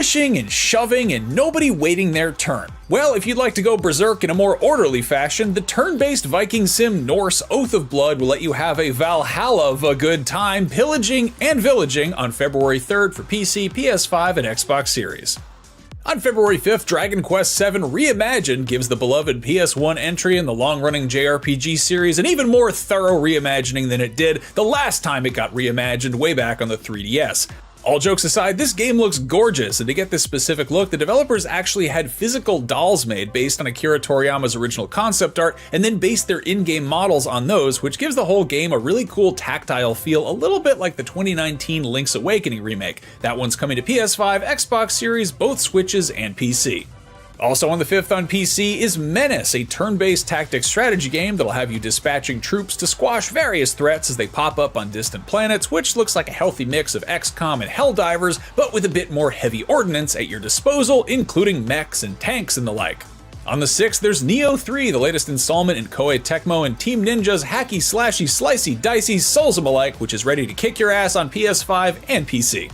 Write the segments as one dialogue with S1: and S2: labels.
S1: pushing and shoving and nobody waiting their turn. Well, if you'd like to go berserk in a more orderly fashion, the turn-based Viking sim Norse Oath of Blood will let you have a Valhalla of a good time pillaging and villaging on February 3rd for PC, PS5, and Xbox Series. On February 5th, Dragon Quest VII Reimagined gives the beloved PS1 entry in the long-running JRPG series an even more thorough reimagining than it did the last time it got reimagined way back on the 3DS. All jokes aside, this game looks gorgeous, and to get this specific look, the developers actually had physical dolls made based on Akira Toriyama's original concept art, and then based their in-game models on those, which gives the whole game a really cool tactile feel, a little bit like the 2019 Link's Awakening remake. That one's coming to PS5, Xbox Series, both Switches, and PC. Also on the 5th on PC is Menace, a turn-based tactics strategy game that'll have you dispatching troops to squash various threats as they pop up on distant planets, which looks like a healthy mix of XCOM and Helldivers, but with a bit more heavy ordnance at your disposal, including mechs and tanks and the like. On the 6th, there's Nioh 3, the latest installment in Koei Tecmo and Team Ninja's hacky slashy slicey dicey Souls-alike, which is ready to kick your ass on PS5 and PC.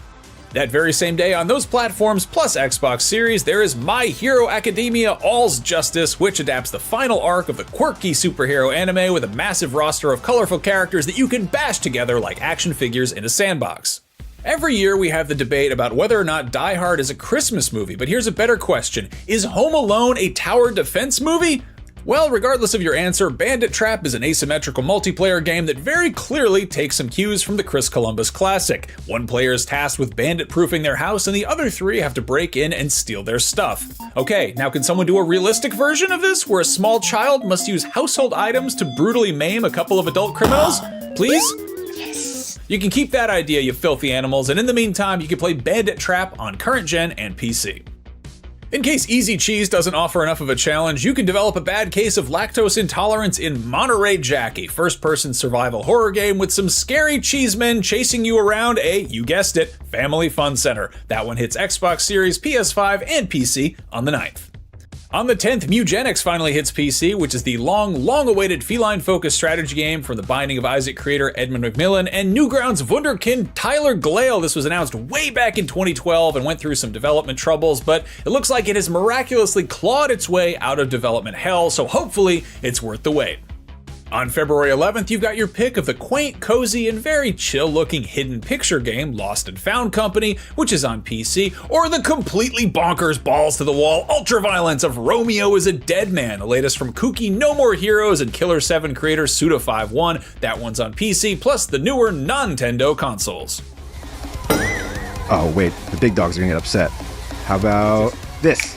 S1: That very same day on those platforms plus Xbox Series, there is My Hero Academia All's Justice, which adapts the final arc of the quirky superhero anime with a massive roster of colorful characters that you can bash together like action figures in a sandbox. Every year we have the debate about whether or not Die Hard is a Christmas movie, but here's a better question. Is Home Alone a tower defense movie? Well, regardless of your answer, Bandit Trap is an asymmetrical multiplayer game that very clearly takes some cues from the Chris Columbus classic. One player is tasked with bandit-proofing their house and the other three have to break in and steal their stuff. Okay, now can someone do a realistic version of this where a small child must use household items to brutally maim a couple of adult criminals? Please? Yes. You can keep that idea, you filthy animals, and in the meantime, you can play Bandit Trap on current gen and PC. In case Easy Cheese doesn't offer enough of a challenge, you can develop a bad case of lactose intolerance in Monterey Jack, a first-person survival horror game with some scary cheesemen chasing you around a, you guessed it, family fun center. That one hits Xbox Series, PS5, and PC on the 9th. On the 10th, Mugenics finally hits PC, which is the long-awaited feline-focused strategy game from the Binding of Isaac creator Edmund McMillan and Newgrounds wunderkind Tyler Glale. This was announced way back in 2012 and went through some development troubles, but it looks like it has miraculously clawed its way out of development hell, so hopefully it's worth the wait. On February 11th, you've got your pick of the quaint, cozy, and very chill-looking hidden picture game Lost and Found Company, which is on PC, or the completely bonkers balls-to-the-wall ultra-violence of Romeo is a Dead Man, the latest from kooky No More Heroes and Killer 7 creator Suda51. That one's on PC, plus the newer non-Nintendo consoles.
S2: Oh wait, the big dogs are gonna get upset. How about this?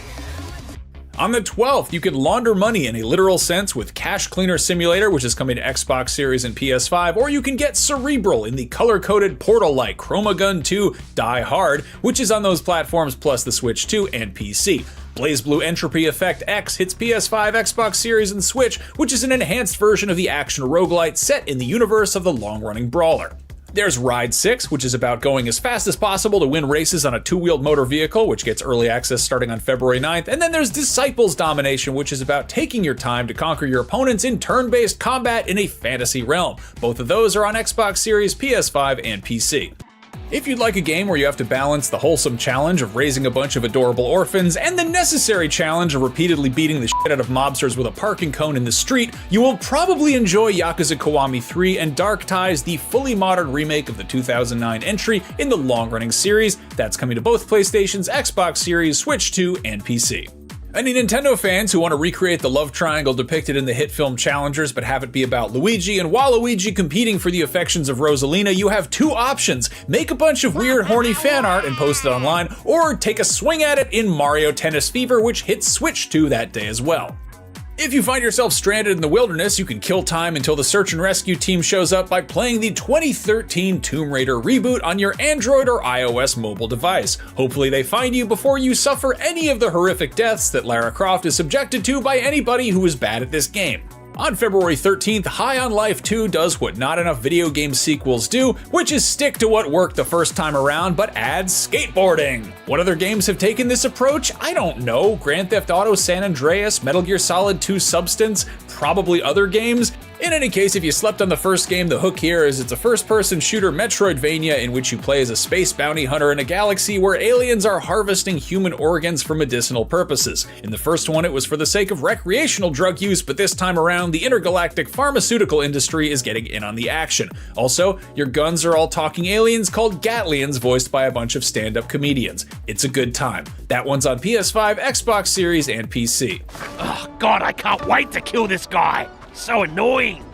S1: On the 12th, you can launder money in a literal sense with Cash Cleaner Simulator, which is coming to Xbox Series and PS5, or you can get Cerebral in the color-coded Portal-like Chroma Gun 2 Die Hard, which is on those platforms plus the Switch 2 and PC. BlazBlue Entropy Effect X hits PS5, Xbox Series, and Switch, which is an enhanced version of the action roguelite set in the universe of the long-running brawler. There's Ride 6, which is about going as fast as possible to win races on a two-wheeled motor vehicle, which gets early access starting on February 9th. And then there's Disciples Domination, which is about taking your time to conquer your opponents in turn-based combat in a fantasy realm. Both of those are on Xbox Series, PS5, and PC. If you'd like a game where you have to balance the wholesome challenge of raising a bunch of adorable orphans and the necessary challenge of repeatedly beating the shit out of mobsters with a parking cone in the street, you will probably enjoy Yakuza Kiwami 3 and Dark Ties, the fully modern remake of the 2009 entry in the long-running series. That's coming to both PlayStations, Xbox Series, Switch 2, and PC. Any Nintendo fans who want to recreate the love triangle depicted in the hit film Challengers but have it be about Luigi and Waluigi competing for the affections of Rosalina, you have two options. Make a bunch of weird horny fan art and post it online, or take a swing at it in Mario Tennis Fever, which hits Switch 2 that day as well. If you find yourself stranded in the wilderness, you can kill time until the search and rescue team shows up by playing the 2013 Tomb Raider reboot on your Android or iOS mobile device. Hopefully they find you before you suffer any of the horrific deaths that Lara Croft is subjected to by anybody who is bad at this game. On February 13th, High on Life 2 does what not enough video game sequels do, which is stick to what worked the first time around, but add skateboarding. What other games have taken this approach? I don't know. Grand Theft Auto San Andreas, Metal Gear Solid 2 Substance, probably other games. In any case, if you slept on the first game, the hook here is it's a first-person shooter Metroidvania in which you play as a space bounty hunter in a galaxy where aliens are harvesting human organs for medicinal purposes. In the first one, it was for the sake of recreational drug use, but this time around, the intergalactic pharmaceutical industry is getting in on the action. Also, your guns are all talking aliens called Gatlians, voiced by a bunch of stand-up comedians. It's a good time. That one's on PS5, Xbox Series, and PC.
S3: Oh God, I can't wait to kill this guy. So annoying.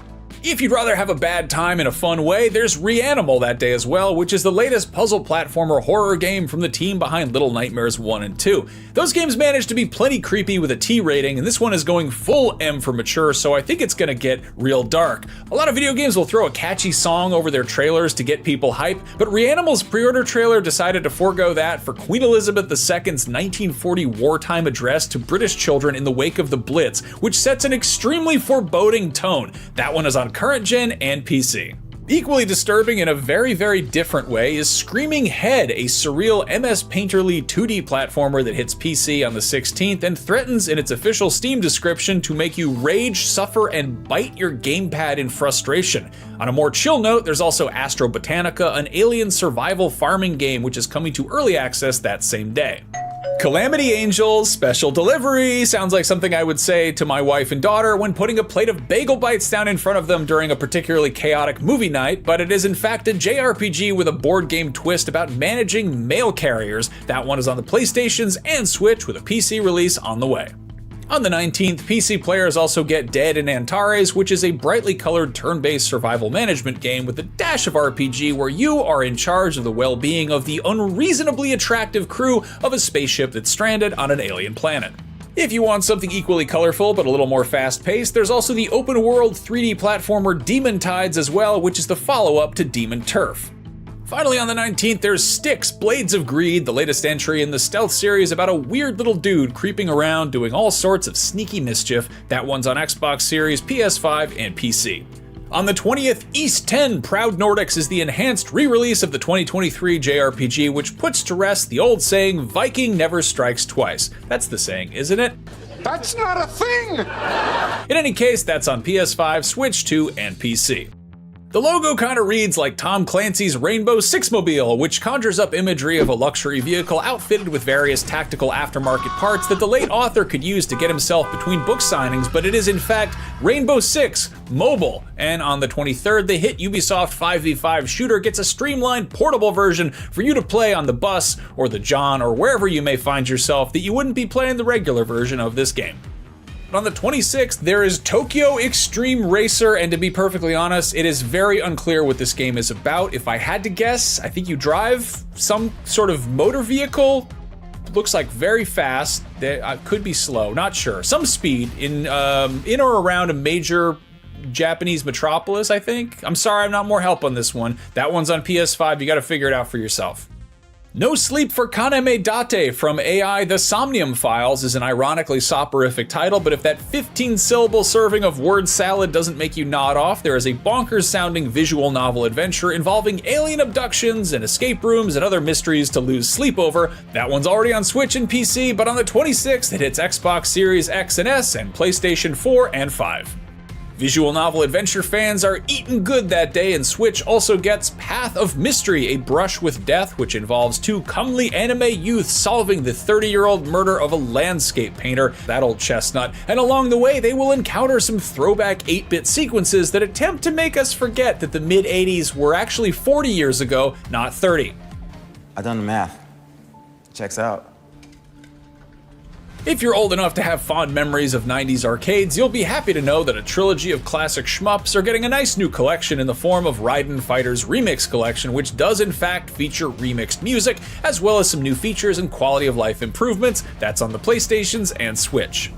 S1: If you'd rather have a bad time in a fun way, there's Reanimal that day as well, which is the latest puzzle platformer horror game from the team behind Little Nightmares 1 and 2. Those games managed to be plenty creepy with a T rating, and this one is going full M for mature, so I think it's gonna get real dark. A lot of video games will throw a catchy song over their trailers to get people hype, but Reanimal's pre-order trailer decided to forego that for Queen Elizabeth II's 1940 wartime address to British children in the wake of the Blitz, which sets an extremely foreboding tone. That one is on current gen and PC. Equally disturbing in a very, very different way is Screaming Head, a surreal MS Painterly 2D platformer that hits PC on the 16th and threatens in its official Steam description to make you rage, suffer, and bite your gamepad in frustration. On a more chill note, there's also Astro Botanica, an alien survival farming game which is coming to early access that same day. Calamity Angels Special Delivery sounds like something I would say to my wife and daughter when putting a plate of bagel bites down in front of them during a particularly chaotic movie night, but it is in fact a JRPG with a board game twist about managing mail carriers. That one is on the PlayStations and Switch with a PC release on the way. On the 19th, PC players also get Dead in Antares, which is a brightly colored turn-based survival management game with a dash of RPG where you are in charge of the well-being of the unreasonably attractive crew of a spaceship that's stranded on an alien planet. If you want something equally colorful but a little more fast-paced, there's also the open-world 3D platformer Demon Tides as well, which is the follow-up to Demon Turf. Finally on the 19th, there's Styx Blades of Greed, the latest entry in the stealth series about a weird little dude creeping around doing all sorts of sneaky mischief. That one's on Xbox Series, PS5, and PC. On the 20th, East 10 Proud Nordics is the enhanced re-release of the 2023 JRPG, which puts to rest the old saying, Viking never strikes twice. That's the saying, isn't it?
S4: That's not a thing!
S1: In any case, that's on PS5, Switch 2, and PC. The logo kind of reads like Tom Clancy's Rainbow Six-Mobile, which conjures up imagery of a luxury vehicle outfitted with various tactical aftermarket parts that the late author could use to get himself between book signings, but it is in fact Rainbow Six Mobile. And on the 23rd, the hit Ubisoft 5v5 shooter gets a streamlined portable version for you to play on the bus or the John or wherever you may find yourself that you wouldn't be playing the regular version of this game. On the 26th, there is Tokyo Extreme Racer, and to be perfectly honest, it is very unclear what this game is about. If I had to guess, I think you drive some sort of motor vehicle. Looks like very fast. Could be slow, not sure. Some speed in or around a major Japanese metropolis, I think. I'm sorry, I'm not more help on this one. That one's on PS5. You got to figure it out for yourself. No Sleep for Kaname Date from AI The Somnium Files is an ironically soporific title, but if that 15-syllable serving of word salad doesn't make you nod off, there is a bonkers-sounding visual novel adventure involving alien abductions and escape rooms and other mysteries to lose sleep over. That one's already on Switch and PC, but on the 26th it hits Xbox Series X and S and PlayStation 4 and 5. Visual novel adventure fans are eating good that day, and Switch also gets Path of Mystery, A Brush with Death, which involves two comely anime youths solving the 30-year-old murder of a landscape painter, that old chestnut, and along the way they will encounter some throwback 8-bit sequences that attempt to make us forget that the mid-80s were actually 40 years ago, not 30.
S5: I done the math. Checks out.
S1: If you're old enough to have fond memories of 90s arcades, you'll be happy to know that a trilogy of classic shmups are getting a nice new collection in the form of Raiden Fighters Remix Collection, which does in fact feature remixed music, as well as some new features and quality of life improvements. That's on the PlayStations and Switch.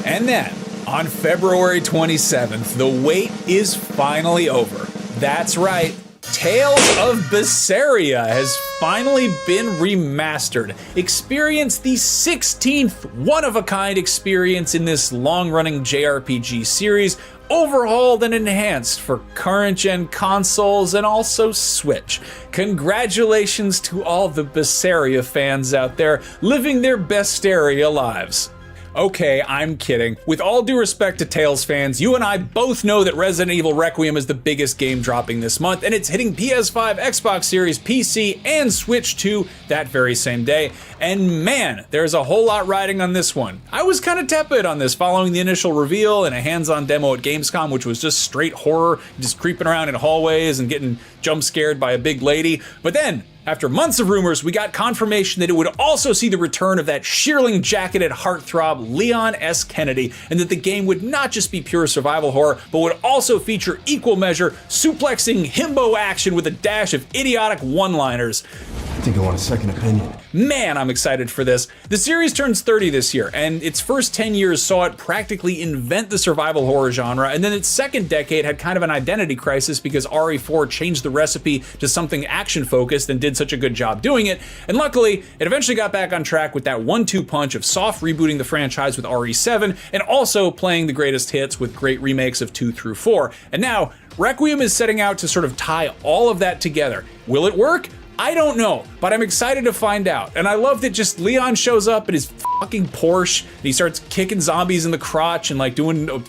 S1: And then, on February 27th, the wait is finally over. That's right. Tales of Berseria has finally been remastered. Experience the 16th one-of-a-kind experience in this long-running JRPG series, overhauled and enhanced for current-gen consoles and also Switch. Congratulations to all the Berseria fans out there living their best area lives. Okay, I'm kidding. With all due respect to Tales fans, you and I both know that Resident Evil Requiem is the biggest game dropping this month, and it's hitting PS5, Xbox Series, PC, and Switch 2 that very same day. And man, there's a whole lot riding on this one. I was kind of tepid on this following the initial reveal and a hands-on demo at Gamescom, which was just straight horror, just creeping around in hallways and getting jump scared by a big lady. But then, after months of rumors, we got confirmation that it would also see the return of that shearling-jacketed heartthrob Leon S. Kennedy, and that the game would not just be pure survival horror, but would also feature equal measure suplexing himbo action with a dash of idiotic one-liners.
S6: I think I want a second opinion.
S1: Man, I'm excited for this. The series turns 30 this year, and its first 10 years saw it practically invent the survival horror genre, and then its second decade had kind of an identity crisis because RE4 changed the recipe to something action-focused and did such a good job doing it, and luckily, it eventually got back on track with that 1-2 punch of soft rebooting the franchise with RE7, and also playing the greatest hits with great remakes of 2 through 4. And now, Requiem is setting out to sort of tie all of that together. Will it work? I don't know, but I'm excited to find out. And I love that just Leon shows up in his fucking Porsche, and he starts kicking zombies in the crotch and like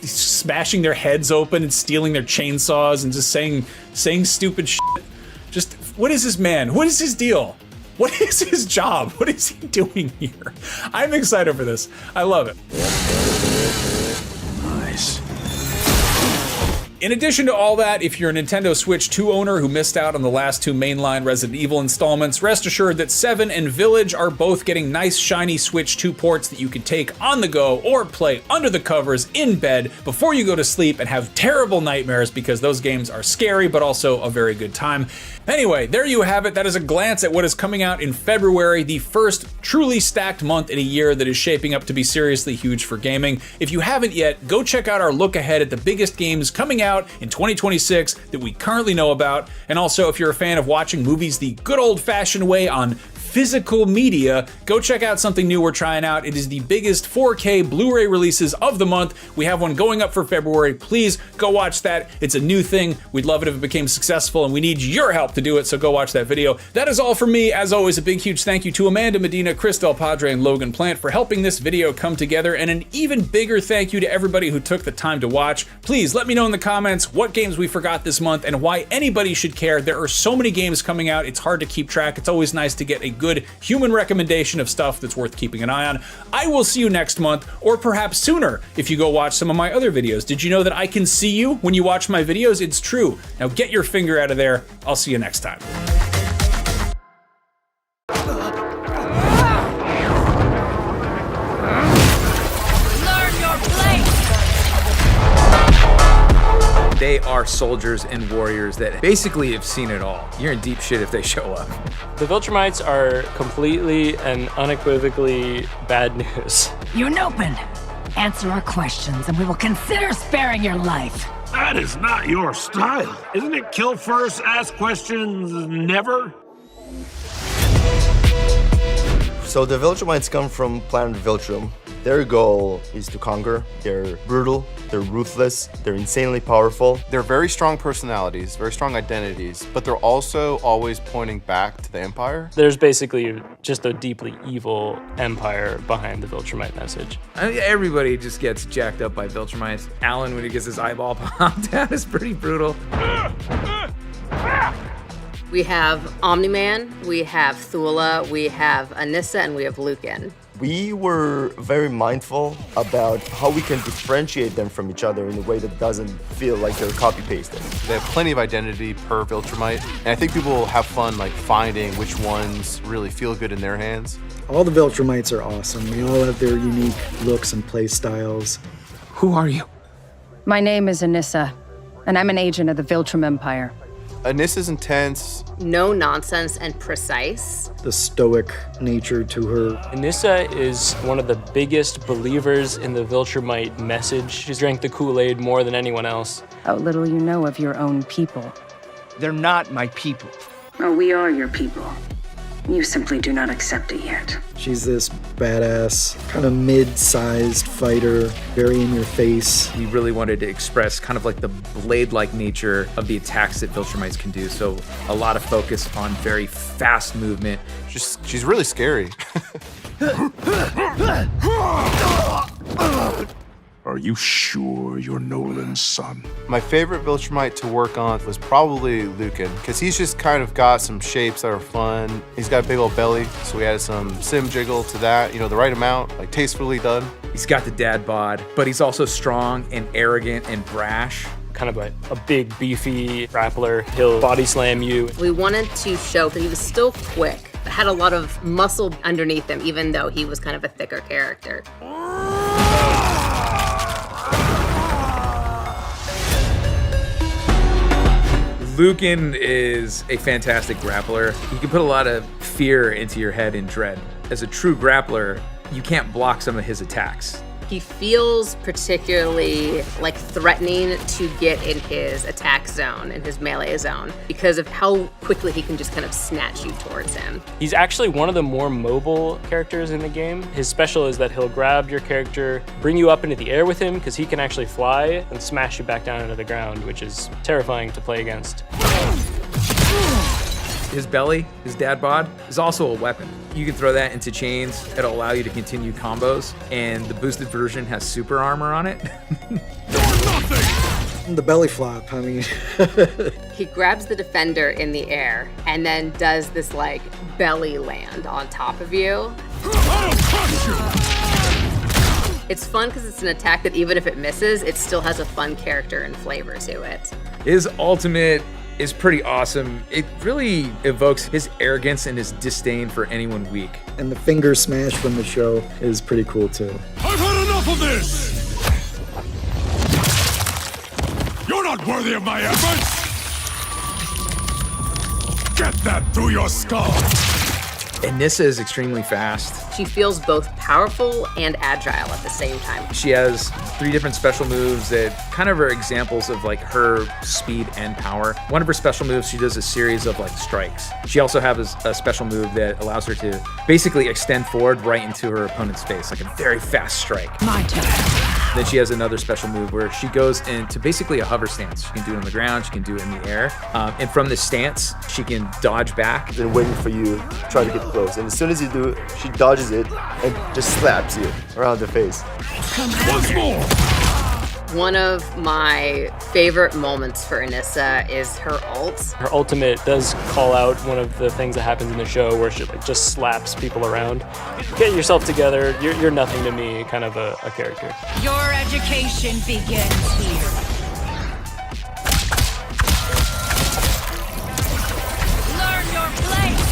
S1: smashing their heads open and stealing their chainsaws and just saying stupid shit. Just, what is this man? What is his deal? What is his job? What is he doing here? I'm excited for this. I love it.
S6: Nice.
S1: In addition to all that, if you're a Nintendo Switch 2 owner who missed out on the last 2 mainline Resident Evil installments, rest assured that 7 and Village are both getting nice shiny Switch 2 ports that you can take on the go or play under the covers in bed before you go to sleep and have terrible nightmares, because those games are scary but also a very good time. Anyway, there you have it. That is a glance at what is coming out in February, the first truly stacked month in a year that is shaping up to be seriously huge for gaming. If you haven't yet, go check out our look ahead at the biggest games coming out in 2026 that we currently know about. And also, if you're a fan of watching movies the good old-fashioned way on physical media, go check out something new we're trying out. It is the biggest 4K Blu-ray releases of the month. We have one going up for February. Please go watch that. It's a new thing. We'd love it if it became successful, and we need your help to do it, so go watch that video. That is all from me. As always, a big, huge thank you to Amanda Medina, Chris Del Padre, and Logan Plant for helping this video come together, and an even bigger thank you to everybody who took the time to watch. Please let me know in the comments what games we forgot this month and why anybody should care. There are so many games coming out, it's hard to keep track. It's always nice to get a good human recommendation of stuff that's worth keeping an eye on. I will see you next month, or perhaps sooner if you go watch some of my other videos. Did you know that I can see you when you watch my videos? It's true. Now get your finger out of there. I'll see you next time.
S7: They are soldiers and warriors that basically have seen it all. You're in deep shit if they show up.
S8: The Viltrumites are completely and unequivocally bad news.
S9: You're an open. Answer our questions and we will consider sparing your life.
S3: That is not your style. Isn't it kill first, ask questions never?
S10: So the Viltrumites come from planet Viltrum. Their goal is to conquer. They're brutal, they're ruthless, they're insanely powerful.
S11: They're very strong personalities, very strong identities, but they're also always pointing back to the Empire.
S8: There's basically just a deeply evil empire behind the Viltrumite message.
S7: I mean, everybody just gets jacked up by Viltrumites. Alan, when he gets his eyeball popped out, is pretty brutal.
S12: We have Omni-Man, we have Thula, we have Anissa, and we have Lucan.
S10: We were very mindful about how we can differentiate them from each other in a way that doesn't feel like they're copy-pasted.
S11: They have plenty of identity per Viltrumite, and I think people will have fun like finding which ones really feel good in their hands.
S13: All the Viltrumites are awesome. They all have their unique looks and play styles.
S7: Who are you?
S14: My name is Anissa, and I'm an agent of the Viltrum Empire.
S11: Anissa's intense.
S12: No nonsense and precise.
S13: The stoic nature to her.
S8: Anissa is one of the biggest believers in the Viltrumite message. She's drank the Kool-Aid more than anyone else.
S14: How little you know of your own people.
S15: They're not my people.
S16: Oh, we are your people. You simply do not accept it yet.
S13: She's this badass, kind of mid-sized fighter, very in your face.
S7: He really wanted to express kind of like the blade-like nature of the attacks that Viltrumites can do. So a lot of focus on very fast movement.
S11: She's really scary.
S3: Are you sure you're Nolan's son?
S11: My favorite Viltrumite to work on was probably Lucan, because he's just kind of got some shapes that are fun. He's got a big old belly, so we added some sim jiggle to that, you know, the right amount, like tastefully done.
S7: He's got the dad bod, but he's also strong and arrogant and brash.
S8: Kind of a big, beefy grappler. He'll body slam you.
S12: We wanted to show that he was still quick, but had a lot of muscle underneath him, even though he was kind of a thicker character.
S7: Lucan is a fantastic grappler. He can put a lot of fear into your head and dread. As a true grappler, you can't block some of his attacks.
S12: He feels particularly like threatening to get in his attack zone, in his melee zone, because of how quickly he can just kind of snatch you towards him.
S8: He's actually one of the more mobile characters in the game. His special is that he'll grab your character, bring you up into the air with him, because he can actually fly, and smash you back down into the ground, which is terrifying to play against.
S7: His belly, his dad bod, is also a weapon. You can throw that into chains. It'll allow you to continue combos, and the boosted version has super armor on it.
S13: The belly flop, I mean.
S12: He grabs the defender in the air and then does this like belly land on top of you. It's fun because it's an attack that even if it misses, it still has a fun character and flavor to it.
S7: His ultimate is pretty awesome. It really evokes his arrogance and his disdain for anyone weak.
S13: And the finger smash from the show is pretty cool too.
S3: I've had enough of this! You're not worthy of my efforts! Get that through your skull!
S7: Anissa is extremely fast.
S12: She feels both powerful and agile at the same time.
S7: She has 3 different special moves that kind of are examples of like her speed and power. One of her special moves, she does a series of like strikes. She also has a special move that allows her to basically extend forward right into her opponent's face, like a very fast strike.
S9: My turn.
S7: Then she has another special move where she goes into basically a hover stance. She can do it on the ground, she can do it in the air. And from this stance, she can dodge back.
S10: Then waiting for you to try to get close. And as soon as you do it, she dodges it and just slaps you around the face.
S3: Once more!
S12: One of my favorite moments for Anissa is her ult.
S8: Her ultimate does call out one of the things that happens in the show where she like, just slaps people around. Get yourself together, you're nothing to me, kind of a character.
S9: Your education begins here. Learn your place.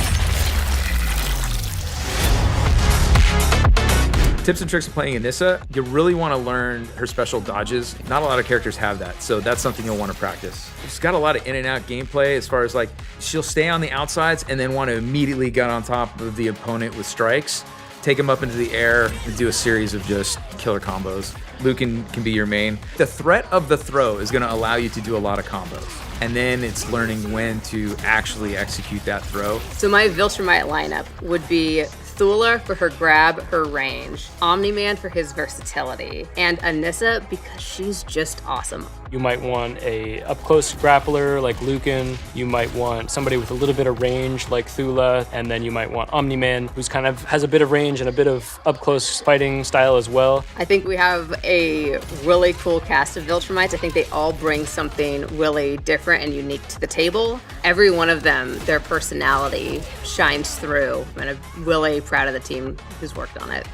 S7: Tips and tricks of playing Anissa, you really want to learn her special dodges. Not a lot of characters have that, so that's something you'll want to practice. She's got a lot of in and out gameplay as far as like, she'll stay on the outsides and then want to immediately get on top of the opponent with strikes, take him up into the air, and do a series of just killer combos. Lucan can be your main. The threat of the throw is going to allow you to do a lot of combos. And then it's learning when to actually execute that throw.
S12: So my Viltrumite lineup would be Thula for her grab, her range, Omni-Man for his versatility, and Anissa because she's just awesome.
S8: You might want a up-close grappler like Lucan, you might want somebody with a little bit of range like Thula, and then you might want Omni-Man, who's kind of has a bit of range and a bit of up-close fighting style as well.
S12: I think we have a really cool cast of Viltrumites. I think they all bring something really different and unique to the table. Every one of them, their personality shines through, and I'm really proud of the team who's worked on it.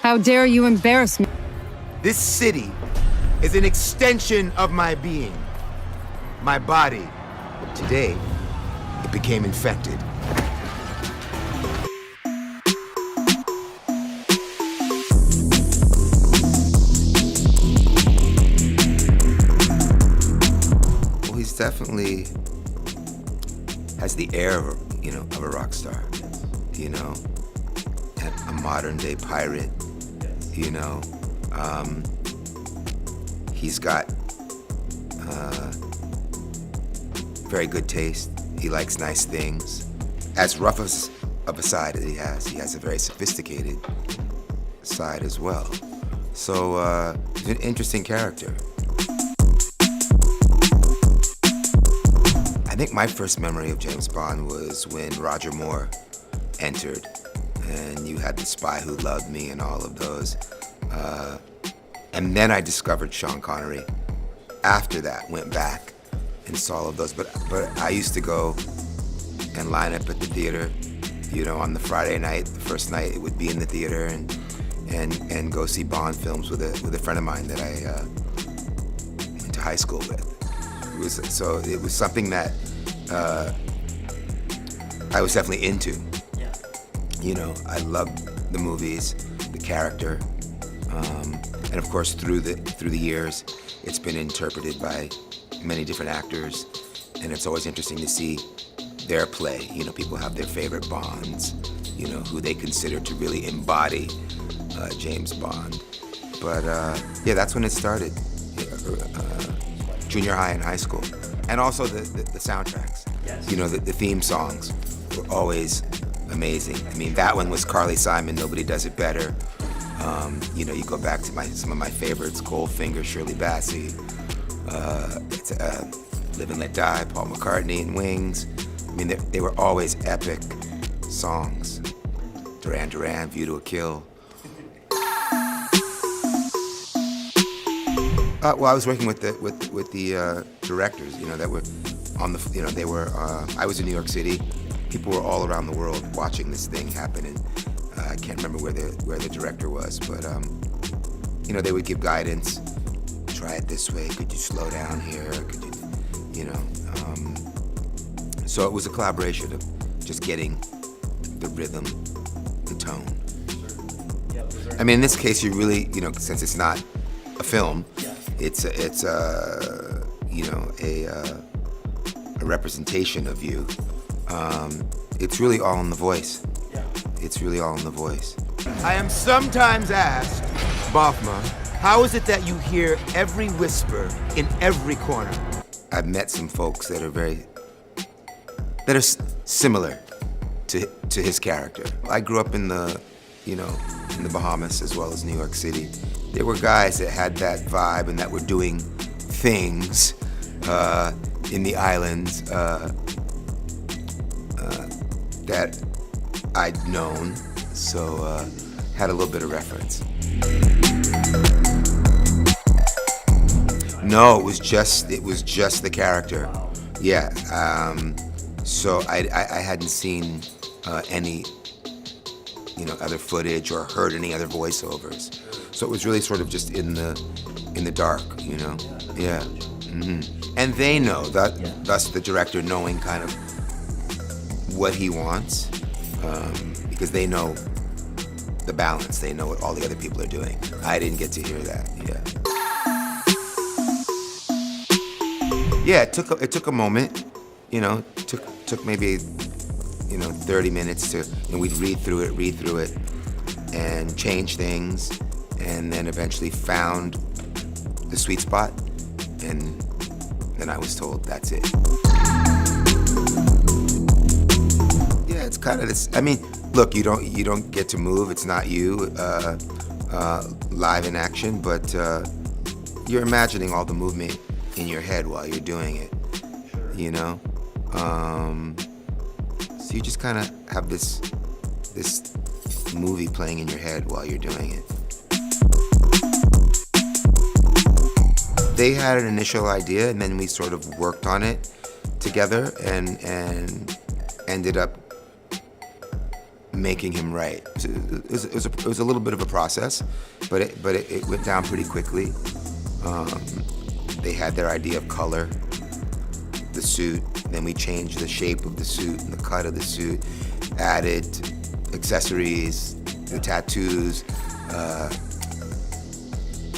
S14: How dare you embarrass me?
S15: This city is an extension of my being, my body. Today, it became infected.
S17: Well, he's definitely has the air of of a rock star, a modern day pirate, He's got very good taste. He likes nice things. As rough as of a side that he has a very sophisticated side as well. So he's an interesting character. I think my first memory of James Bond was when Roger Moore entered, and you had The Spy Who Loved Me and all of those. And then I discovered Sean Connery. After that, went back and saw all of those. But I used to go and line up at the theater, you know, on the Friday night, the first night it would be in the theater, and go see Bond films with a friend of mine that I went to high school with. It was something that I was definitely into.
S18: Yeah.
S17: You know, I loved the movies, the character, and of course through the years, it's been interpreted by many different actors, and it's always interesting to see their play. You know, people have their favorite Bonds, you know, who they consider to really embody James Bond. But yeah, that's when it started, junior high and high school. And also the soundtracks.
S18: Yes.
S17: You know, the theme songs were always amazing. I mean, that one was Carly Simon, Nobody Does It Better. You know, you go back to some of my favorites, Goldfinger, Shirley Bassey, Live and Let Die, Paul McCartney and Wings. I mean, they were always epic songs. Duran Duran, View to a Kill. Well, I was working with the directors, you know, that were on the, you know, they were. I was in New York City. People were all around the world watching this thing happen, and I can't remember where the director was, but you know, they would give guidance. Try it this way. Could you slow down here? Could you know? So it was a collaboration of just getting the rhythm, the tone. I mean, in this case, you really, you know, since it's not a film. It's you know, a representation of you. It's really all in the voice. It's really all in the voice.
S15: I am sometimes asked, Bafma, how is it that you hear every whisper in every corner?
S17: I've met some folks that are similar to his character. I grew up in the, you know, in the Bahamas as well as New York City. There were guys that had that vibe and that were doing things in the islands that I'd known, so had a little bit of reference. No, it was just the character. Yeah. So I hadn't seen any, you know, other footage or heard any other voiceovers. So it was really sort of just in the dark, you know. Yeah. Mm-hmm. And they know that, thus the director knowing kind of what he wants, because they know the balance. They know what all the other people are doing. I didn't get to hear that. Yeah. Yeah. It took a moment. You know, took maybe, you know, 30 minutes to, you know, we'd read through it, and change things, and then eventually found the sweet spot, and then I was told that's it. Yeah, it's kind of this. I mean, look, you don't get to move. It's not you live in action, but you're imagining all the movement in your head while you're doing it. You know. So you just kind of have this movie playing in your head while you're doing it. They had an initial idea, and then we sort of worked on it together, and ended up making him right. It was a little bit of a process, but it went down pretty quickly. They had their idea of color, the suit, then we changed the shape of the suit and the cut of the suit, added accessories, the tattoos,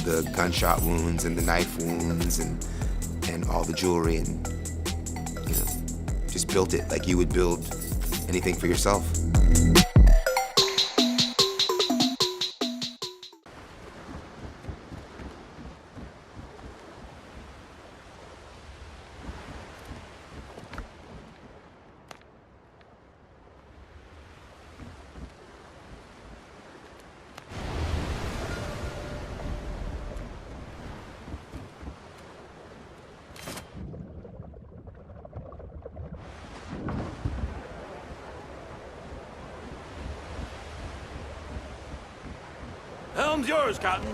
S17: the gunshot wounds and the knife wounds, and all the jewelry, and, you know, just built it like you would build anything for yourself.
S3: Helm's yours, Cotton.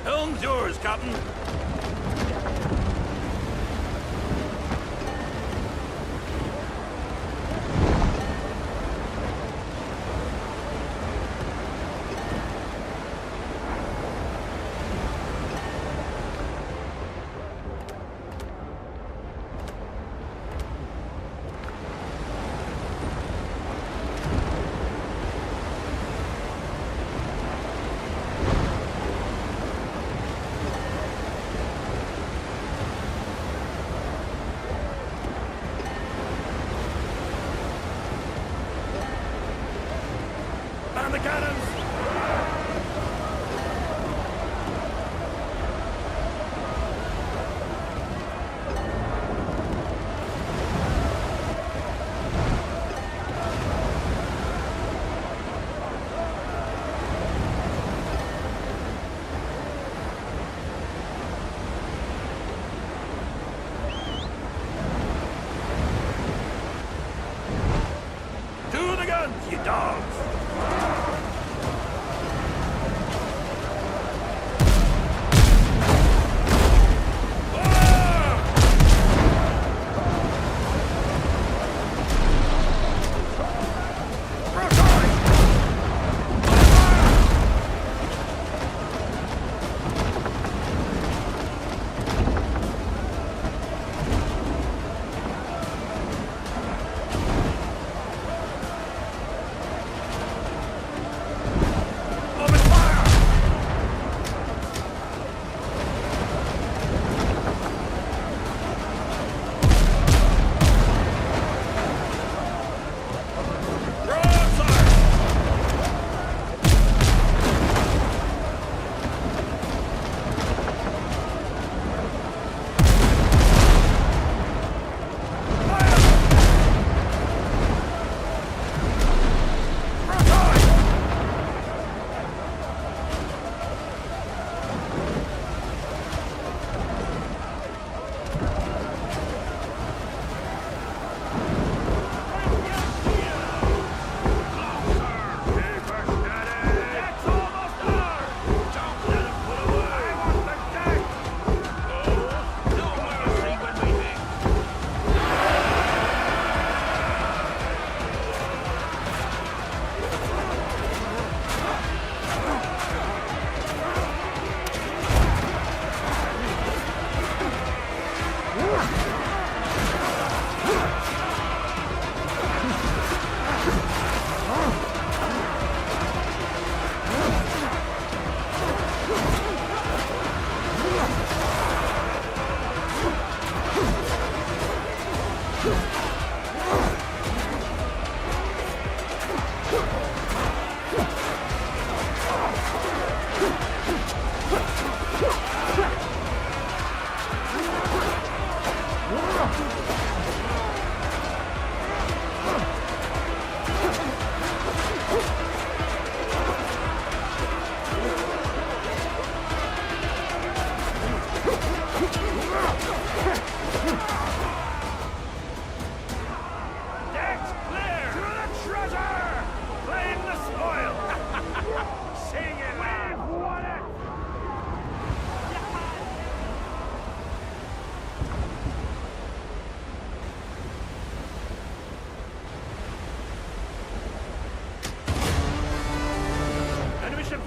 S3: Helm's yours, Captain. You dogs!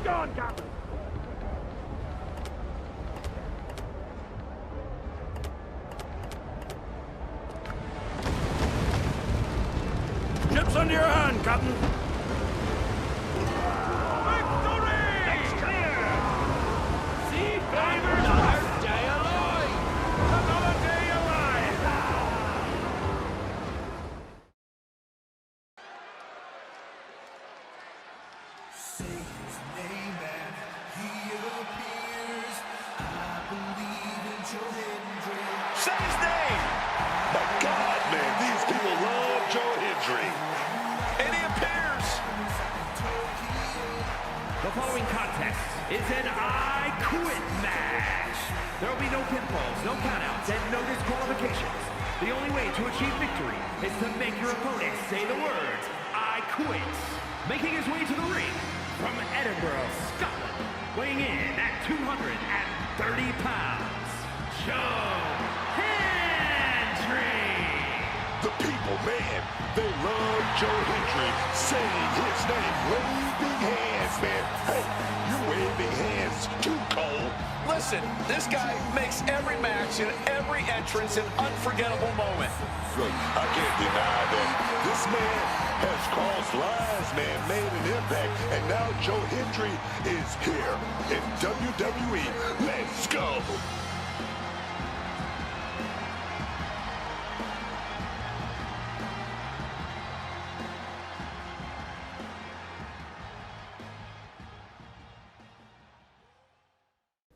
S3: gone, Captain. Ship's under your hand, Captain.
S18: Say his name! My God, man, these people love Joe Hendry. And he appears.
S19: The following contest is an I Quit match. There will be no pinfalls, no countouts, and no disqualifications. The only way to achieve victory is to make your opponent say the words, I quit. Making his way to the ring from Edinburgh, Scotland, weighing in at 230 pounds, Joe Hendry.
S18: The people, man, they love Joe Hendry. Saying his name, waving hands, man. Hey, you're waving hands too, Cole.
S20: Listen, this guy makes every match and every entrance an unforgettable moment.
S18: Look, I can't deny that this man has crossed lines, man, made an impact, and now Joe Hendry is here in WWE. Let's go.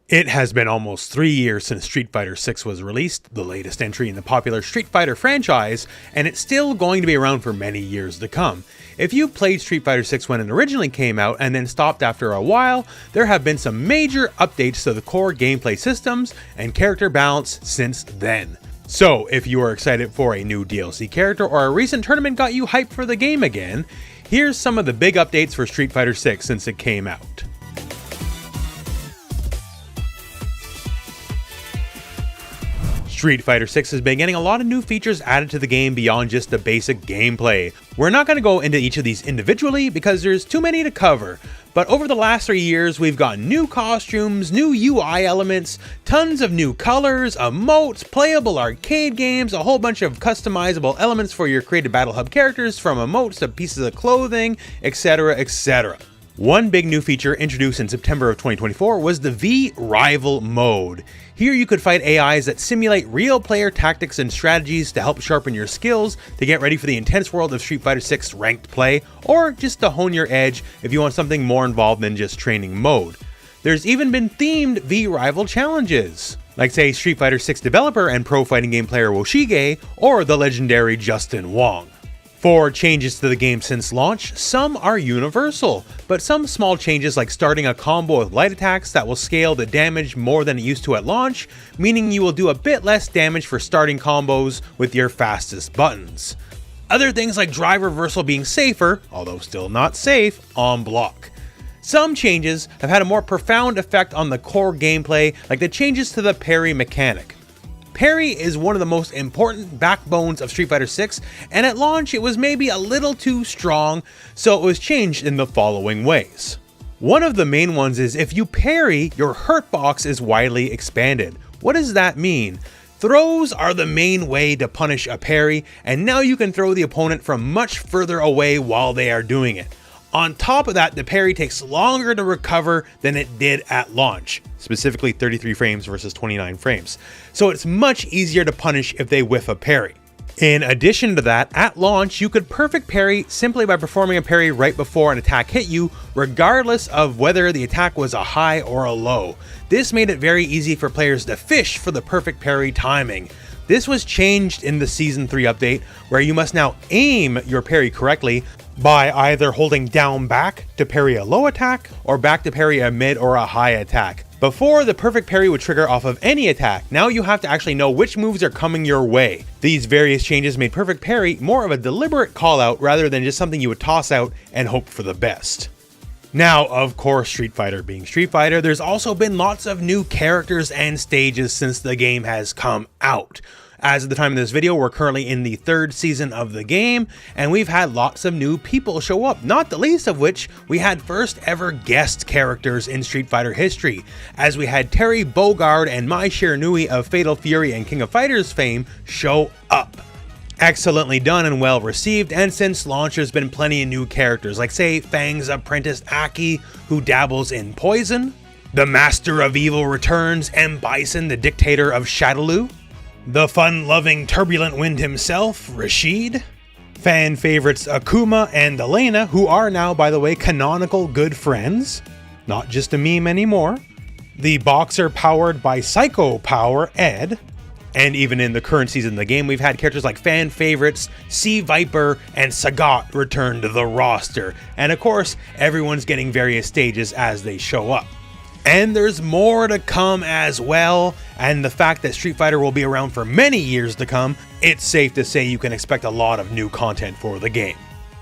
S21: It has been almost 3 years since Street Fighter 6 was released, the latest entry in the popular Street Fighter franchise, and it's still going to be around for many years to come. If you played Street Fighter 6 when it originally came out and then stopped after a while, there have been some major updates to the core gameplay systems and character balance since then. So, if you are excited for a new DLC character or a recent tournament got you hyped for the game again, here's some of the big updates for Street Fighter 6 since it came out. Street Fighter 6 has been getting a lot of new features added to the game beyond just the basic gameplay. We're not going to go into each of these individually because there's too many to cover, but over the last 3 years we've got new costumes, new UI elements, tons of new colors, emotes, playable arcade games, a whole bunch of customizable elements for your created Battle Hub characters, from emotes to pieces of clothing, etc, etc. One big new feature introduced in September of 2024 was the V-Rival mode. Here you could fight AIs that simulate real player tactics and strategies to help sharpen your skills to get ready for the intense world of Street Fighter 6 ranked play, or just to hone your edge if you want something more involved than just training mode. There's even been themed V-Rival challenges, like say Street Fighter 6 developer and pro fighting game player Woshige, or the legendary Justin Wong. For changes to the game since launch, some are universal, but some small changes like starting a combo with light attacks that will scale the damage more than it used to at launch, meaning you will do a bit less damage for starting combos with your fastest buttons. Other things like drive reversal being safer, although still not safe, on block. Some changes have had a more profound effect on the core gameplay, like the changes to the parry mechanic. Parry is one of the most important backbones of Street Fighter 6, and at launch it was maybe a little too strong, so it was changed in the following ways. One of the main ones is if you parry, your hurt box is widely expanded. What does that mean? Throws are the main way to punish a parry, and now you can throw the opponent from much further away while they are doing it. On top of that, the parry takes longer to recover than it did at launch, specifically 33 frames versus 29 frames, so it's much easier to punish if they whiff a parry. In addition to that, at launch you could perfect parry simply by performing a parry right before an attack hit you, regardless of whether the attack was a high or a low. This made it very easy for players to fish for the perfect parry timing. This was changed in the Season 3 update, where you must now aim your parry correctly by either holding down back to parry a low attack, or back to parry a mid or a high attack. Before, the perfect parry would trigger off of any attack. Now you have to actually know which moves are coming your way. These various changes made perfect parry more of a deliberate call out rather than just something you would toss out and hope for the best. Now, of course, Street Fighter being Street Fighter, there's also been lots of new characters and stages since the game has come out. As of the time of this video, we're currently in the 3rd season of the game, and we've had lots of new people show up, not the least of which we had first ever guest characters in Street Fighter history, as we had Terry Bogard and Mai Shiranui of Fatal Fury and King of Fighters fame show up. Excellently done and well received, and since launch there's been plenty of new characters, like say Fang's apprentice Aki, who dabbles in poison, the Master of Evil returns, M. Bison, the dictator of Shadaloo, the fun-loving turbulent wind himself, Rashid, fan favorites Akuma and Elena, who are now, by the way, canonical good friends, not just a meme anymore, the boxer powered by Psycho Power, Ed, and even in the current season of the game, we've had characters like fan favorites Sea Viper and Sagat return to the roster. And of course, everyone's getting various stages as they show up. And there's more to come as well. And the fact that Street Fighter will be around for many years to come, it's safe to say you can expect a lot of new content for the game.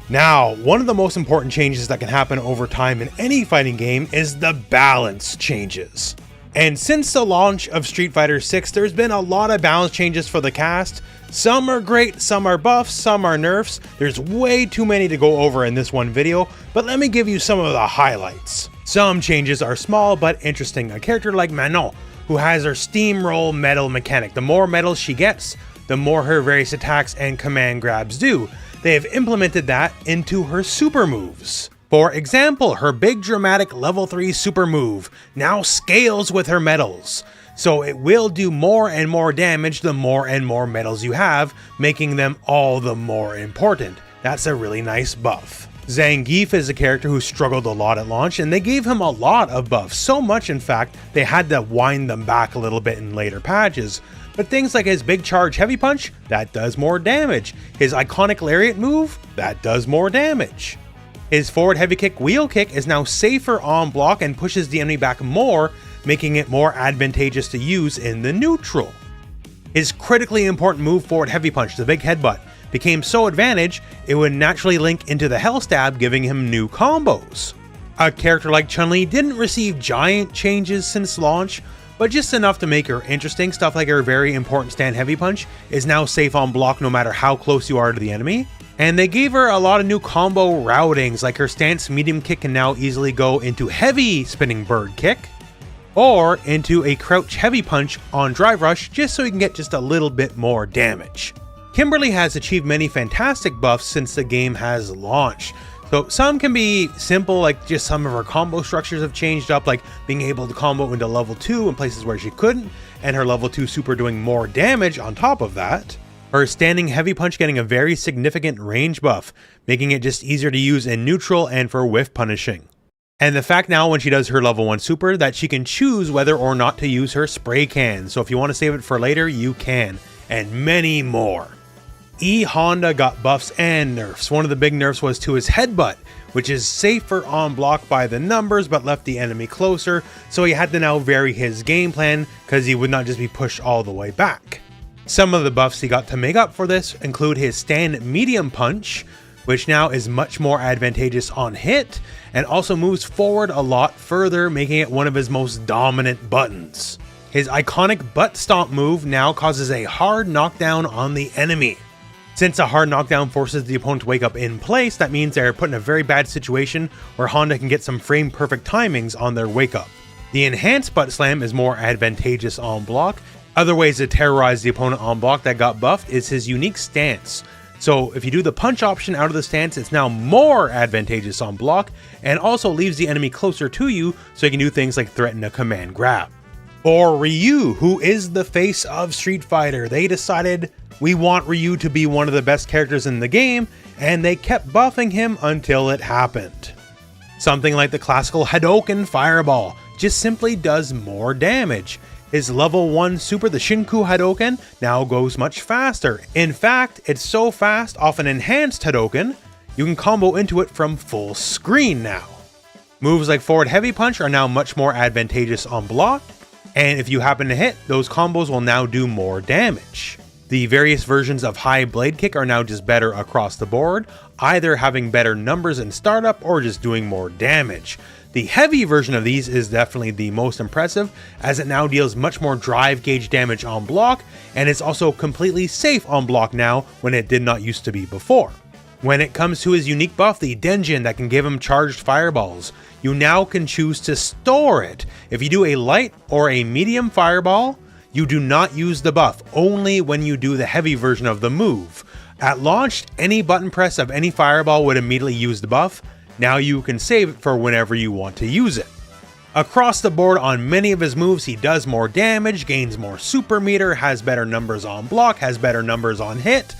S21: Now, one of the most important changes that can happen over time in any fighting game is the balance changes. And since the launch of Street Fighter 6, there's been a lot of balance changes for the cast. Some are great, some are buffs, some are nerfs. There's way too many to go over in this one video, but let me give you some of the highlights. Some changes are small but interesting. A character like Manon, who has her steamroll medal mechanic. The more medals she gets, the more her various attacks and command grabs do. They have implemented that into her super moves. For example, her big dramatic level 3 super move now scales with her medals, so it will do more and more damage the more and more medals you have, making them all the more important. That's a really nice buff. Zangief is a character who struggled a lot at launch, and they gave him a lot of buffs, so much in fact they had to wind them back a little bit in later patches. But things like his big charge heavy punch, that does more damage. His iconic lariat move, that does more damage. His forward heavy kick wheel kick is now safer on block and pushes the enemy back more, making it more advantageous to use in the neutral. His critically important move forward heavy punch, the big headbutt, became so advantage it would naturally link into the Hell Stab, giving him new combos. A character like Chun-Li didn't receive giant changes since launch, but just enough to make her interesting. Stuff like her very important stand heavy punch is now safe on block no matter how close you are to the enemy. And they gave her a lot of new combo routings, like her stance medium kick can now easily go into heavy spinning bird kick, or into a crouch heavy punch on drive rush, just so you can get just a little bit more damage. Kimberly has achieved many fantastic buffs since the game has launched. So some can be simple, like just some of her combo structures have changed up, like being able to combo into level 2 in places where she couldn't, and her level 2 super doing more damage on top of that. Her standing heavy punch getting a very significant range buff, making it just easier to use in neutral and for whiff punishing. And the fact now when she does her level 1 super that she can choose whether or not to use her spray can, so if you want to save it for later, you can, and many more. E Honda got buffs and nerfs. One of the big nerfs was to his headbutt, which is safer on block by the numbers but left the enemy closer, so he had to now vary his game plan because he would not just be pushed all the way back. Some of the buffs he got to make up for this include his stand medium punch, which now is much more advantageous on hit, and also moves forward a lot further, making it one of his most dominant buttons. His iconic butt stomp move now causes a hard knockdown on the enemy. Since a hard knockdown forces the opponent to wake up in place, that means they're put in a very bad situation where Honda can get some frame perfect timings on their wake up. The enhanced butt slam is more advantageous on block. Other ways to terrorize the opponent on block that got buffed is his unique stance. So if you do the punch option out of the stance, it's now more advantageous on block and also leaves the enemy closer to you so you can do things like threaten a command grab. For Ryu, who is the face of Street Fighter, they decided we want Ryu to be one of the best characters in the game, and they kept buffing him until it happened. Something like the classical Hadouken Fireball just simply does more damage. His level 1 super, the Shinku Hadouken, now goes much faster. In fact, it's so fast off an enhanced Hadouken, you can combo into it from full screen now. Moves like forward heavy punch are now much more advantageous on block, and if you happen to hit, those combos will now do more damage. The various versions of high blade kick are now just better across the board, either having better numbers in startup or just doing more damage. The heavy version of these is definitely the most impressive, as it now deals much more drive gauge damage on block, and it's also completely safe on block now when it did not used to be before. When it comes to his unique buff, the Denjin that can give him charged fireballs, you now can choose to store it. If you do a light or a medium fireball, you do not use the buff, only when you do the heavy version of the move. At launch, any button press of any fireball would immediately use the buff. Now you can save it for whenever you want to use it. Across the board on many of his moves, he does more damage, gains more super meter, has better numbers on block, has better numbers on hit.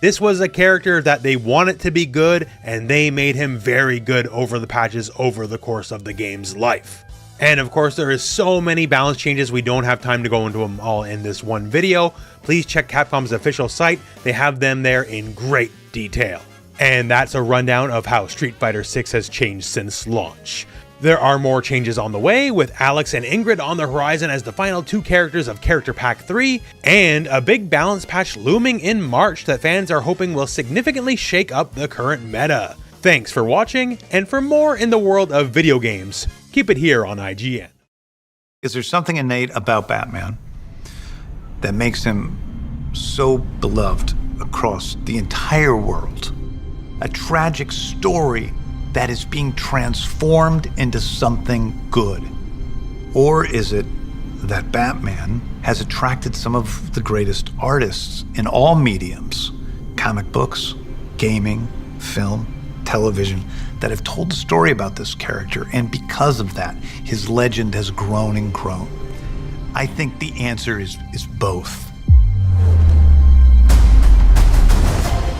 S21: This was a character that they wanted to be good, and they made him very good over the patches over the course of the game's life. And of course, there is so many balance changes, we don't have time to go into them all in this one video. Please check Capcom's official site, they have them there in great detail. And that's a rundown of how Street Fighter 6 has changed since launch. There are more changes on the way, with Alex and Ingrid on the horizon as the final 2 characters of Character Pack 3, and a big balance patch looming in March that fans are hoping will significantly shake up the current meta. Thanks for watching, and for more in the world of video games, keep it here on IGN.
S2: Is there something innate about Batman that makes him so beloved across the entire world? A tragic story that is being transformed into something good? Or is it that Batman has attracted some of the greatest artists in all mediums, comic books, gaming, film, television, that have told a story about this character, and because of that, his legend has grown and grown? I think the answer is both.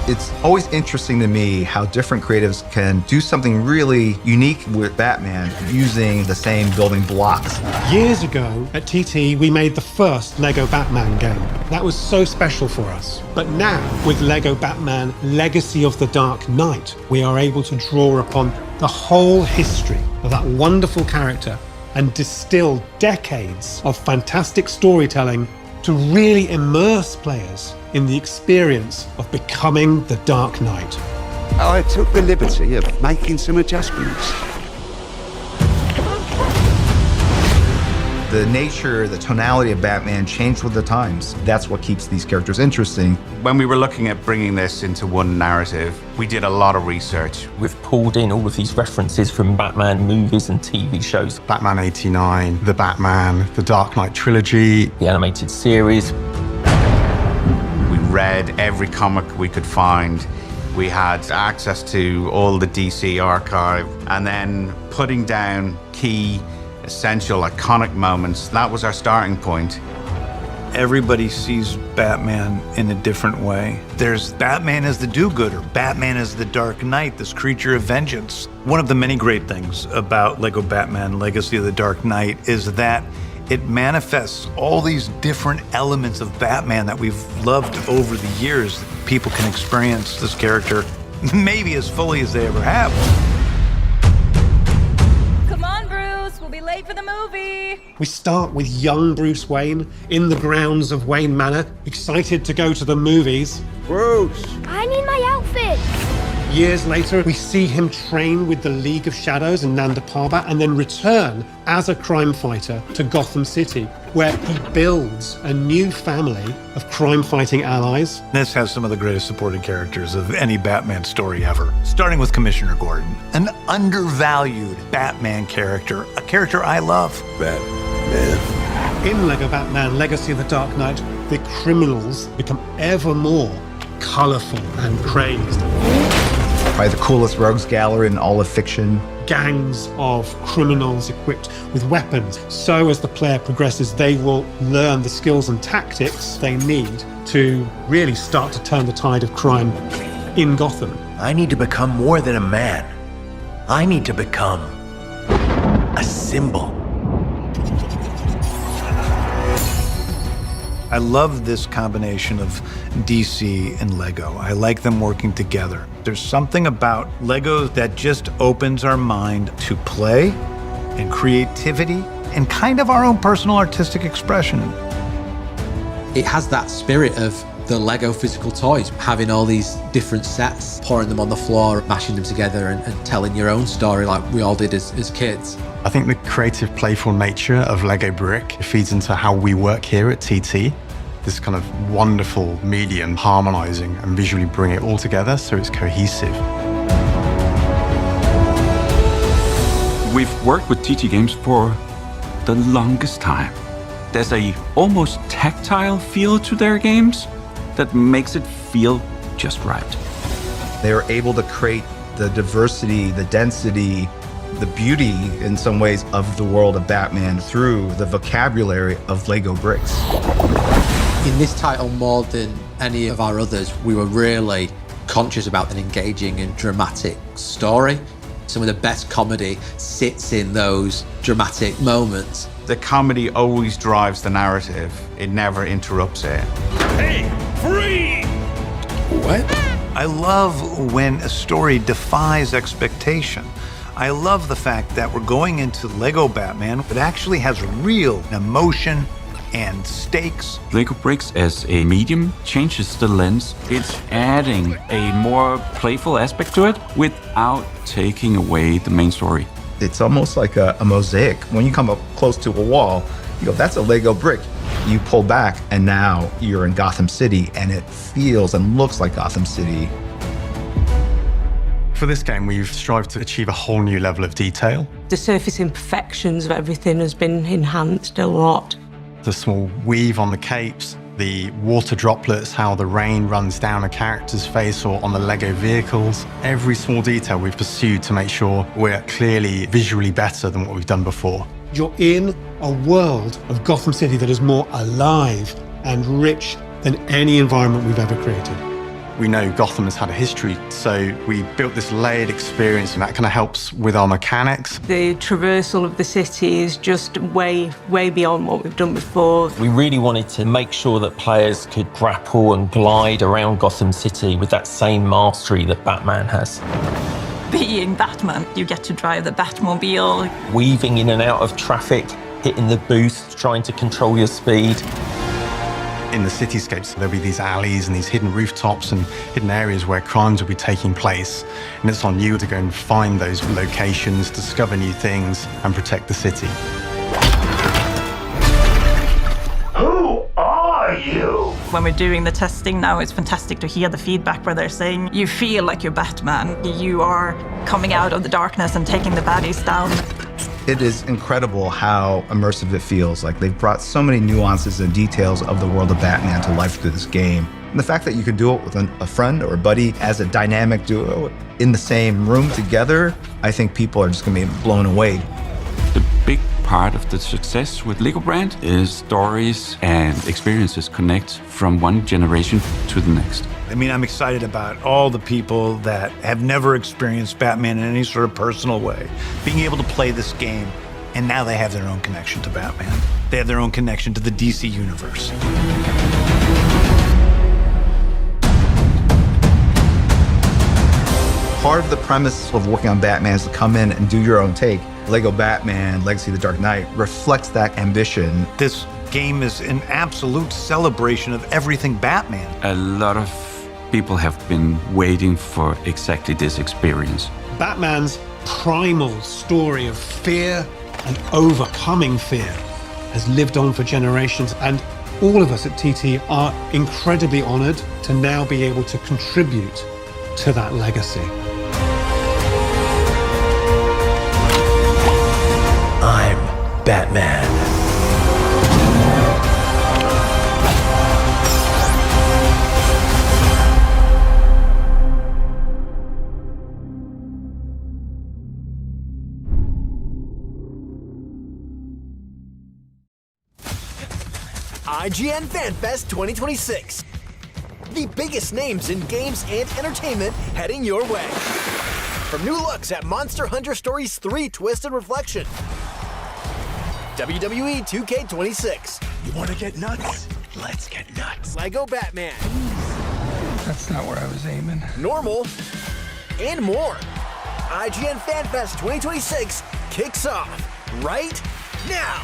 S22: It's always interesting to me how different creatives can do something really unique with Batman using the same building blocks.
S23: Years ago at TT, we made the first Lego Batman game. That was so special for us. But now, with Lego Batman Legacy of the Dark Knight, we are able to draw upon the whole history of that wonderful character and distill decades of fantastic storytelling to really immerse players in the experience of becoming the Dark Knight.
S24: I took the liberty of making some adjustments.
S22: The nature, the tonality of Batman changed with the times. That's what keeps these characters interesting.
S24: When we were looking at bringing this into one narrative, we did a lot of research.
S25: We've pulled in all of these references from Batman movies and TV shows.
S24: Batman 89, The Batman, The Dark Knight trilogy,
S25: the animated series.
S24: We read every comic we could find. We had access to all the DC archive, and then putting down key, essential, iconic moments. That was our starting point.
S2: Everybody sees Batman in a different way. There's Batman as the do-gooder, Batman as the Dark Knight, this creature of vengeance. One of the many great things about Lego Batman Legacy of the Dark Knight is that it manifests all these different elements of Batman that we've loved over the years. People can experience this character maybe as fully as they ever have.
S26: Come on, Bruce, we'll be late for the movie.
S23: We start with young Bruce Wayne in the grounds of Wayne Manor, excited to go to the movies.
S24: Bruce!
S26: I need my outfit.
S23: Years later, we see him train with the League of Shadows and Nanda Parbat, and then return as a crime fighter to Gotham City, where he builds a new family of crime-fighting allies.
S2: This has some of the greatest supporting characters of any Batman story ever, starting with Commissioner Gordon, an undervalued Batman character, a character I love.
S24: Batman.
S23: In Lego Batman Legacy of the Dark Knight, the criminals become ever more colorful and crazed.
S22: Probably the coolest rogues gallery in all of fiction.
S23: Gangs of criminals equipped with weapons. So as the player progresses, they will learn the skills and tactics they need to really start to turn the tide of crime in Gotham.
S27: I need to become more than a man. I need to become a symbol.
S2: I love this combination of DC and Lego. I like them working together. There's something about Lego that just opens our mind to play and creativity and kind of our own personal artistic expression.
S28: It has that spirit of
S1: the Lego physical toys, having all these different sets, pouring them on the floor, mashing them together and telling your own story like we all did as kids.
S4: I think the creative, playful nature of Lego Brick feeds into how we work here at TT. This kind of wonderful medium, harmonizing and visually bring it all together so it's cohesive.
S5: We've worked with TT Games for the longest time. There's a almost tactile feel to their games that makes it feel just right.
S22: They were able to create the diversity, the density, the beauty in some ways of the world of Batman through the vocabulary of Lego bricks.
S1: In this title, more than any of our others, we were really conscious about an engaging and dramatic story. Some of the best comedy sits in those dramatic moments.
S24: The comedy always drives the narrative. It never interrupts it.
S3: Hey, free!
S2: What? I love when a story defies expectation. I love the fact that we're going into Lego Batman. It actually has real emotion and stakes.
S5: Lego Bricks as a medium changes the lens. It's adding a more playful aspect to it without taking away the main story.
S22: It's almost like a mosaic. When you come up close to a wall, you go, that's a Lego brick. You pull back and now you're in Gotham City and it feels and looks like Gotham City.
S4: For this game, we've strived to achieve a whole new level of detail.
S6: The surface imperfections of everything has been enhanced a lot.
S4: The small weave on the capes, the water droplets, how the rain runs down a character's face or on the Lego vehicles. Every small detail we've pursued to make sure we're clearly visually better than what we've done before.
S23: You're in a world of Gotham City that is more alive and rich than any environment we've ever created.
S4: We know Gotham has had a history, so we built this layered experience, and that kind of helps with our mechanics.
S6: The traversal of the city is just way, way beyond what we've done before.
S25: We really wanted to make sure that players could grapple and glide around Gotham City with that same mastery that Batman has.
S11: Being Batman, you get to drive the Batmobile.
S25: Weaving in and out of traffic, hitting the boost, trying to control your speed.
S4: In the cityscapes, there'll be these alleys and these hidden rooftops and hidden areas where crimes will be taking place. And it's on you to go and find those locations, discover new things, and protect the city.
S19: Who are you?
S11: When we're doing the testing now, it's fantastic to hear the feedback where they're saying, you feel like you're Batman. You are coming out of the darkness and taking the baddies down.
S22: It is incredible how immersive it feels. Like they've brought so many nuances and details of the world of Batman to life through this game. And the fact that you can do it with a friend or a buddy as a dynamic duo in the same room together, I think people are just gonna be blown away.
S5: The big part of the success with Lego brand is stories and experiences connect from one generation to the next.
S2: I mean, I'm excited about all the people that have never experienced Batman in any sort of personal way, being able to play this game, and now they have their own connection to Batman. They have their own connection to the DC universe.
S22: Part of the premise of working on Batman is to come in and do your own take. Lego Batman, Legacy of the Dark Knight reflects that ambition.
S2: This game is an absolute celebration of everything Batman.
S5: A lot of people have been waiting for exactly this experience.
S23: Batman's primal story of fear and overcoming fear has lived on for generations, and all of us at TT are incredibly honored to now be able to contribute to that legacy.
S27: I'm Batman.
S13: IGN Fan Fest 2026. The biggest names in games and entertainment heading your way. From new looks at Monster Hunter Stories 3 Twisted Reflection, WWE 2K26.
S27: You want to get nuts? Let's get nuts.
S13: Lego Batman.
S27: That's not where I was aiming.
S13: Normal. And more. IGN Fan Fest 2026 kicks off right now.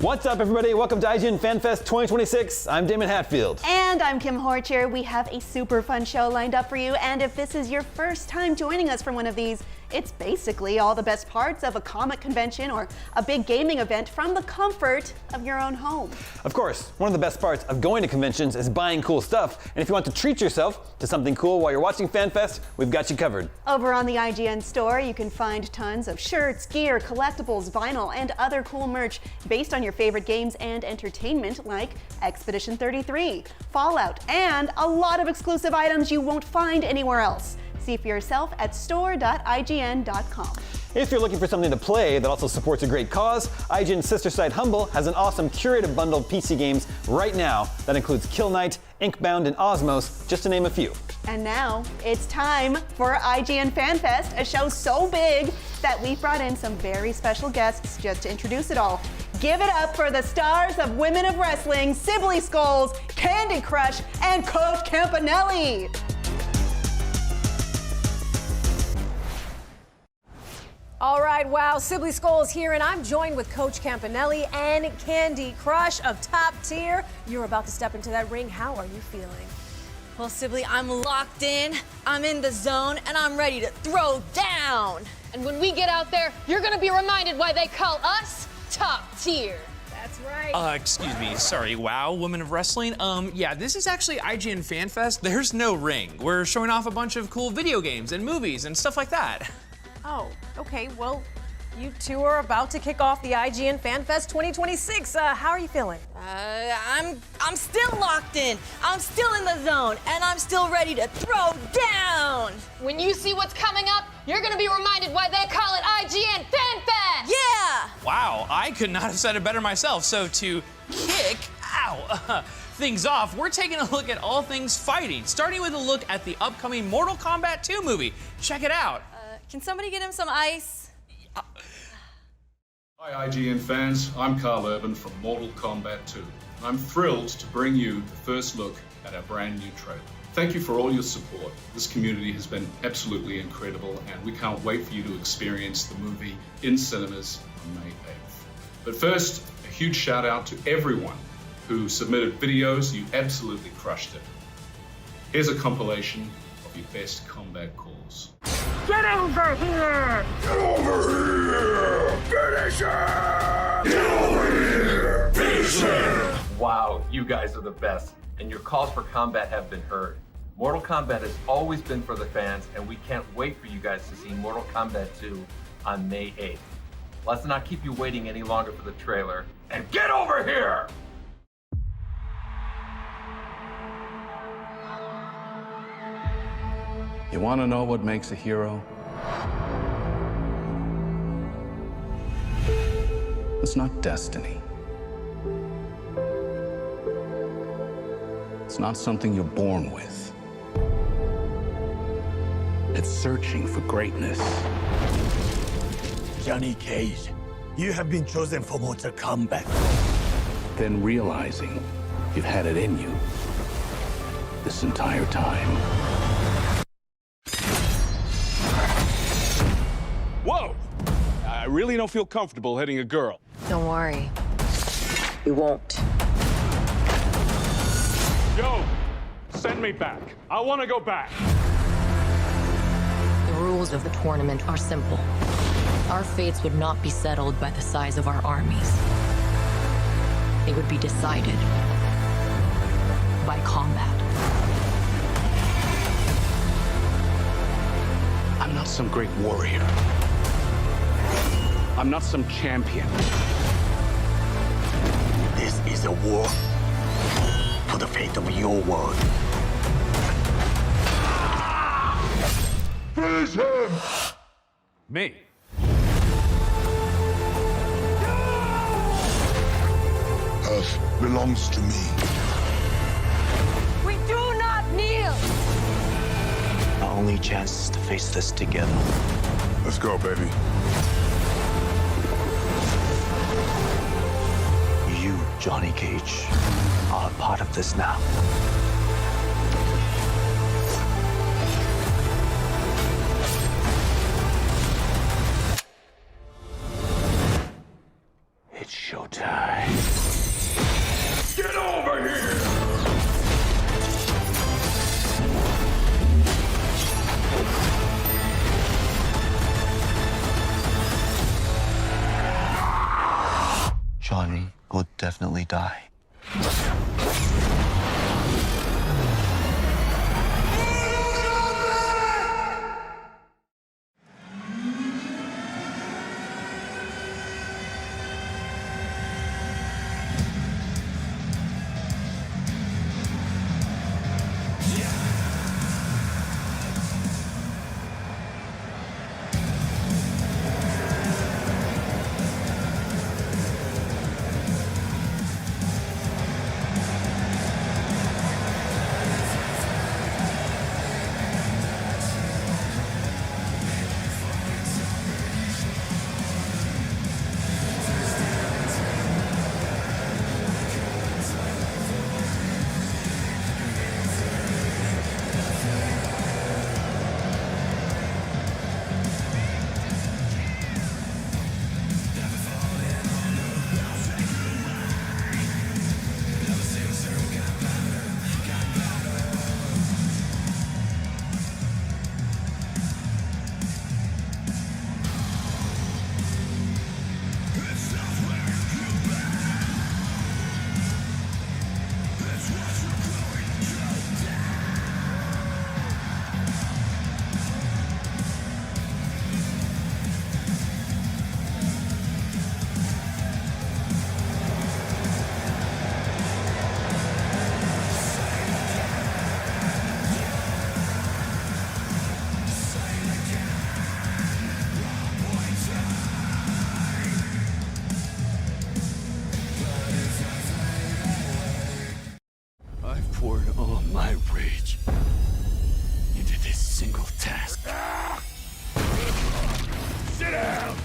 S7: What's up, everybody? Welcome to IGN Fan Fest 2026. I'm Damon Hatfield.
S8: And I'm Kim Horcher. We have a super fun show lined up for you, and if this is your first time joining us for one of these, it's basically all the best parts of a comic convention or a big gaming event from the comfort of your own home.
S7: Of course, one of the best parts of going to conventions is buying cool stuff, and if you want to treat yourself to something cool while you're watching Fan Fest, we've got you covered.
S8: Over on the IGN store, you can find tons of shirts, gear, collectibles, vinyl, and other cool merch based on your favorite games and entertainment like Expedition 33, Fallout, and a lot of exclusive items you won't find anywhere else. See for yourself at store.ign.com.
S7: If you're looking for something to play that also supports a great cause, IGN's sister site Humble has an awesome curated bundle of PC games right now that includes Kill Knight, Inkbound, and Osmos, just to name a few.
S8: And now it's time for IGN Fan Fest, a show so big that we've brought in some very special guests just to introduce it all. Give it up for the stars of Women of Wrestling, Sibley Skulls, Candy Crush, and Coach Campanelli.
S9: All right, wow, Sibley Skulls here, and I'm joined with Coach Campanelli and Candy Crush of Top Tier. You're about to step into that ring. How are you feeling?
S10: Well, Sibley, I'm locked in, I'm in the zone, and I'm ready to throw down.
S12: And when we get out there, you're gonna be reminded why they call us Top Tier.
S9: That's right.
S14: Excuse me, sorry, wow, Women of Wrestling. Yeah, this is actually IGN Fan Fest. There's no ring. We're showing off a bunch of cool video games and movies and stuff like that.
S9: Oh, okay, well, you two are about to kick off the IGN Fan Fest 2026. How are you feeling?
S10: I'm still locked in. I'm still in the zone, and I'm still ready to throw down.
S12: When you see what's coming up, you're gonna be reminded why they call it IGN Fan Fest.
S10: Yeah.
S14: Wow, I could not have said it better myself. So to kick things off, we're taking a look at all things fighting, starting with a look at the upcoming Mortal Kombat 2 movie. Check it out.
S10: Can somebody get him some ice?
S16: Hi IGN fans, I'm Carl Urban from Mortal Kombat 2. I'm thrilled to bring you the first look at our brand new trailer. Thank you for all your support. This community has been absolutely incredible, and we can't wait for you to experience the movie in cinemas on May 8th. But first, a huge shout out to everyone who submitted videos. You absolutely crushed it. Here's a compilation of your best combat calls.
S12: Get over here!
S18: Get over here! Finish him! Get over here! Finish him!
S28: Wow, you guys are the best, and your calls for combat have been heard. Mortal Kombat has always been for the fans, and we can't wait for you guys to see Mortal Kombat 2 on May 8th. Let's not keep you waiting any longer for the trailer, and get over here!
S29: You want to know what makes a hero? It's not destiny. It's not something you're born with. It's searching for greatness.
S27: Johnny Cage, you have been chosen for Mortal Kombat.
S29: Then realizing you've had it in you this entire time.
S30: Whoa! I really don't feel comfortable hitting a girl.
S31: Don't worry. You won't.
S30: Yo, send me back. I want to go back.
S31: The rules of the tournament are simple. Our fates would not be settled by the size of our armies. They would be decided by combat.
S29: I'm not some great warrior. I'm not some champion.
S27: This is a war for the fate of your world.
S18: Finish him!
S30: Me?
S18: Earth belongs to me.
S9: We do not kneel!
S27: Our only chance is to face this together.
S18: Let's go, baby.
S27: You, Johnny Cage, are a part of this now.
S29: It's showtime.
S27: die.
S19: Poured all my rage into this single task. Sit down!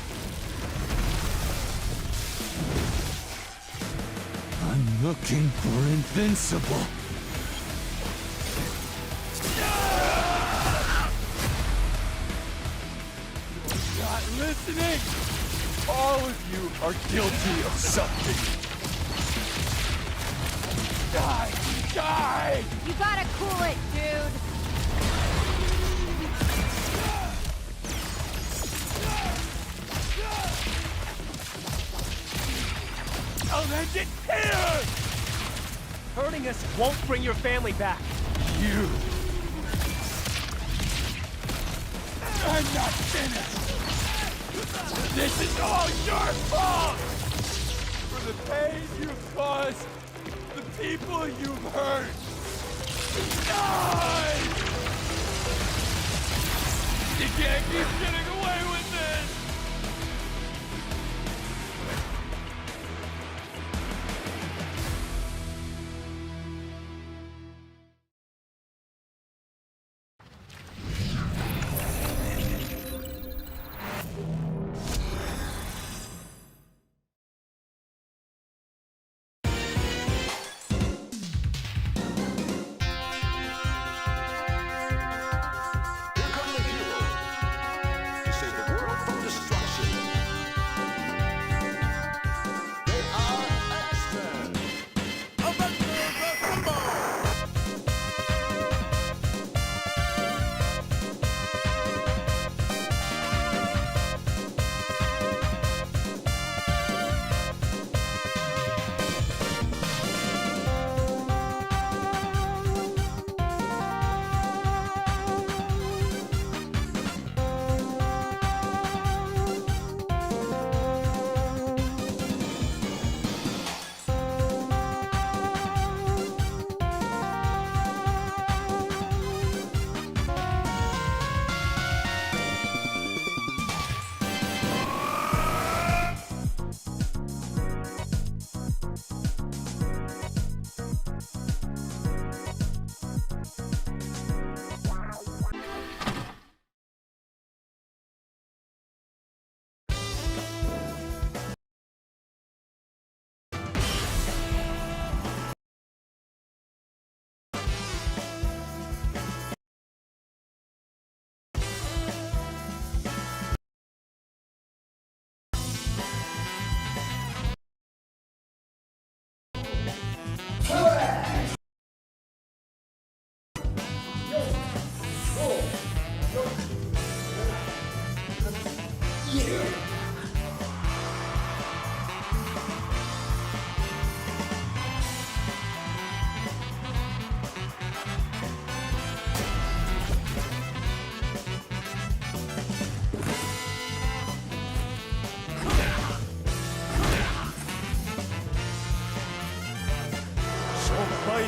S19: I'm looking for Invincible. Not listening! All of you are guilty of something. Die! Die!
S12: You gotta cool it, dude.
S19: I'll end it here! Hurting us won't bring your family back. You. I'm not finished. This is all your fault! For the pain you've caused, the people you've hurt. Die! You can't keep getting away with this!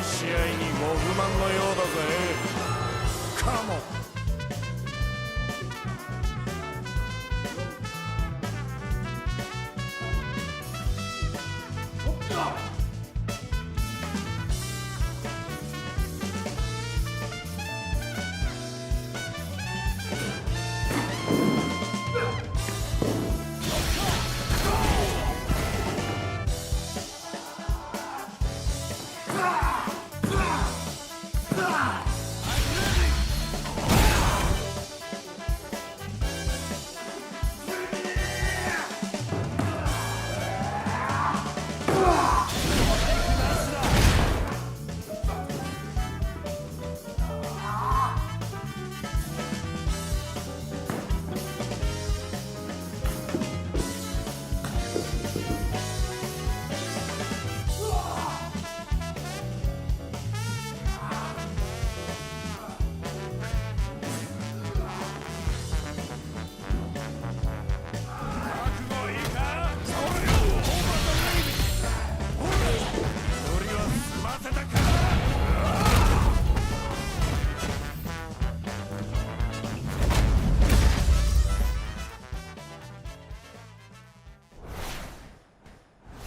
S1: 試合にも不満のようだぜ。カモン。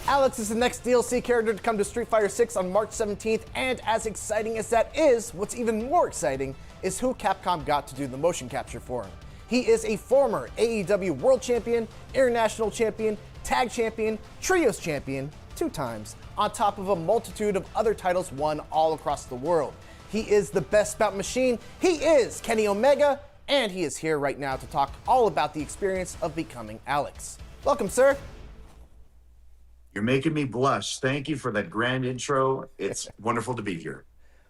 S3: Alex is the next DLC character to come to Street Fighter 6 on March 17th, and as exciting as that is, what's even more exciting is who Capcom got to do the motion capture for him. He is a former AEW World Champion, International Champion, Tag Champion, Trios Champion, 2 times, on top of a multitude of other titles won all across the world. He is the best bout machine, he is Kenny Omega, and he is here right now to talk all about the experience of becoming Alex. Welcome, sir.
S4: You're making me blush. Thank you for that grand intro. It's wonderful to be here.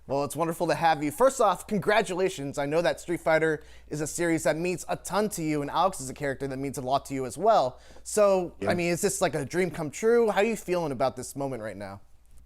S3: Well, it's wonderful to have you. First off, congratulations. I know that Street Fighter is a series that means a ton to you, and Alex is a character that means a lot to you as well. So, yeah. I mean, is this like a dream come true? How are you feeling about this moment right now?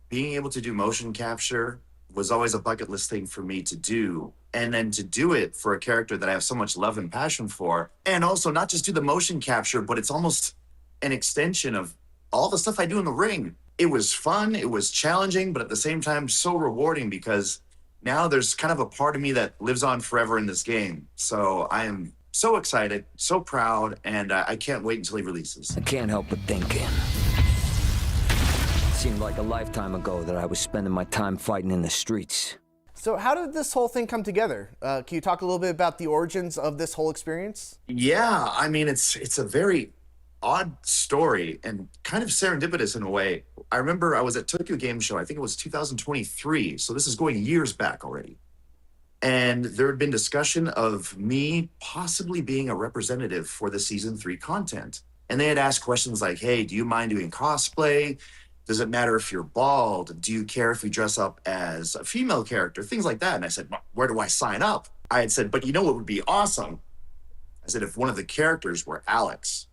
S4: Being able to do motion capture was always a bucket list thing for me to do. And then to do it for a character that I have so much love and passion for. And also not just do the motion capture, but it's almost an extension of all the stuff I do in the ring. It was fun, it was challenging, but at the same time, so rewarding because now there's kind of a part of me that lives on forever in this game. So I am so excited, so proud, and I can't wait until he releases.
S6: I can't help but thinking. It seemed like a lifetime ago that I was spending my time fighting in the streets.
S3: So how did this whole thing come together? Can you talk a little bit about the origins of this whole experience?
S4: Yeah, I mean, it's a very odd story and kind of serendipitous in a way. I remember I was at Tokyo Game Show, I think it was 2023, so this is going years back already. And there had been discussion of me possibly being a representative for the Season 3 content. And they had asked questions like, hey, do you mind doing cosplay? Does it matter if you're bald? Do you care if you dress up as a female character? Things like that. And I said, well, where do I sign up? I had said, but you know what would be awesome? I said, if one of the characters were Alex.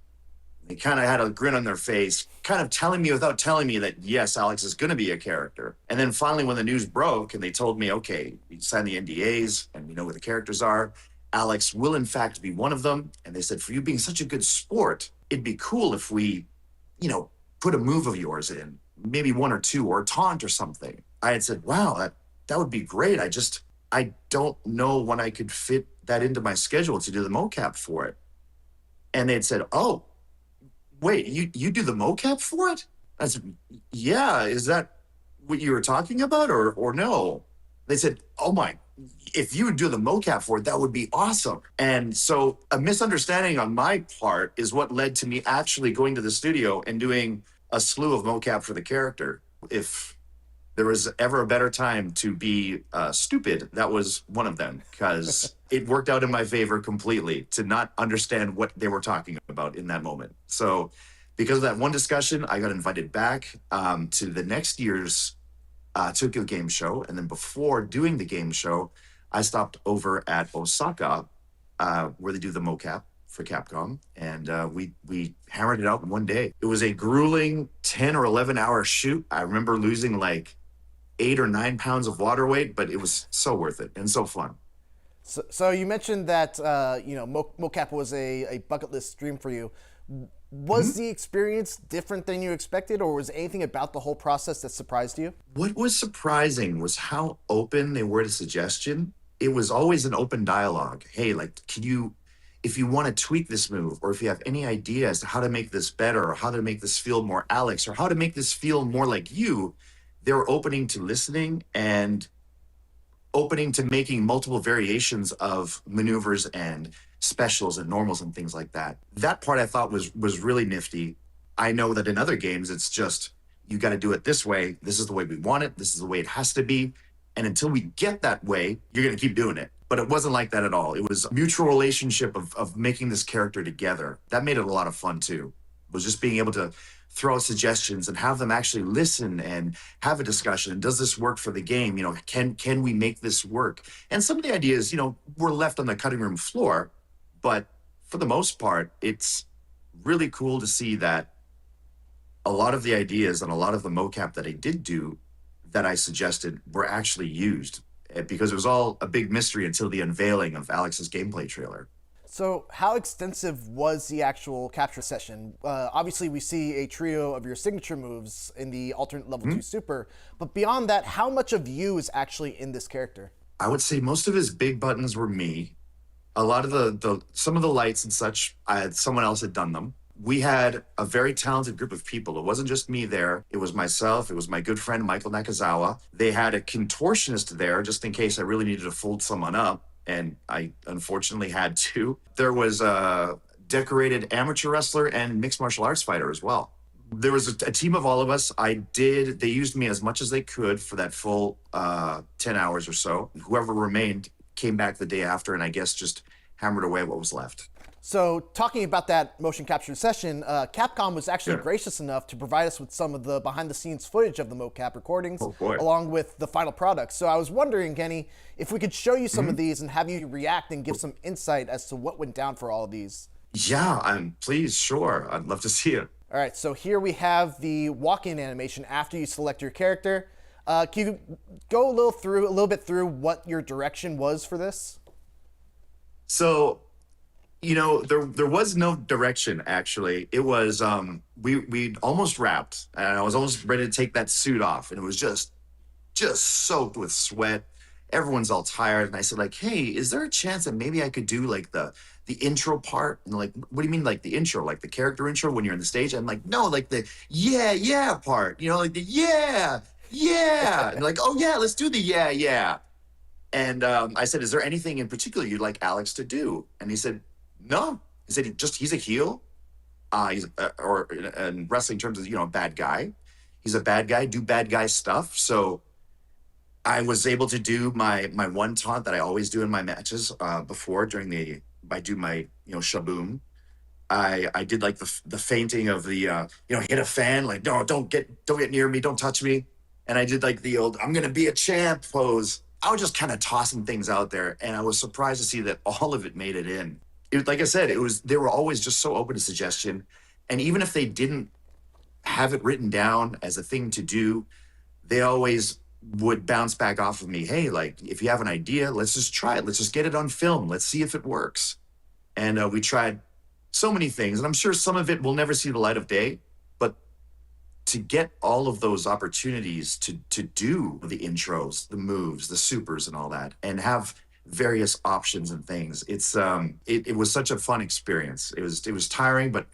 S4: They kind of had a grin on their face, kind of telling me without telling me that, yes, Alex is going to be a character. And then finally, when the news broke and they told me, okay, we signed the NDAs and we know where the characters are, Alex will in fact be one of them. And they said, for you being such a good sport, it'd be cool if we, put a move of yours in, maybe 1 or 2 or a taunt or something. I had said, wow, that would be great. I don't know when I could fit that into my schedule to do the mocap for it. And they'd said, oh, wait, you do the mocap for it? I said, yeah, is that what you were talking about or no? They said, oh my, if you would do the mocap for it, that would be awesome. And so a misunderstanding on my part is what led to me actually going to the studio and doing a slew of mocap for the character. If there was ever a better time to be stupid, that was one of them, because it worked out in my favor completely to not understand what they were talking about in that moment. So because of that one discussion, I got invited back to the next year's Tokyo Game Show. And then before doing the game show, I stopped over at Osaka, where they do the mocap for Capcom. And we hammered it out in one day. It was a grueling 10 or 11 hour shoot. I remember losing like 8 or 9 pounds of water weight, but it was so worth it and so fun.
S3: So you mentioned that, mocap was a bucket list dream for you. Was the experience different than you expected, or was anything about the whole process that surprised you?
S4: What was surprising was how open they were to suggestion. It was always an open dialogue. Hey, like, if you want to tweak this move, or if you have any idea as to how to make this better, or how to make this feel more Alex, or how to make this feel more like you, they're opening to listening and opening to making multiple variations of maneuvers and specials and normals and things like that. That part I thought was really nifty. I know that in other games, it's just, you got to do it this way. This is the way we want it. This is the way it has to be. And until we get that way, you're going to keep doing it. But it wasn't like that at all. It was a mutual relationship of making this character together. That made it a lot of fun too. It was just being able to throw out suggestions and have them actually listen and have a discussion. Does this work for the game? You know, can we make this work? And some of the ideas, you know, were left on the cutting room floor, but for the most part, it's really cool to see that a lot of the ideas and a lot of the mocap that I did do that I suggested were actually used, because it was all a big mystery until the unveiling of Alex's gameplay trailer.
S3: So how extensive was the actual capture session? Obviously, we see a trio of your signature moves in the alternate level 2 super, but beyond that, how much of you is actually in this character?
S4: I would say most of his big buttons were me. A lot of some of the lights and such, someone else had done them. We had a very talented group of people. It wasn't just me there. It was myself. It was my good friend, Michael Nakazawa. They had a contortionist there just in case I really needed to fold someone up. And I unfortunately had to. There was a decorated amateur wrestler and mixed martial arts fighter as well. There was a team of all of us. They used me as much as they could for that full 10 hours or so. Whoever remained came back the day after and I guess just hammered away what was left.
S3: So talking about that motion capture session, Capcom was actually gracious enough to provide us with some of the behind-the-scenes footage of the mocap recordings, along with the final product. So I was wondering, Kenny, if we could show you some of these and have you react and give some insight as to what went down for all of these.
S4: Yeah, please, sure. I'd love to see it.
S3: All right, so here we have the walk-in animation after you select your character. Can you go a little bit through what your direction was for this?
S4: So, you know, there was no direction, actually. It was, we'd almost wrapped, and I was almost ready to take that suit off, and it was just soaked with sweat. Everyone's all tired, and I said, like, hey, is there a chance that maybe I could do, like, the intro part? And like, what do you mean, like, the intro? Like, the character intro when you're on the stage? I'm like, no, like, the yeah part. You know, like, the yeah. And like, oh, yeah, let's do the yeah. And I said, is there anything in particular you'd like Alex to do? And he said, no. He said, he's a heel. Or in wrestling terms, you know, bad guy. He's a bad guy, do bad guy stuff. So I was able to do my one taunt that I always do in my matches before I do my, you know, shaboom. I did like the fainting of the, you know, hit a fan, like, no, don't get near me, don't touch me. And I did like the old, I'm going to be a champ pose. I was just kind of tossing things out there. And I was surprised to see that all of it made it in. Like I said, they were always just so open to suggestion. And even if they didn't have it written down as a thing to do, they always would bounce back off of me. Hey, like, if you have an idea, let's just try it. Let's just get it on film. Let's see if it works. And we tried so many things. And I'm sure some of it will never see the light of day. But to get all of those opportunities to do the intros, the moves, the supers and all that, and have various options and things, it was such a fun experience. It was tiring, but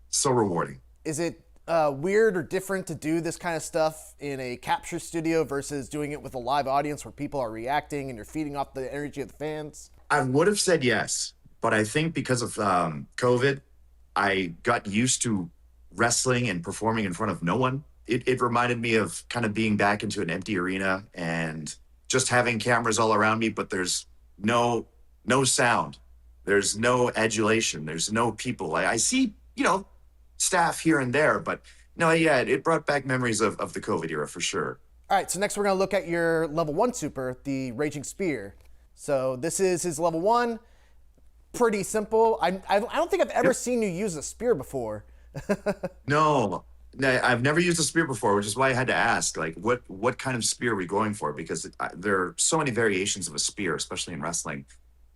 S4: so rewarding.
S3: Is it weird or different to do this kind of stuff in a capture studio versus doing it with a live audience where people are reacting and you're feeding off the energy of the fans?
S4: I would have said yes, but I think because of COVID, I got used to wrestling and performing in front of no one. It reminded me of kind of being back into an empty arena and just having cameras all around me, but there's no sound. There's no adulation. There's no people. I see, you know, staff here and there, but no, yeah, it brought back memories of the COVID era for sure.
S3: All right, so next we're going to look at your level 1 super, the Raging Spear. So this is his level 1. Pretty simple. I don't think I've ever seen you use a spear before.
S4: No, I've never used a spear before, which is why I had to ask, like, what kind of spear are we going for? Because there are so many variations of a spear, especially in wrestling.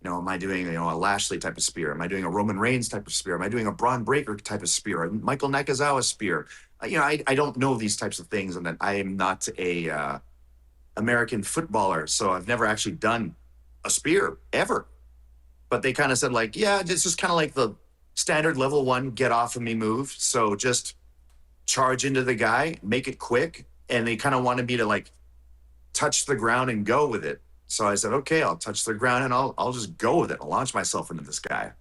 S4: am I doing, a Lashley type of spear? Am I doing a Roman Reigns type of spear? Am I doing a Braun Breaker type of spear? A Michael Nakazawa spear? I don't know these types of things, and that I am not a American footballer, so I've never actually done a spear ever. But they kind of said like, yeah, this is kind of like the standard level 1 get off of me move. So just charge into the guy, make it quick. And they kind of wanted me to like touch the ground and go with it. So I said, okay, I'll touch the ground and I'll just go with it. I'll launch myself into this guy.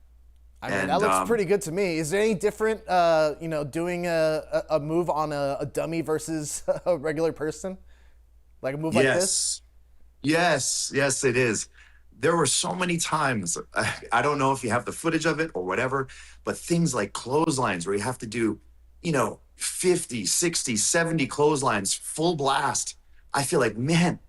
S3: I mean, that looks pretty good to me. Is there any different, doing a move on a dummy versus a regular person? Like a move like this?
S4: Yes, it is. There were so many times, I don't know if you have the footage of it or whatever, but things like clotheslines where you have to do, 50, 60, 70 clotheslines, full blast. I feel like, man,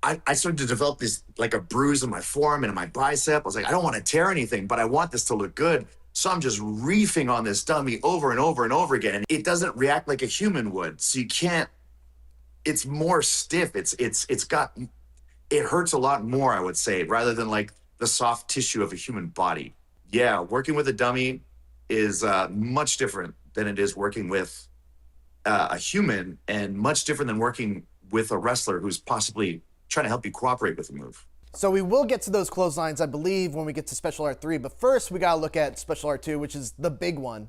S4: I started to develop this, like a bruise in my forearm and in my bicep. I was like, I don't want to tear anything, but I want this to look good. So I'm just reefing on this dummy over and over and over again. And it doesn't react like a human would. So you can't, it's more stiff. It hurts a lot more, I would say, rather than like the soft tissue of a human body. Yeah, working with a dummy is much different than it is working with a human, and much different than working with a wrestler who's possibly trying to help you cooperate with the move.
S3: So we will get to those clotheslines, I believe, when we get to Special Art 3. But first, we got to look at Special Art 2, which is the big one.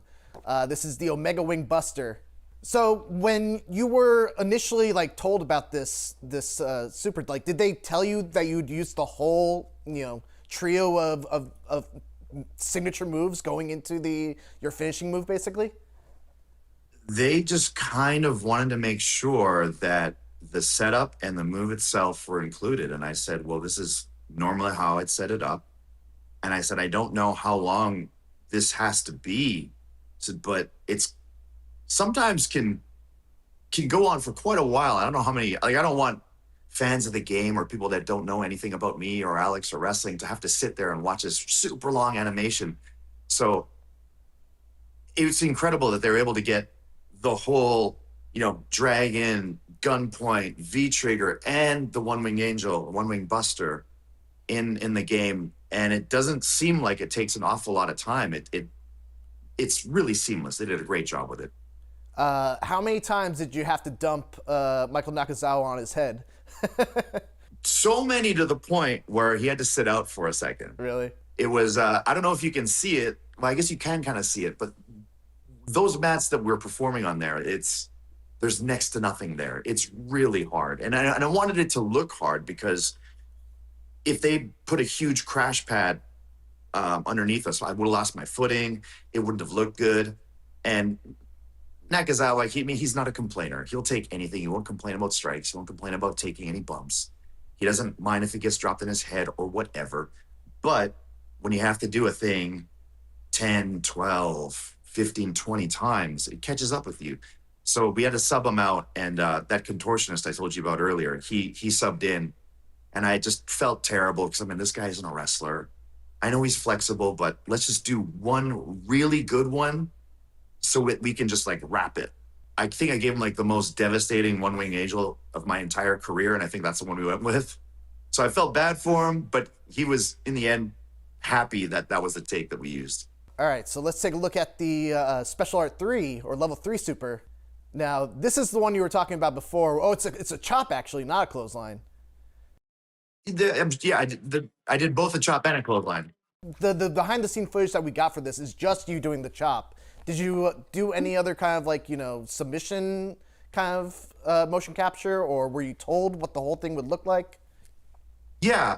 S3: This is the Omega Wing Buster. So when you were initially told about this super, did they tell you that you'd use the whole trio of signature moves going into your finishing move, basically?
S4: They just kind of wanted to make sure that the setup and the move itself were included. And I said, well, this is normally how I'd set it up. And I said, I don't know how long this has to be, but it's sometimes can go on for quite a while. I don't know how many, I don't want fans of the game or people that don't know anything about me or Alex or wrestling to have to sit there and watch this super long animation. So it's incredible that they're able to get the whole, dragon, gunpoint, V-trigger, and the one-wing angel, one-wing buster in the game. And it doesn't seem like it takes an awful lot of time. It's really seamless. They did a great job with it.
S3: How many times did you have to dump Michael Nakazawa on his head?
S4: So many, to the point where he had to sit out for a second.
S3: Really?
S4: It was, I don't know if you can see it. Well, I guess you can kind of see it, but those mats that we're performing on there, there's next to nothing there. It's really hard. And I wanted it to look hard, because if they put a huge crash pad underneath us, I would have lost my footing. It wouldn't have looked good. And Nakazawa, he's not a complainer. He'll take anything. He won't complain about strikes. He won't complain about taking any bumps. He doesn't mind if it gets dropped in his head or whatever. But when you have to do a thing 10, 12, 15, 20 times, it catches up with you. So we had to sub him out, and that contortionist I told you about earlier, he subbed in, and I just felt terrible because, this guy isn't a wrestler. I know he's flexible, but let's just do one really good one so we can just wrap it. I think I gave him the most devastating one-wing angel of my entire career, and I think that's the one we went with. So I felt bad for him, but he was, in the end, happy that that was the take that we used.
S3: All right, so let's take a look at the Special Art 3, or Level 3 Super. Now, this is the one you were talking about before. Oh, it's a chop, actually, not a clothesline.
S4: Yeah, I did both a chop and a clothesline.
S3: The behind-the-scene footage that we got for this is just you doing the chop. Did you do any other kind of submission kind of motion capture, or were you told what the whole thing would look like?
S4: Yeah,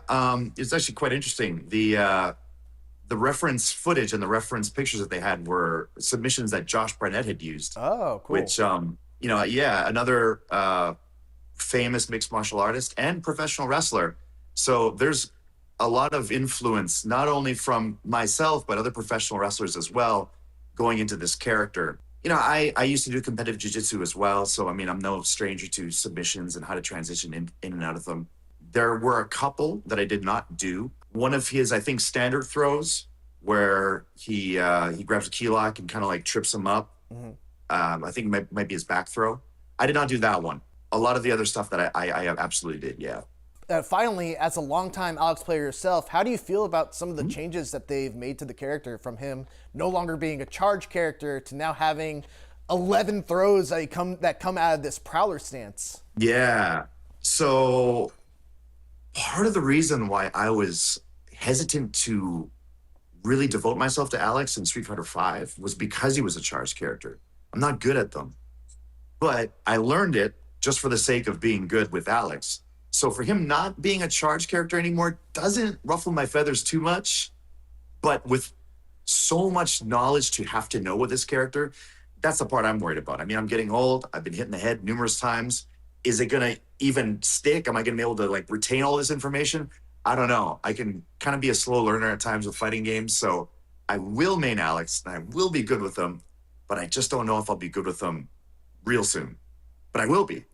S4: it's actually quite interesting. The reference footage and the reference pictures that they had were submissions that Josh Barnett had used.
S3: Oh, cool.
S4: Which, another famous mixed martial artist and professional wrestler. So there's a lot of influence, not only from myself, but other professional wrestlers as well, going into this character. I used to do competitive jiu-jitsu as well. So, I'm no stranger to submissions and how to transition in and out of them. There were a couple that I did not do. One of his, I think, standard throws where he grabs a key lock and kind of trips him up. Mm-hmm. I think it might be his back throw. I did not do that one. A lot of the other stuff that I absolutely did, yeah.
S3: Finally, as a longtime Alex player yourself, how do you feel about some of the changes that they've made to the character, from him no longer being a charge character to now having 11 throws that come out of this prowler stance?
S4: Yeah. So part of the reason why I was hesitant to really devote myself to Alex in Street Fighter V was because he was a charge character. I'm not good at them, but I learned it just for the sake of being good with Alex. So for him not being a charge character anymore doesn't ruffle my feathers too much, but with so much knowledge to have to know with this character, that's the part I'm worried about. I mean, I'm getting old. I've been hit in the head numerous times. Is it going to even stick? Am I going to be able to like retain all this information? I don't know. I can kind of be a slow learner at times with fighting games. So I will main Alex and I will be good with them, but I just don't know if I'll be good with them real soon. But I will be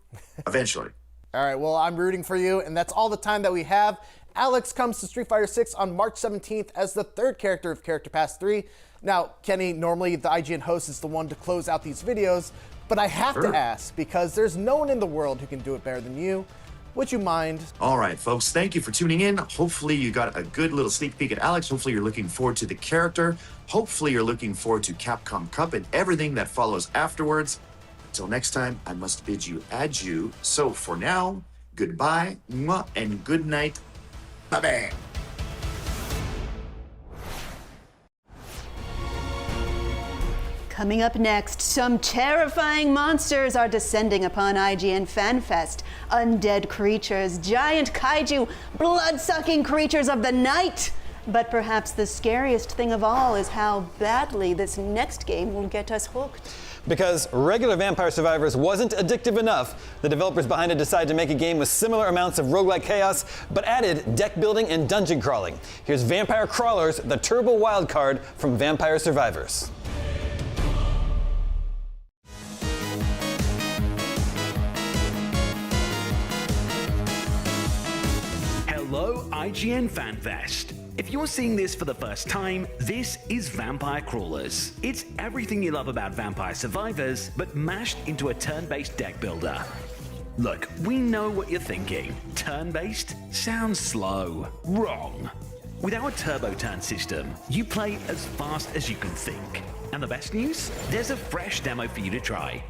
S4: eventually.
S3: All right, well, I'm rooting for you, and that's all the time that we have. Alex comes to Street Fighter 6 on March 17th as the third character of Character Pass 3. Now, Kenny, normally the IGN host is the one to close out these videos, but I have to ask, because there's no one in the world who can do it better than you. Would you mind?
S4: All right, folks, thank you for tuning in. Hopefully you got a good little sneak peek at Alex. Hopefully you're looking forward to the character. Hopefully you're looking forward to Capcom Cup and everything that follows afterwards. Until next time, I must bid you adieu. So for now, goodbye, mwah, and good night. Bye-bye.
S8: Coming up next, some terrifying monsters are descending upon IGN Fan Fest. Undead creatures, giant kaiju, blood-sucking creatures of the night. But perhaps the scariest thing of all is how badly this next game will get us hooked.
S7: Because regular Vampire Survivors wasn't addictive enough, the developers behind it decided to make a game with similar amounts of roguelike chaos, but added deck building and dungeon crawling. Here's Vampire Crawlers, the turbo wildcard from Vampire Survivors.
S19: Hello, IGN Fan Fest. If you're seeing this for the first time, this is Vampire Crawlers. It's everything you love about Vampire Survivors, but mashed into a turn-based deck builder. Look, we know what you're thinking. Turn-based? Sounds slow. Wrong. With our turbo turn system, you play as fast as you can think. And the best news? There's a fresh demo for you to try.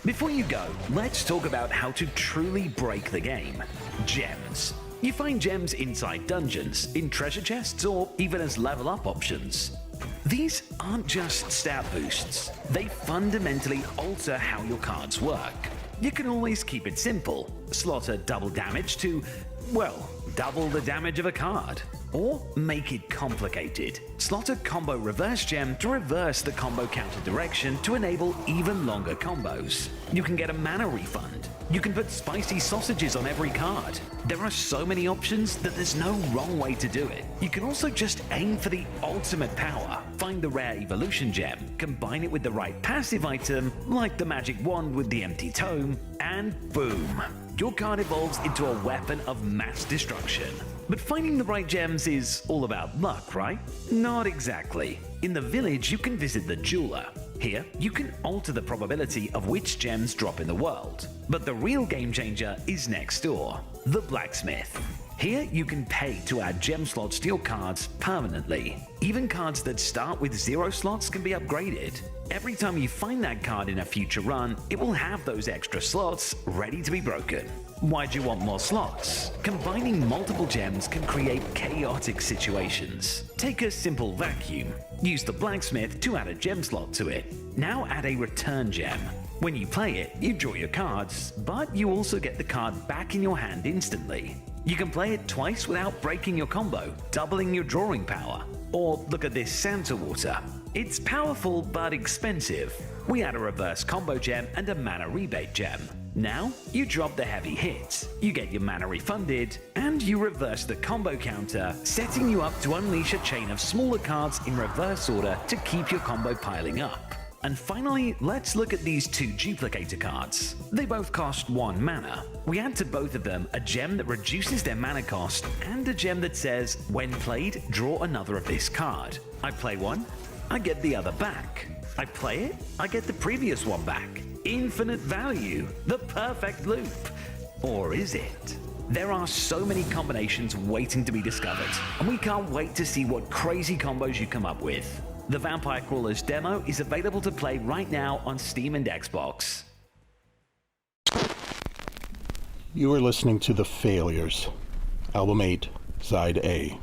S19: Before you go, let's talk about how to truly break the game. Gems. You find gems inside dungeons, in treasure chests, or even as level up options. These aren't just stat boosts, they fundamentally alter how your cards work. You can always keep it simple, slaughter double damage to, well, double the damage of a card. Or make it complicated. Slot a combo reverse gem to reverse the combo counter direction to enable even longer combos. You can get a mana refund. You can put spicy sausages on every card. There are so many options that there's no wrong way to do it. You can also just aim for the ultimate power. Find the rare evolution gem, combine it with the right passive item, like the magic wand with the empty tome, and boom! Your card evolves into a weapon of mass destruction. But finding the right gems is all about luck, right? Not exactly. In the village, you can visit the jeweler. Here, you can alter the probability of which gems drop in the world. But the real game changer is next door, the blacksmith. Here, you can pay to add gem slots to your cards permanently. Even cards that start with 0 slots can be upgraded. Every time you find that card in a future run, it will have those extra slots ready to be broken. Why'd you want more slots? Combining multiple gems can create chaotic situations. Take a simple vacuum. Use the blacksmith to add a gem slot to it. Now add a return gem. When you play it, you draw your cards, but you also get the card back in your hand instantly. You can play it twice without breaking your combo, doubling your drawing power. Or look at this Santa Water. It's powerful but expensive. We add a reverse combo gem and a mana rebate gem. Now, you drop the heavy hits, you get your mana refunded, and you reverse the combo counter, setting you up to unleash a chain of smaller cards in reverse order to keep your combo piling up. And finally, let's look at these 2 duplicator cards. They both cost 1 mana. We add to both of them a gem that reduces their mana cost and a gem that says, when played, draw another of this card. I play one, I get the other back. I play it, I get the previous one back. Infinite value, the perfect loop. Or is it?
S2: There are so many combinations waiting to be discovered, and we can't wait to see what crazy combos you come up with. The Vampire Crawlers demo is available to play right now on Steam and Xbox.
S5: You are listening to The Failures, Album 8, Side A.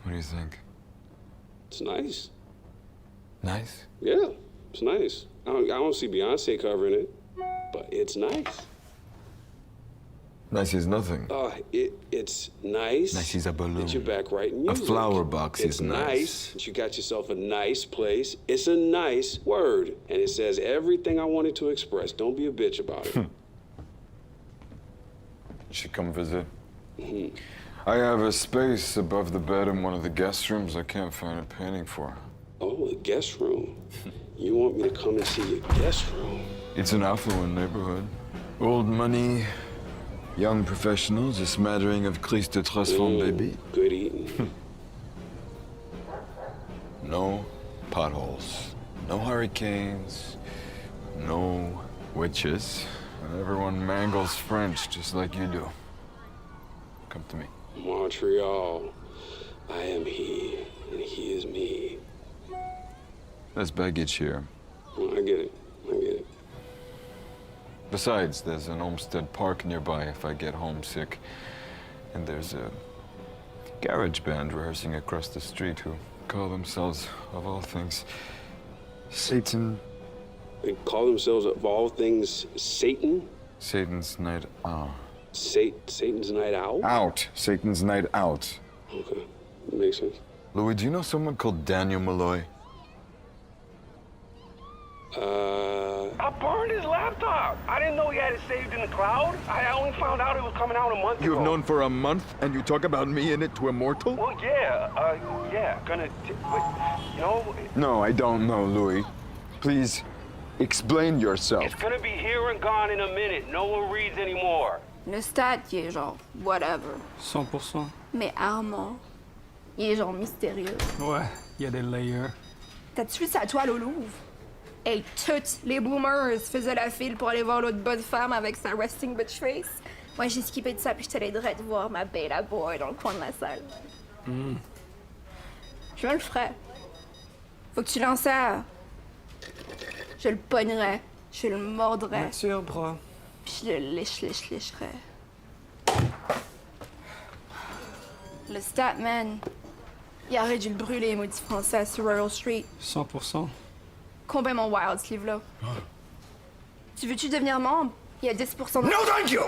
S11: What do you think?
S15: It's nice.
S11: Nice?
S15: Yeah, it's nice. I don't see Beyonce covering it, but it's nice.
S11: Nice is nothing.
S15: It's nice.
S11: Nice is a balloon.
S15: That you're back writing music.
S11: A flower box
S15: it's
S11: is nice.
S15: That you got yourself a nice place. It's a nice word, and it says everything I wanted to express. Don't be a bitch about it.
S11: You should come visit. I have a space above the bed in one of the guest rooms I can't find a painting for.
S15: Oh, a guest room. You want me to come and see your guest room?
S11: It's an affluent neighborhood. Old money, young professionals, a smattering of Christ de Transform baby.
S15: Good eating.
S11: No potholes, no hurricanes, no witches. Everyone mangles French just like you do. Come to me.
S15: Montreal. I am he, and he is me.
S11: There's baggage here.
S15: Well, I get it. I get it.
S11: Besides, there's an Olmsted Park nearby if I get homesick. And there's a garage band rehearsing across the street who call themselves, of all things, Satan.
S15: They call themselves, of all things, Satan?
S11: Satan's Night Out.
S15: Satan's Night Out?
S11: Out. Satan's Night Out.
S15: Okay, makes sense.
S11: Louis, do you know someone called Daniel Malloy?
S15: I burned his laptop. I didn't know he had it saved in the cloud. I only found out it was coming out a month ago.
S11: You've known for a month, and you talk about me in it to a mortal?
S15: Well, yeah, but, you know...
S11: No, I don't know, Louis. Please, explain yourself.
S15: It's gonna be here and gone in a minute. No one reads anymore.
S17: Lestat, il est genre, whatever.
S20: 100%.
S17: Mais Armand, il est genre mystérieux.
S20: Ouais, il y a des layers.
S17: T'as-tu vu sa toile au Louvre? Hey, toutes les boomers faisaient la file pour aller voir l'autre bonne femme avec sa resting bitch face. Moi, j'ai skippé de ça puis j'étais allée direct voir ma bella boy dans le coin de la salle. Je le ferais. Faut que tu lances ça. Je le pognerais. Je le mordrais.
S20: Nature, bro.
S17: Puis je le lécherais. Le Statman, il aurait dû le brûler, maudit français, sur Royal Street.
S20: 100%.
S17: Combien mon wild, ce livre-là? Tu veux-tu devenir membre? Il y a 10% de...
S13: No, thank you!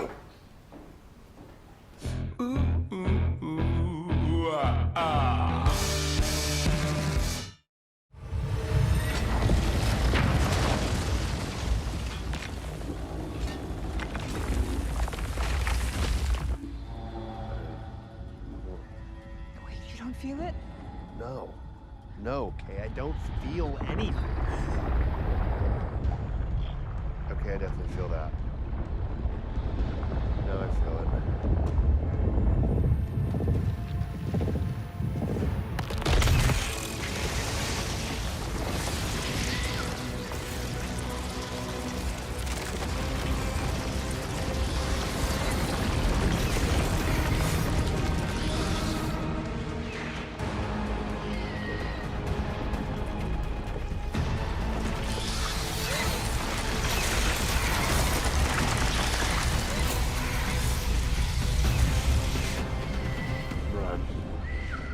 S21: Wait, you don't feel it?
S22: No. No, Kay, I don't feel anything. Okay, I definitely feel that. No, I feel it.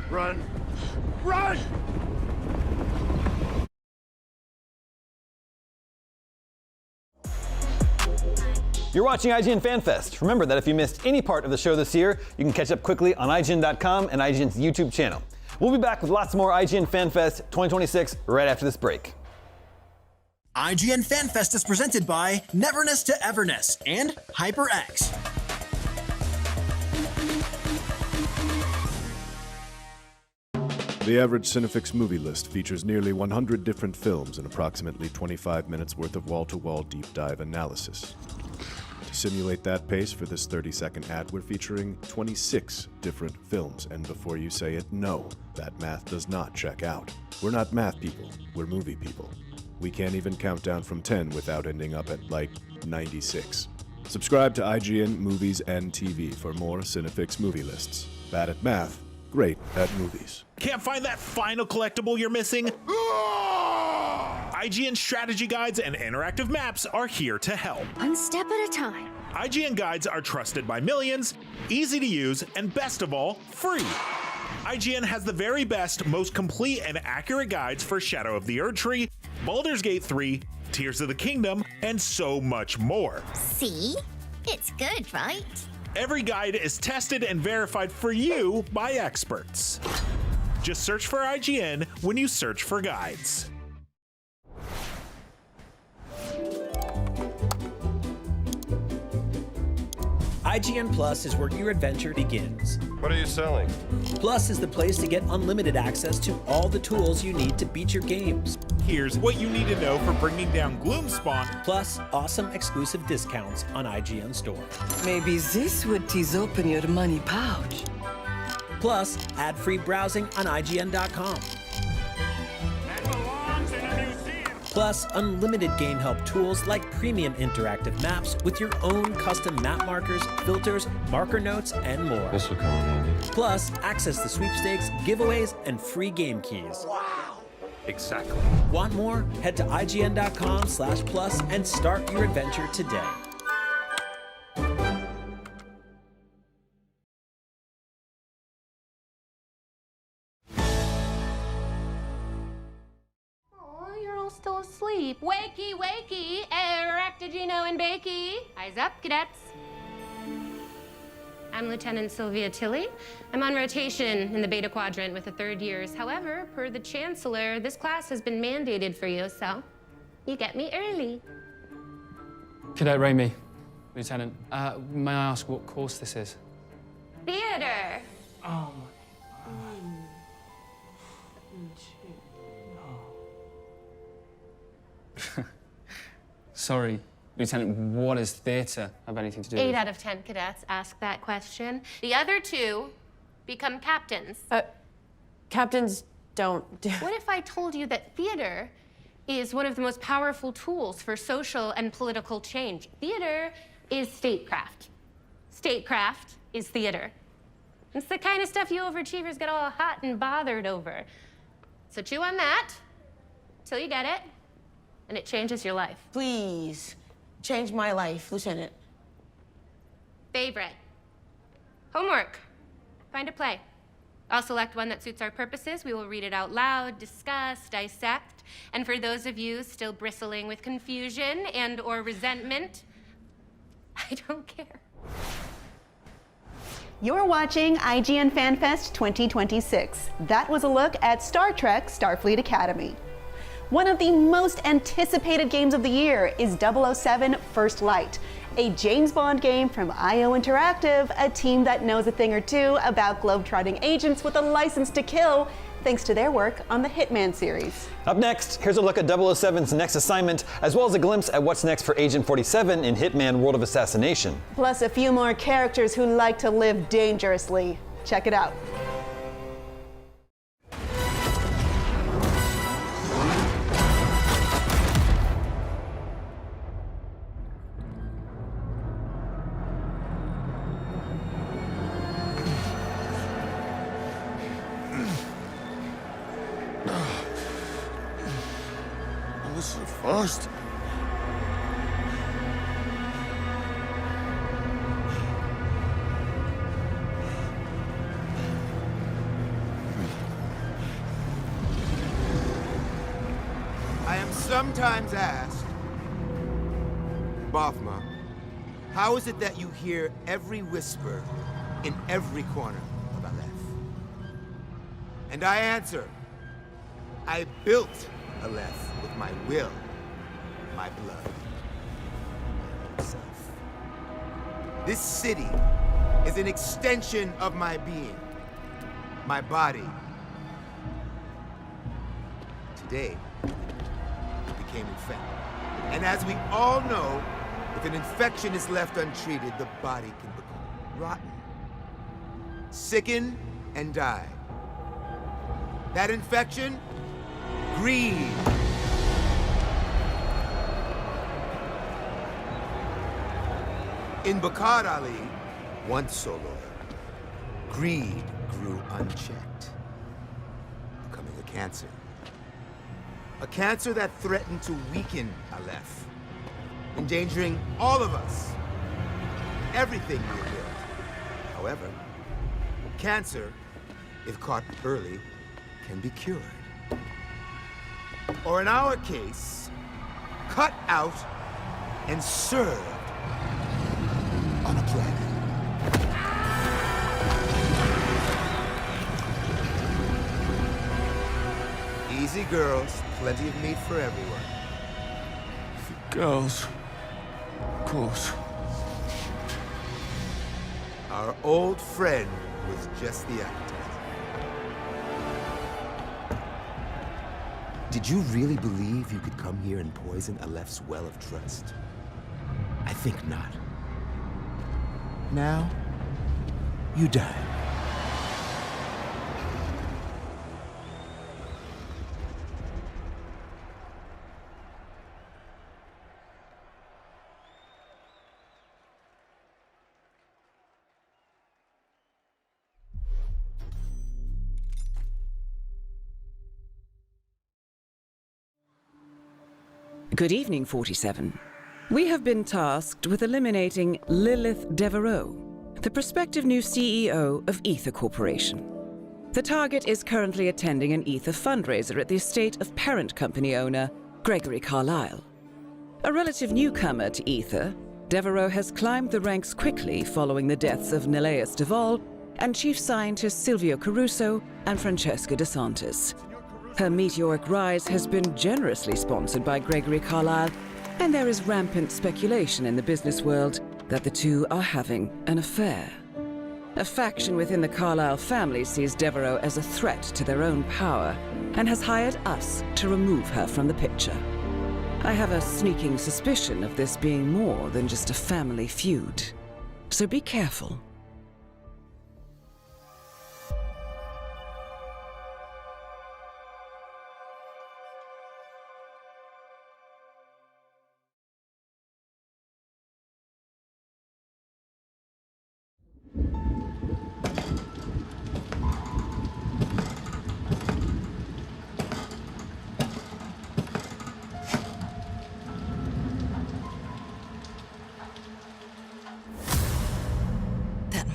S22: Run! Run!
S7: You're watching IGN Fan Fest. Remember that if you missed any part of the show this year, you can catch up quickly on IGN.com and IGN's YouTube channel. We'll be back with lots more IGN Fan Fest 2026 right after this break.
S13: IGN Fan Fest is presented by Neverness to Everness and HyperX.
S1: The average Cinefix movie list features nearly 100 different films and approximately 25 minutes worth of wall-to-wall deep dive analysis. To simulate that pace for this 30-second ad, we're featuring 26 different films, and before you say it, no, that math does not check out. We're not math people, we're movie people. We can't even count down from 10 without ending up at, like, 96. Subscribe to IGN Movies and TV for more Cinefix movie lists. Bad at math, great at movies.
S9: Can't find that final collectible you're missing? IGN strategy guides and interactive maps are here to help.
S10: One step at a time.
S9: IGN guides are trusted by millions, easy to use, and best of all, free. IGN has the very best, most complete and accurate guides for Shadow of the Erdtree, Baldur's Gate 3, Tears of the Kingdom, and so much more.
S10: See? It's good, right?
S9: Every guide is tested and verified for you by experts. Just search for IGN when you search for guides.
S14: IGN Plus is where your adventure begins.
S18: What are you selling?
S14: Plus is the place to get unlimited access to all the tools you need to beat your games.
S9: Here's what you need to know for bringing down Gloomspawn.
S14: Plus, awesome exclusive discounts on IGN Store.
S16: Maybe this would tease open your money pouch.
S14: Plus, ad-free browsing on IGN.com. Plus, unlimited game help tools like premium interactive maps with your own custom map markers, filters, marker notes, and more.
S11: This will come in handy.
S14: Plus, access to sweepstakes, giveaways, and free game keys. Wow!
S9: Exactly.
S14: Want more? Head to IGN.com/plus and start your adventure today.
S12: Still asleep. Wakey, wakey, Aractigino and Bakey. Eyes up, cadets. I'm Lieutenant Sylvia Tilley. I'm on rotation in the Beta Quadrant with the third years. However, per the Chancellor, this class has been mandated for you, so you get me early.
S20: Cadet Raimi, Lieutenant. May I ask what course this is?
S12: Theater.
S20: Oh my. Sorry, Lieutenant, what does theater have anything to do with?
S12: 8 out of 10 cadets ask that question. The other 2 become captains.
S23: Captains don't do...
S12: What if I told you that theater is one of the most powerful tools for social and political change? Theater is statecraft. Statecraft is theater. It's the kind of stuff you overachievers get all hot and bothered over. So chew on that till you get it. And it changes your life.
S23: Please, change my life, Lieutenant.
S12: Favorite. Homework. Find a play. I'll select one that suits our purposes. We will read it out loud, discuss, dissect. And for those of you still bristling with confusion and or resentment, I don't care.
S8: You're watching IGN Fan Fest 2026. That was a look at Star Trek Starfleet Academy. One of the most anticipated games of the year is 007 First Light, a James Bond game from IO Interactive, a team that knows a thing or two about globetrotting agents with a license to kill, thanks to their work on the Hitman series.
S7: Up next, here's a look at 007's next assignment, as well as a glimpse at what's next for Agent 47 in Hitman World of Assassination.
S8: Plus a few more characters who like to live dangerously. Check it out.
S18: First.
S24: I am sometimes asked, Bothma, how is it that you hear every whisper in every corner of Aleph? And I answer, I built Aleph with my will, my blood, myself. This city is an extension of my being, my body, today, it became infected. And as we all know, if an infection is left untreated, the body can become rotten, sicken, and die. That infection? Greed. In Bakar Ali, once so loyal, greed grew unchecked, becoming a cancer. A cancer that threatened to weaken Aleph, endangering all of us, everything we built. However, cancer, if caught early, can be cured. Or in our case, cut out and served on a platter. Easy, girls. Plenty of meat for everyone.
S11: Girls. Of course.
S24: Our old friend was just the appetizer. Did you really believe you could come here and poison Aleph's well of trust? I think not. Now, you die.
S3: Good evening, 47. We have been tasked with eliminating Lilith Devereaux, the prospective new CEO of Ether Corporation. The target is currently attending an Ether fundraiser at the estate of parent company owner Gregory Carlisle. A relative newcomer to Ether, Devereaux has climbed the ranks quickly following the deaths of Neleus Duvall and chief scientists Silvio Caruso and Francesca DeSantis. Her meteoric rise has been generously sponsored by Gregory Carlisle, and there is rampant speculation in the business world that the two are having an affair. A faction within the Carlisle family sees Devereaux as a threat to their own power and has hired us to remove her from the picture. I have a sneaking suspicion of this being more than just a family feud, so be careful.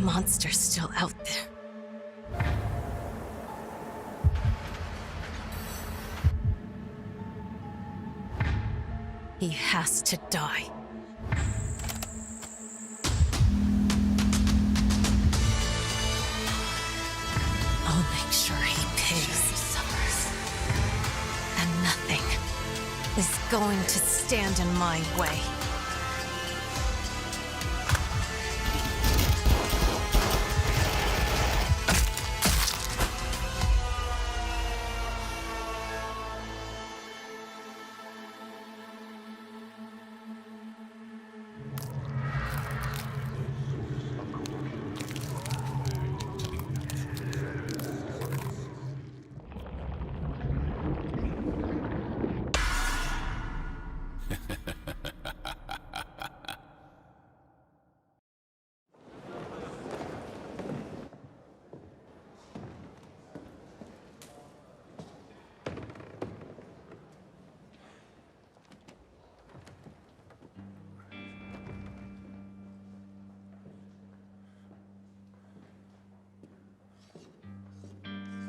S10: Monster's still out there. He has to die. I'll make sure he pays. He suffers. And nothing is going to stand in my way.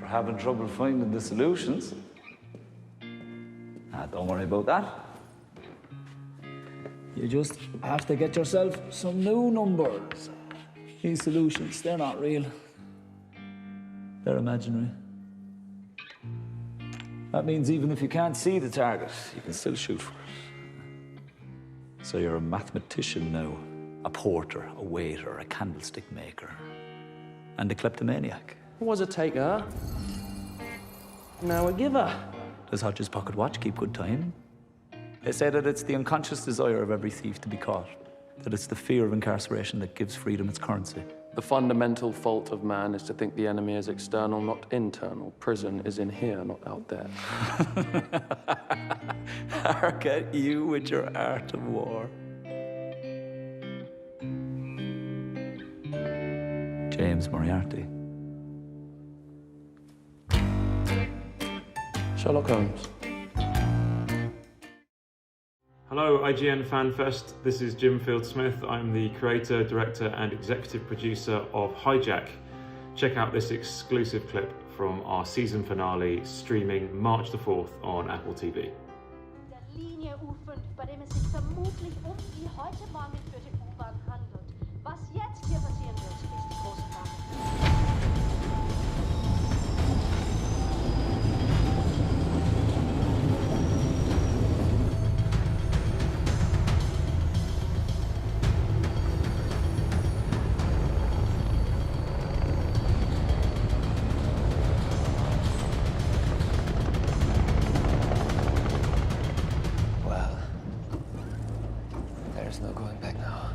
S4: Having trouble finding the solutions. Don't worry about that. You just have to get yourself some new numbers. These solutions, they're not real. They're imaginary. That means even if you can't see the target, you can still shoot for it. So you're a mathematician now, a porter, a waiter, a candlestick maker, and a kleptomaniac.
S6: Was a taker, now a giver.
S4: Does Hodge's pocket watch keep good time? They say that it's the unconscious desire of every thief to be caught, that it's the fear of incarceration that gives freedom its currency.
S2: The fundamental fault of man is to think the enemy is external, not internal. Prison is in here, not out there.
S4: Hark at you with your art of war. James Moriarty.
S2: Sherlock Holmes.
S5: Hello, IGN Fan Fest. This is Jim Field-Smith. I'm the creator, director, and executive producer of Hijack. Check out this exclusive clip from our season finale, streaming March the 4th on Apple TV.
S6: There's no going back now.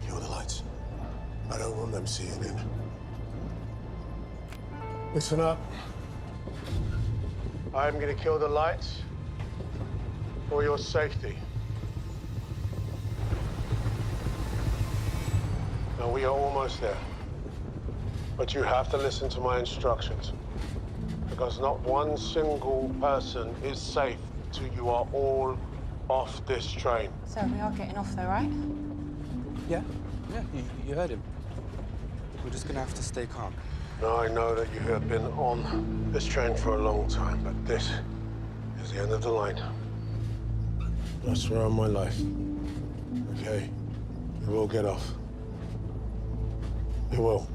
S18: Kill the lights. I don't want them seeing it. Listen up. I'm gonna kill the lights for your safety. Now, we are almost there. But you have to listen to my instructions. Because not one single person is safe till you are all off this train.
S21: So we are getting off though, right?
S6: Yeah, you heard him. We're just gonna have to stay calm.
S18: Now, I know that you have been on this train for a long time, but this is the end of the line. I swear on my life. Okay? You will get off. You will.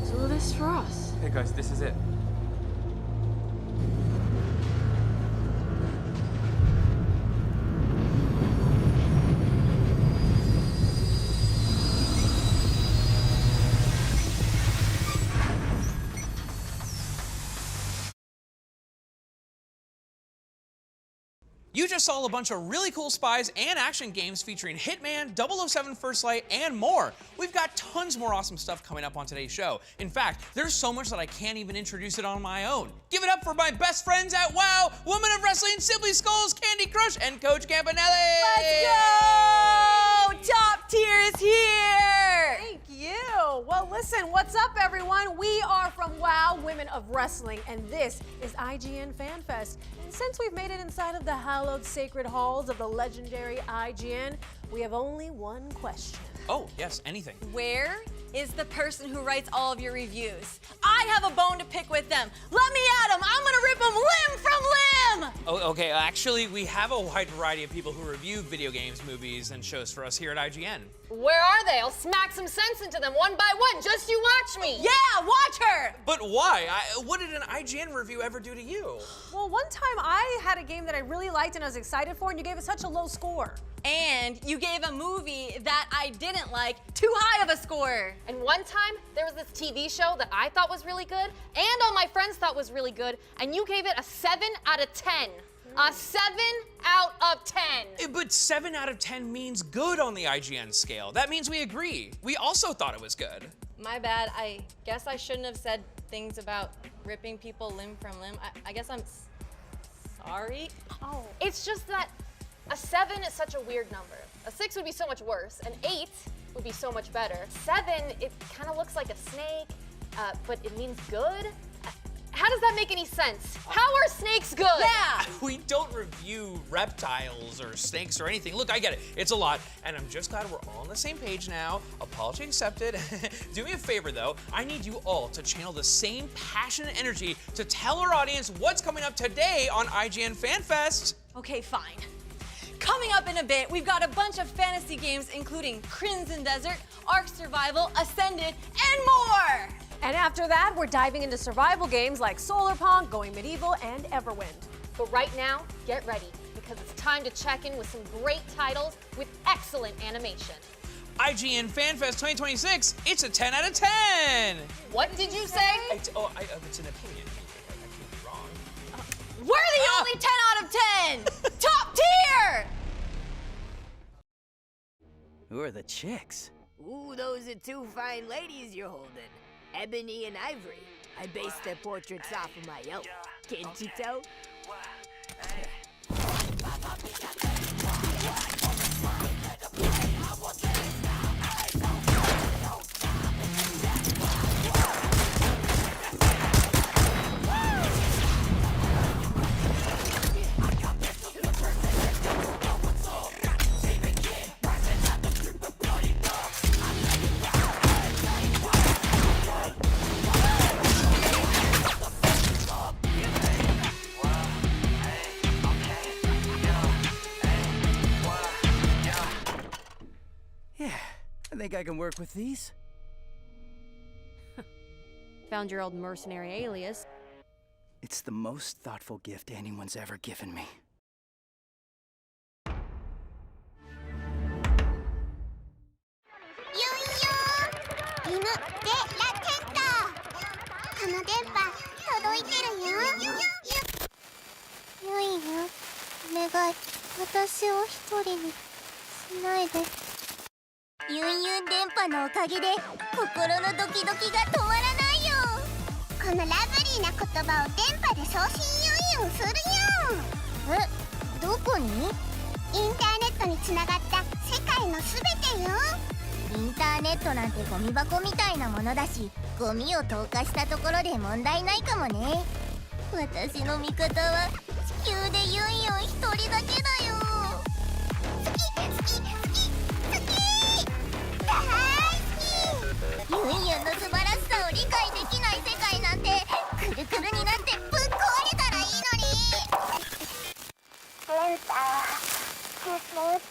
S21: Is all this for us?
S6: Hey guys, this is it.
S19: You just saw a bunch of really cool spies and action games featuring Hitman, 007 First Light, and more. We've got tons more awesome stuff coming up on today's show. In fact, there's so much that I can't even introduce it on my own. Give it up for my best friends at WoW, Women of Wrestling, Simply Skulls, Candy Crush, and Coach Campanelli!
S25: Let's go! Top tier is here!
S21: Thank you. Well, listen, what's up, everyone? We are from WoW, Women of Wrestling, and this is IGN Fan Fest. And since we've made it inside of the hallowed sacred halls of the legendary IGN, we have only one question.
S19: Oh, yes, anything.
S25: Where is the person who writes all of your reviews? I have a bone to pick with them. Let me at them. I'm gonna rip them limb from limb.
S19: Oh, okay, actually, we have a wide variety of people who review video games, movies, and shows for us here at IGN.
S25: Where are they? I'll smack some sense into them one by one. Just you watch me. Yeah, watch her.
S19: But why? What did an IGN review ever do to you?
S21: Well, one time I had a game that I really liked and I was excited for, and you gave it such a low score.
S25: And you gave a movie that I didn't like too high of a score. And one time, there was this TV show that I thought was really good, and all my friends thought was really good, and you gave it a 7 out of 10. A 7 out of 10.
S19: But 7 out of 10 means good on the IGN scale. That means we agree. We also thought it was good.
S25: My bad. I guess I shouldn't have said things about ripping people limb from limb. I guess I'm sorry. Oh. It's just that a 7 is such a weird number. A 6 would be so much worse. An 8 would be so much better. 7, it kind of looks like a snake, but it means good. How does that make any sense? How are snakes good?
S19: Yeah! We don't review reptiles or snakes or anything. Look, I get it. It's a lot, and I'm just glad we're all on the same page now. Apology accepted. Do me a favor, though. I need you all to channel the same passion and energy to tell our audience what's coming up today on IGN Fan Fest.
S25: Okay, fine. Coming up in a bit, we've got a bunch of fantasy games, including Crimson Desert, Ark Survival, Ascended, and more!
S21: And after that, we're diving into survival games like Solarpunk, Going Medieval, and Everwind.
S1: But right now, get ready, because it's time to check in with some great titles with excellent animation.
S19: IGN Fan Fest 2026, it's a 10 out of 10!
S1: What did you say?
S19: It's an opinion. I could be wrong.
S1: We're the only 10 out of 10! Top tier!
S13: Who are the chicks?
S15: Ooh, those are two fine ladies you're holding. Ebony and Ivory. I based their portraits off of my own. Can't you tell?
S13: I think I can work with these.
S1: Found your old mercenary alias.
S13: It's the most thoughtful gift anyone's ever given me.
S17: ユンユン電波のおかげで心のドキドキが止まらないよ。このラブリーな言葉を電波で送信ユンユンするよ。え、どこに？インターネットにつながった世界のすべてよ。インターネットなんてゴミ箱みたいなものだし、ゴミを投下したところで問題ないかもね。私の味方は地球でユンユン一人だけだよ。好き好き好き好き。大好き。ユンユンの素晴らしさを理解できない世界なんてくるくるになってぶっ壊れたらいいのに。電波進むって。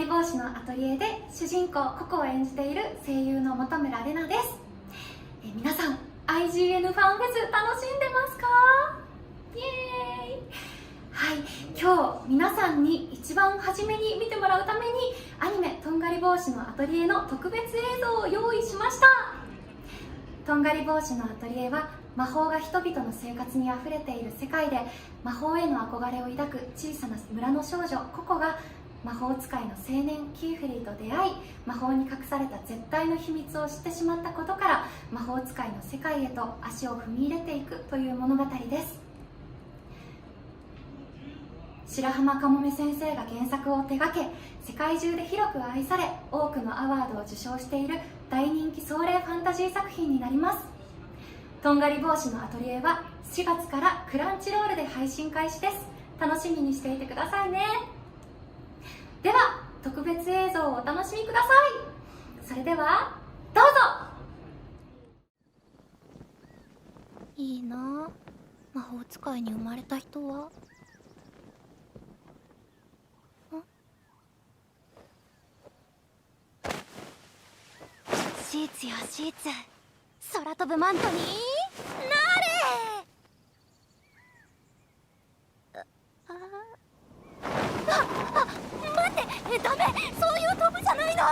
S22: 帽子のアトリエで主人公ココを演じている声優の本村玲奈です。皆さん IGN ファンフェス楽しんでますか？イエーイ。はい、今日皆さんに一番初めに見てもらうためにアニメとんがり帽子のアトリエの特別映像を用意しました。とんがり帽子のアトリエは魔法が人々の生活にあふれている世界で魔法への憧れを抱く小さな村の少女ココが魔法使いの青年キーフリーと出会い、魔法に隠された絶対の秘密を知ってしまったことから魔法使いの世界へと足を踏み入れていくという物語です。白浜かもめ先生が原作を手掛け、世界中で広く愛され多くのアワードを受賞している大人気壮麗ファンタジー作品になります。とんがり帽子のアトリエは4月からクランチロールで配信開始です。楽しみにしていてくださいね。では特別映像をお楽しみください。それではどうぞ。
S17: いいな、魔法使いに生まれた人は。シーツよシーツ、空飛ぶマントになれ。待って、ダメ、そういう飛ぶじゃないの。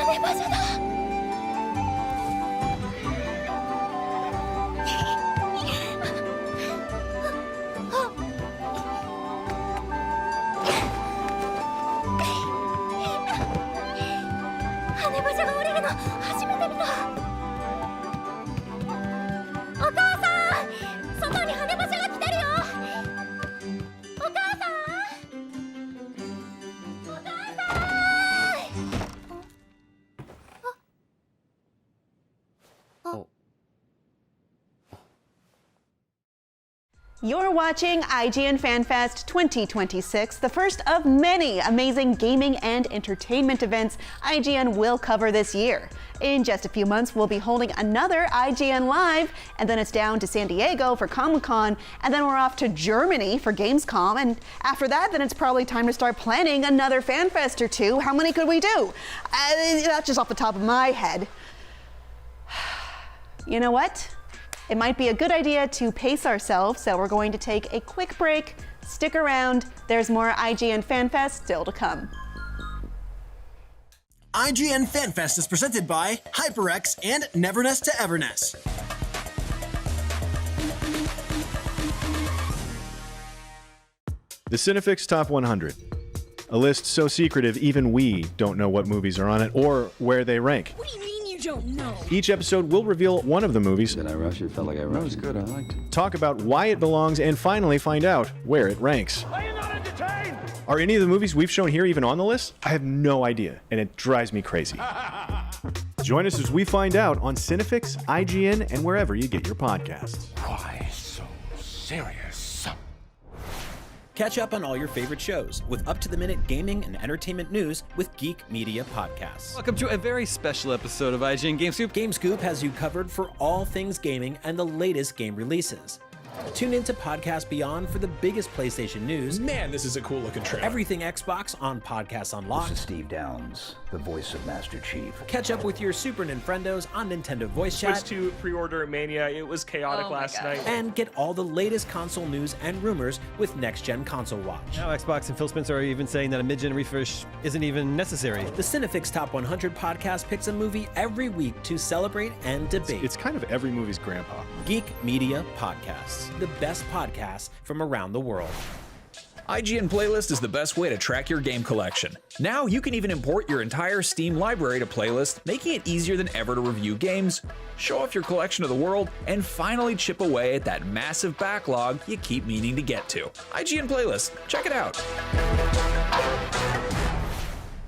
S17: 羽場所だ。
S8: You're watching IGN Fan Fest 2026, the first of many amazing gaming and entertainment events IGN will cover this year. In just a few months, we'll be holding another IGN Live, and then it's down to San Diego for Comic-Con, and then we're off to Germany for Gamescom, and after that, then it's probably time to start planning another Fan Fest or two. How many could we do? That's just off the top of my head. You know what? It might be a good idea to pace ourselves, so we're going to take a quick break. Stick around, there's more IGN Fan Fest still to come.
S9: IGN Fan Fest is presented by HyperX and Neverness to Everness.
S14: The Cinefix Top 100. A list so secretive even we don't know what movies are on it or where they rank.
S10: What do you mean you don't know?
S14: Each episode will reveal one of the movies.
S2: Did I rush it? Felt like I rushed. That was good. I liked it.
S14: Talk about why it belongs and finally find out where it ranks.
S16: Are you not entertained?
S14: Are any of the movies we've shown here even on the list? I have no idea, and it drives me crazy. Join us as we find out on Cinefix, IGN, and wherever you get your podcasts.
S16: Why so serious?
S13: Catch up on all your favorite shows with up-to-the-minute gaming and entertainment news with Geek Media Podcasts.
S7: Welcome to a very special episode of IGN Game Scoop.
S13: Game Scoop has you covered for all things gaming and the latest game releases. Tune into Podcast Beyond for the biggest PlayStation news.
S16: Man, this is a cool looking trailer.
S13: Everything Xbox on Podcasts Unlocked.
S20: This is Steve Downs, the voice of Master Chief.
S13: Catch up with your Super Nintendos on Nintendo Voice Chat.
S16: Switch to pre-order Mania. It was chaotic last night.
S13: And get all the latest console news and rumors with Next Gen Console Watch.
S7: Now Xbox and Phil Spencer are even saying that a mid-gen refresh isn't even necessary.
S13: The Cinefix Top 100 podcast picks a movie every week to celebrate and debate.
S14: It's kind of every movie's grandpa.
S13: Geek Media Podcasts, the best podcasts from around the world.
S23: IGN Playlist is the best way to track your game collection. Now you can even import your entire Steam library to Playlist, making it easier than ever to review games, show off your collection of the world, and finally chip away at that massive backlog you keep meaning to get to. IGN Playlist, check it out.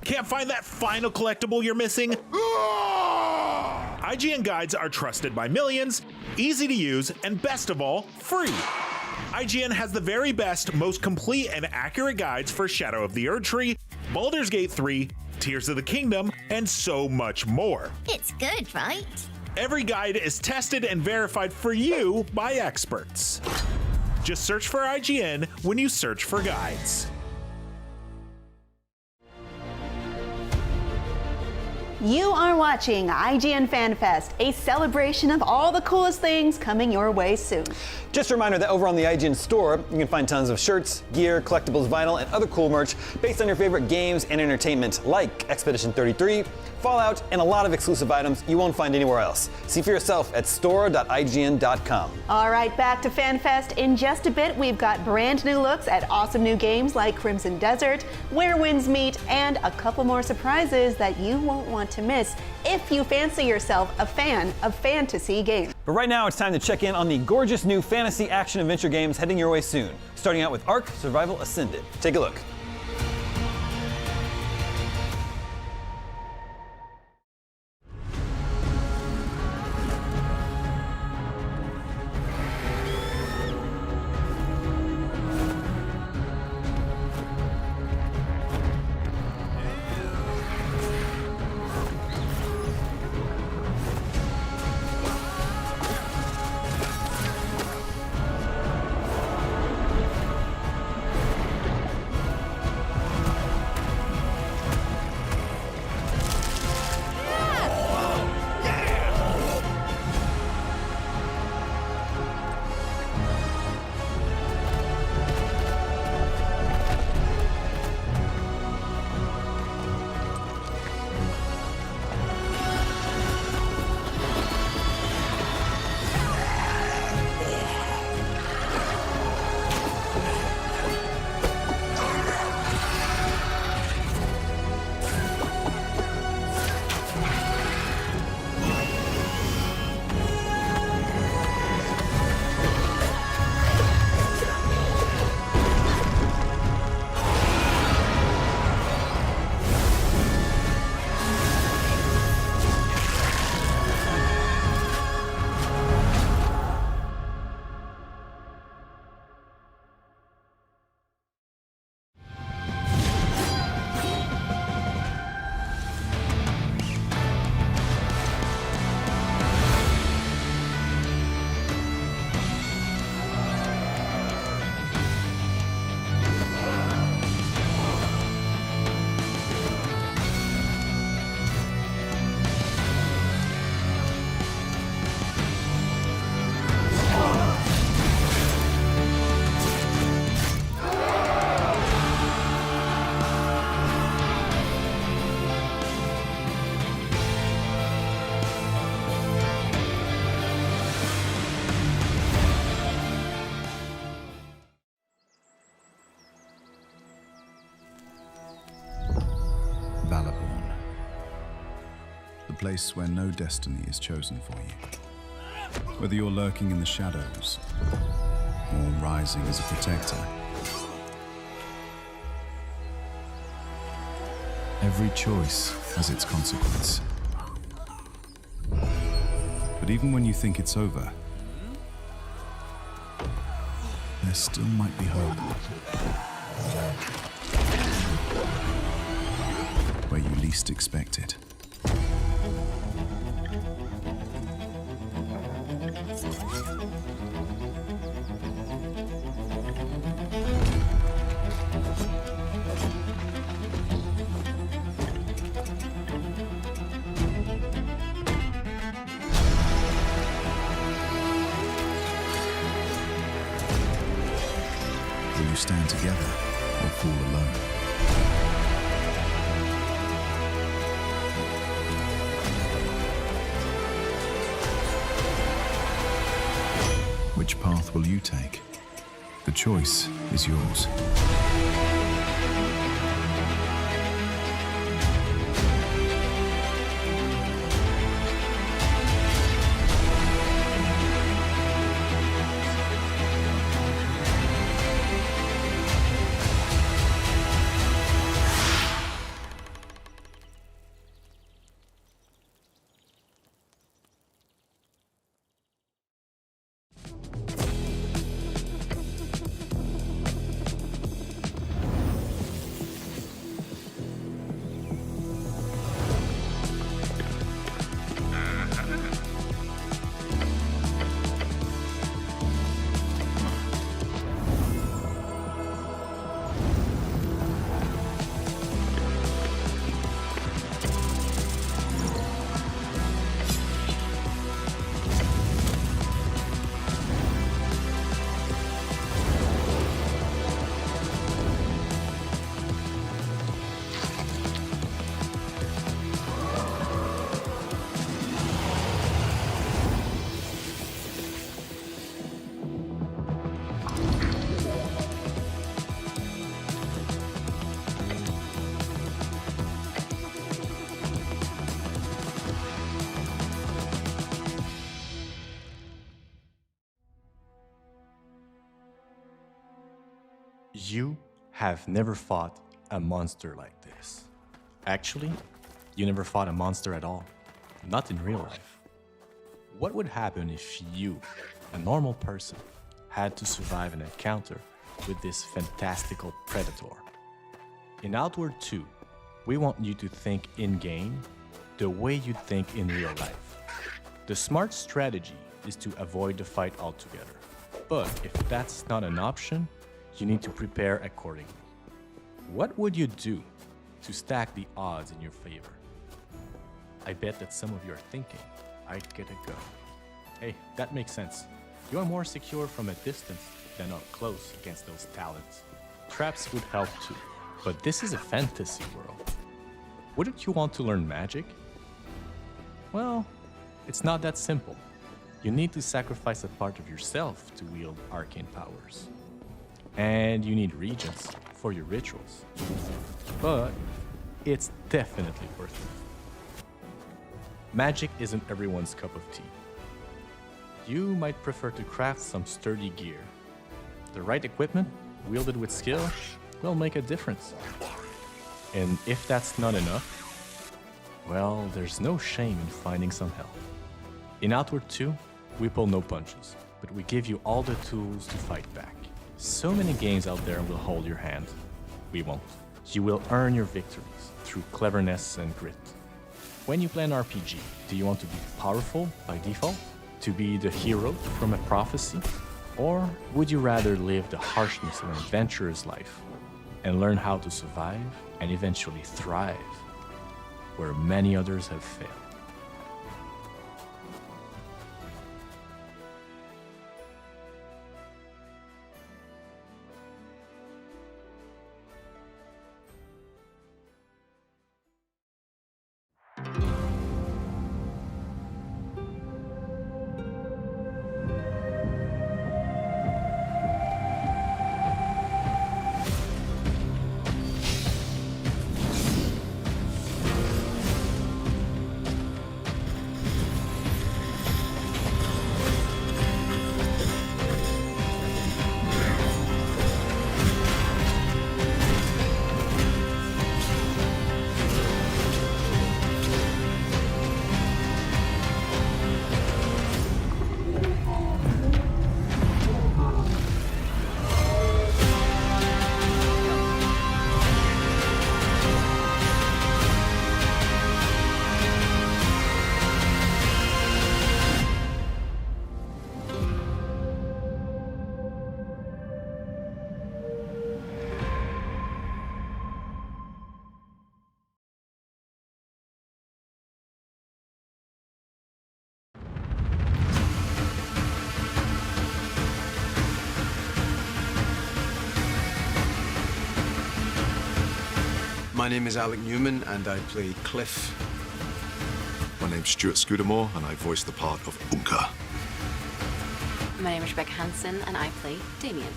S16: Can't find that final collectible you're missing? IGN guides are trusted by millions, easy to use, and best of all, free. IGN has the very best, most complete and accurate guides for Shadow of the Erdtree, Baldur's Gate 3, Tears of the Kingdom, and so much more.
S17: It's good, right?
S16: Every guide is tested and verified for you by experts. Just search for IGN when you search for guides.
S8: You are watching IGN Fan Fest, a celebration of all the coolest things coming your way soon.
S7: Just a reminder that over on the IGN store, you can find tons of shirts, gear, collectibles, vinyl, and other cool merch based on your favorite games and entertainment, like Expedition 33, Fallout, and a lot of exclusive items you won't find anywhere else. See for yourself at store.ign.com.
S8: All right, back to Fan Fest. In just a bit, we've got brand new looks at awesome new games like Crimson Desert, Where Winds Meet, and a couple more surprises that you won't want to miss if you fancy yourself a fan of fantasy games.
S7: But right now, it's time to check in on the gorgeous new fantasy action adventure games heading your way soon. Starting out with Ark Survival Ascended. Take a look.
S3: place where no destiny is chosen for you. Whether you're lurking in the shadows or rising as a protector, every choice has its consequence. But even when you think it's over, there still might be hope. Where you least expect it. Will you stand together or fall alone? Which path will you take? The choice is yours.
S14: You have never fought a monster like this. Actually, you never fought a monster at all. Not in real life. What would happen if you, a normal person, had to survive an encounter with this fantastical predator? In Outward 2, we want you to think in-game the way you'd think in real life. The smart strategy is to avoid the fight altogether. But if that's not an option, you need to prepare accordingly. What would you do to stack the odds in your favor? I bet that some of you are thinking, I'd get a gun. Hey, that makes sense. You are more secure from a distance than up close against those talents. Traps would help too, but this is a fantasy world. Wouldn't you want to learn magic? Well, it's not that simple. You need to sacrifice a part of yourself to wield arcane powers. And you need regents for your rituals. But it's definitely worth it. Magic isn't everyone's cup of tea. You might prefer to craft some sturdy gear. The right equipment, wielded with skill, will make a difference. And if that's not enough, well, there's no shame in finding some help. In Outward 2, we pull no punches, but we give you all the tools to fight back. So many games out there will hold your hand. We won't. You will earn your victories through cleverness and grit. When you play an RPG, do you want to be powerful by default? To be the hero from a prophecy? Or would you rather live the harshness of an adventurer's life and learn how to survive and eventually thrive where many others have failed?
S4: My name is Alec Newman, and I play Cliff.
S5: My name's Stuart Scudamore, and I voice the part of Unka.
S11: My name is Rebecca Hansen, and I play Damien.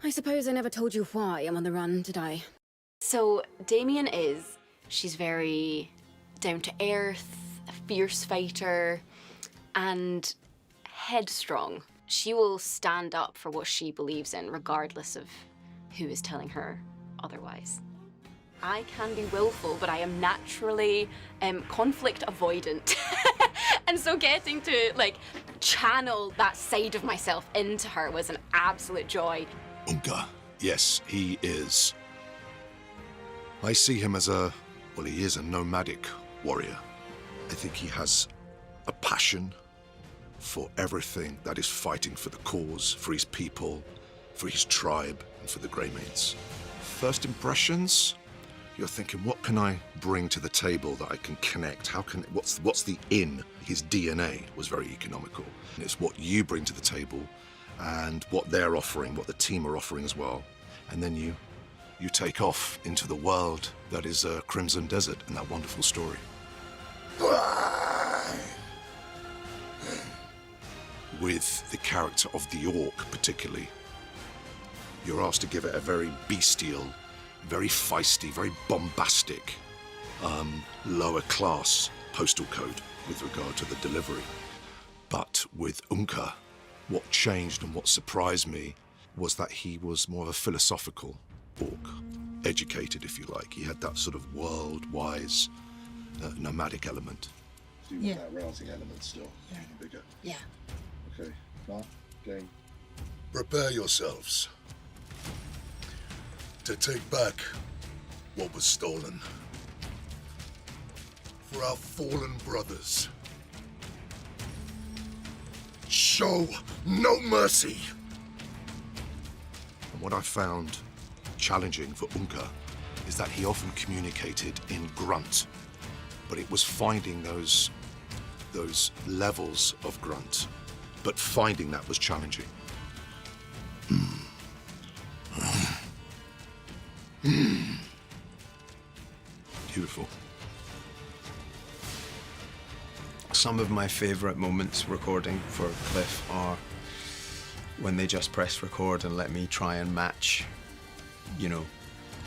S11: I suppose I never told you why I'm on the run, did I? So, Damien she's very down to earth, a fierce fighter, and headstrong. She will stand up for what she believes in, regardless of who is telling her otherwise. I can be willful, but I am naturally conflict avoidant. And so getting to, like, channel that side of myself into her was an absolute joy.
S5: Unka, yes, he is. I see him as he is a nomadic warrior. I think he has a passion for everything that is fighting for the cause, for his people, for his tribe, and for the Greymaids. First impressions, you're thinking, what can I bring to the table that I can connect? What's the in? His DNA was very economical. And it's what you bring to the table and what they're offering, what the team are offering as well. And then you take off into the world that is Crimson Desert and that wonderful story. With the character of the Orc particularly, you're asked to give it a very bestial, very feisty, very bombastic, lower class postal code with regard to the delivery. But with Unka, what changed and what surprised me was that he was more of a philosophical Orc, educated, if you like. He had that sort of world-wise, nomadic element.
S18: Do you want that rousing element still? Yeah. Bigger?
S11: Yeah.
S18: Okay. Mark, game.
S5: Prepare yourselves to take back what was stolen. For our fallen brothers. Show no mercy. And what I found challenging for Unka is that he often communicated in grunt, but it was finding those levels of grunt, but finding that was challenging. Beautiful.
S4: Some of my favorite moments recording for Cliff are when they just press record and let me try and match, you know,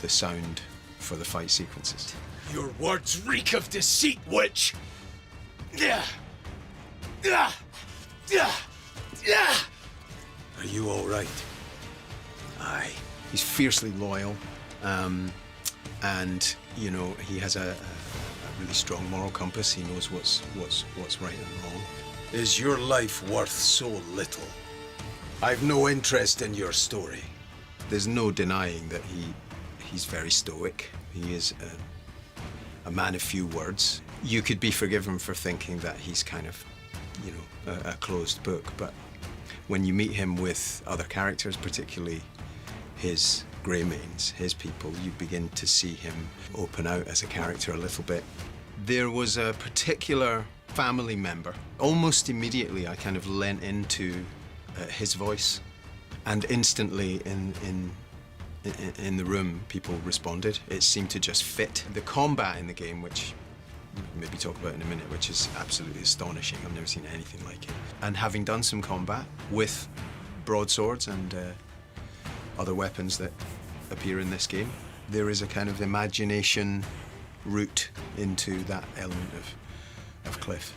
S4: the sound for the fight sequences.
S5: Your words reek of deceit, witch!
S4: Are you all right? Aye. He's fiercely loyal, and you know he has a really strong moral compass. He knows what's right and wrong.
S5: Is your life worth so little? I've no interest in your story.
S4: There's no denying that he's very stoic. He is a man of few words. You could be forgiven for thinking that he's kind of, you know, a closed book, but when you meet him with other characters, particularly his Greymaids, his people, you begin to see him open out as a character a little bit. There was a particular family member. Almost immediately, I kind of lent into his voice, and instantly in the room, people responded. It seemed to just fit. The combat in the game, which we'll maybe talk about in a minute, which is absolutely astonishing. I've never seen anything like it. And having done some combat with broadswords and other weapons that appear in this game, there is a kind of imagination route into that element of Cliff.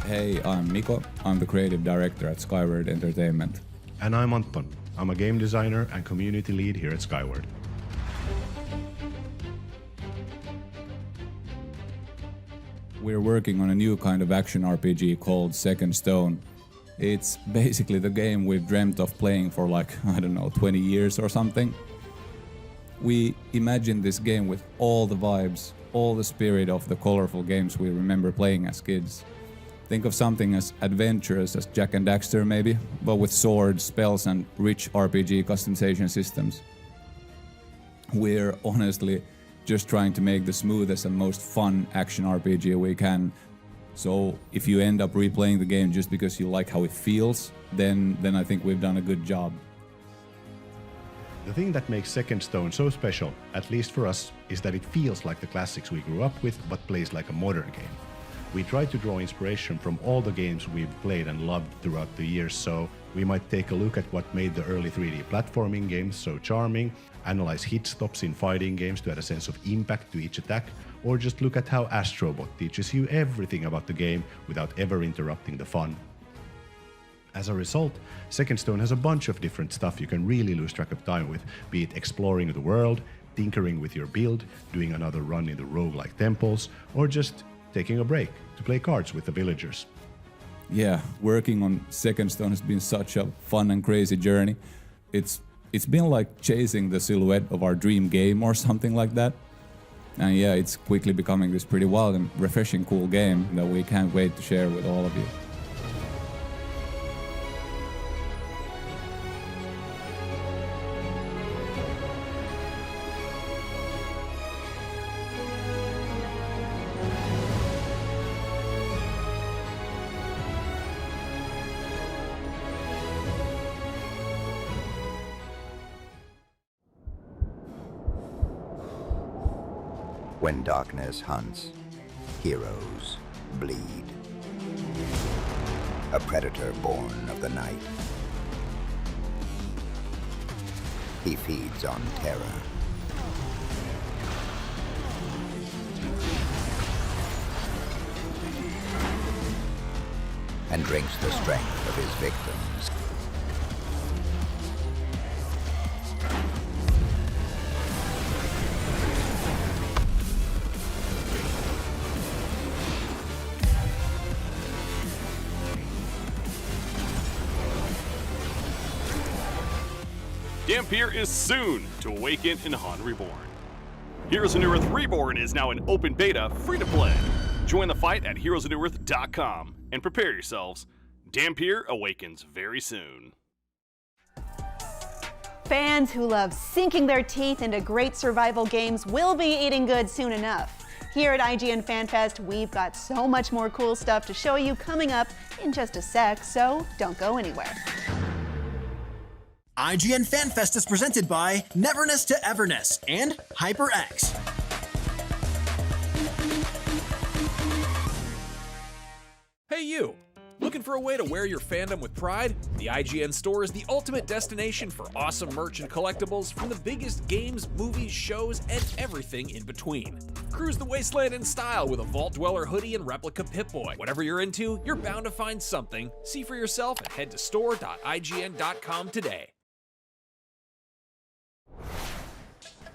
S6: Hey, I'm Miko. I'm the creative director at Skyward Entertainment.
S12: And I'm Anton. I'm a game designer and community lead here at Skyward.
S6: We're working on a new kind of action RPG called Second Stone. It's basically the game we've dreamt of playing for like, I don't know, 20 years or something. We imagined this game with all the vibes, all the spirit of the colorful games we remember playing as kids. Think of something as adventurous as Jak and Daxter maybe, but with swords, spells and rich RPG customization systems. We're honestly just trying to make the smoothest and most fun action RPG we can. So if you end up replaying the game just because you like how it feels, then I think we've done a good job.
S12: The thing that makes Second Stone so special, at least for us, is that it feels like the classics we grew up with, but plays like a modern game. We try to draw inspiration from all the games we've played and loved throughout the years, so we might take a look at what made the early 3D platforming games so charming, analyze hit stops in fighting games to add a sense of impact to each attack, or just look at how Astrobot teaches you everything about the game without ever interrupting the fun. As a result, Second Stone has a bunch of different stuff you can really lose track of time with, be it exploring the world, tinkering with your build, doing another run in the roguelike temples, or just taking a break to play cards with the villagers.
S6: Yeah, working on Second Stone has been such a fun and crazy journey. It's been like chasing the silhouette of our dream game or something like that. And yeah, it's quickly becoming this pretty wild and refreshing cool game that we can't wait to share with all of you.
S20: When darkness hunts, heroes bleed. A predator born of the night. He feeds on terror. And drinks the strength of his victims.
S21: Dampier is soon to awaken in Han Reborn. Heroes of New Earth Reborn is now in open beta, free to play. Join the fight at heroesofnewearth.com and prepare yourselves. Dampier awakens very soon.
S8: Fans who love sinking their teeth into great survival games will be eating good soon enough. Here at IGN Fan Fest, we've got so much more cool stuff to show you coming up in just a sec, so don't go anywhere.
S9: IGN Fan Fest is presented by Neverness to Everness and HyperX.
S23: Hey you! Looking for a way to wear your fandom with pride? The IGN store is the ultimate destination for awesome merch and collectibles from the biggest games, movies, shows, and everything in between. Cruise the wasteland in style with a Vault Dweller hoodie and replica Pip-Boy. Whatever you're into, you're bound to find something. See for yourself and head to store.ign.com today.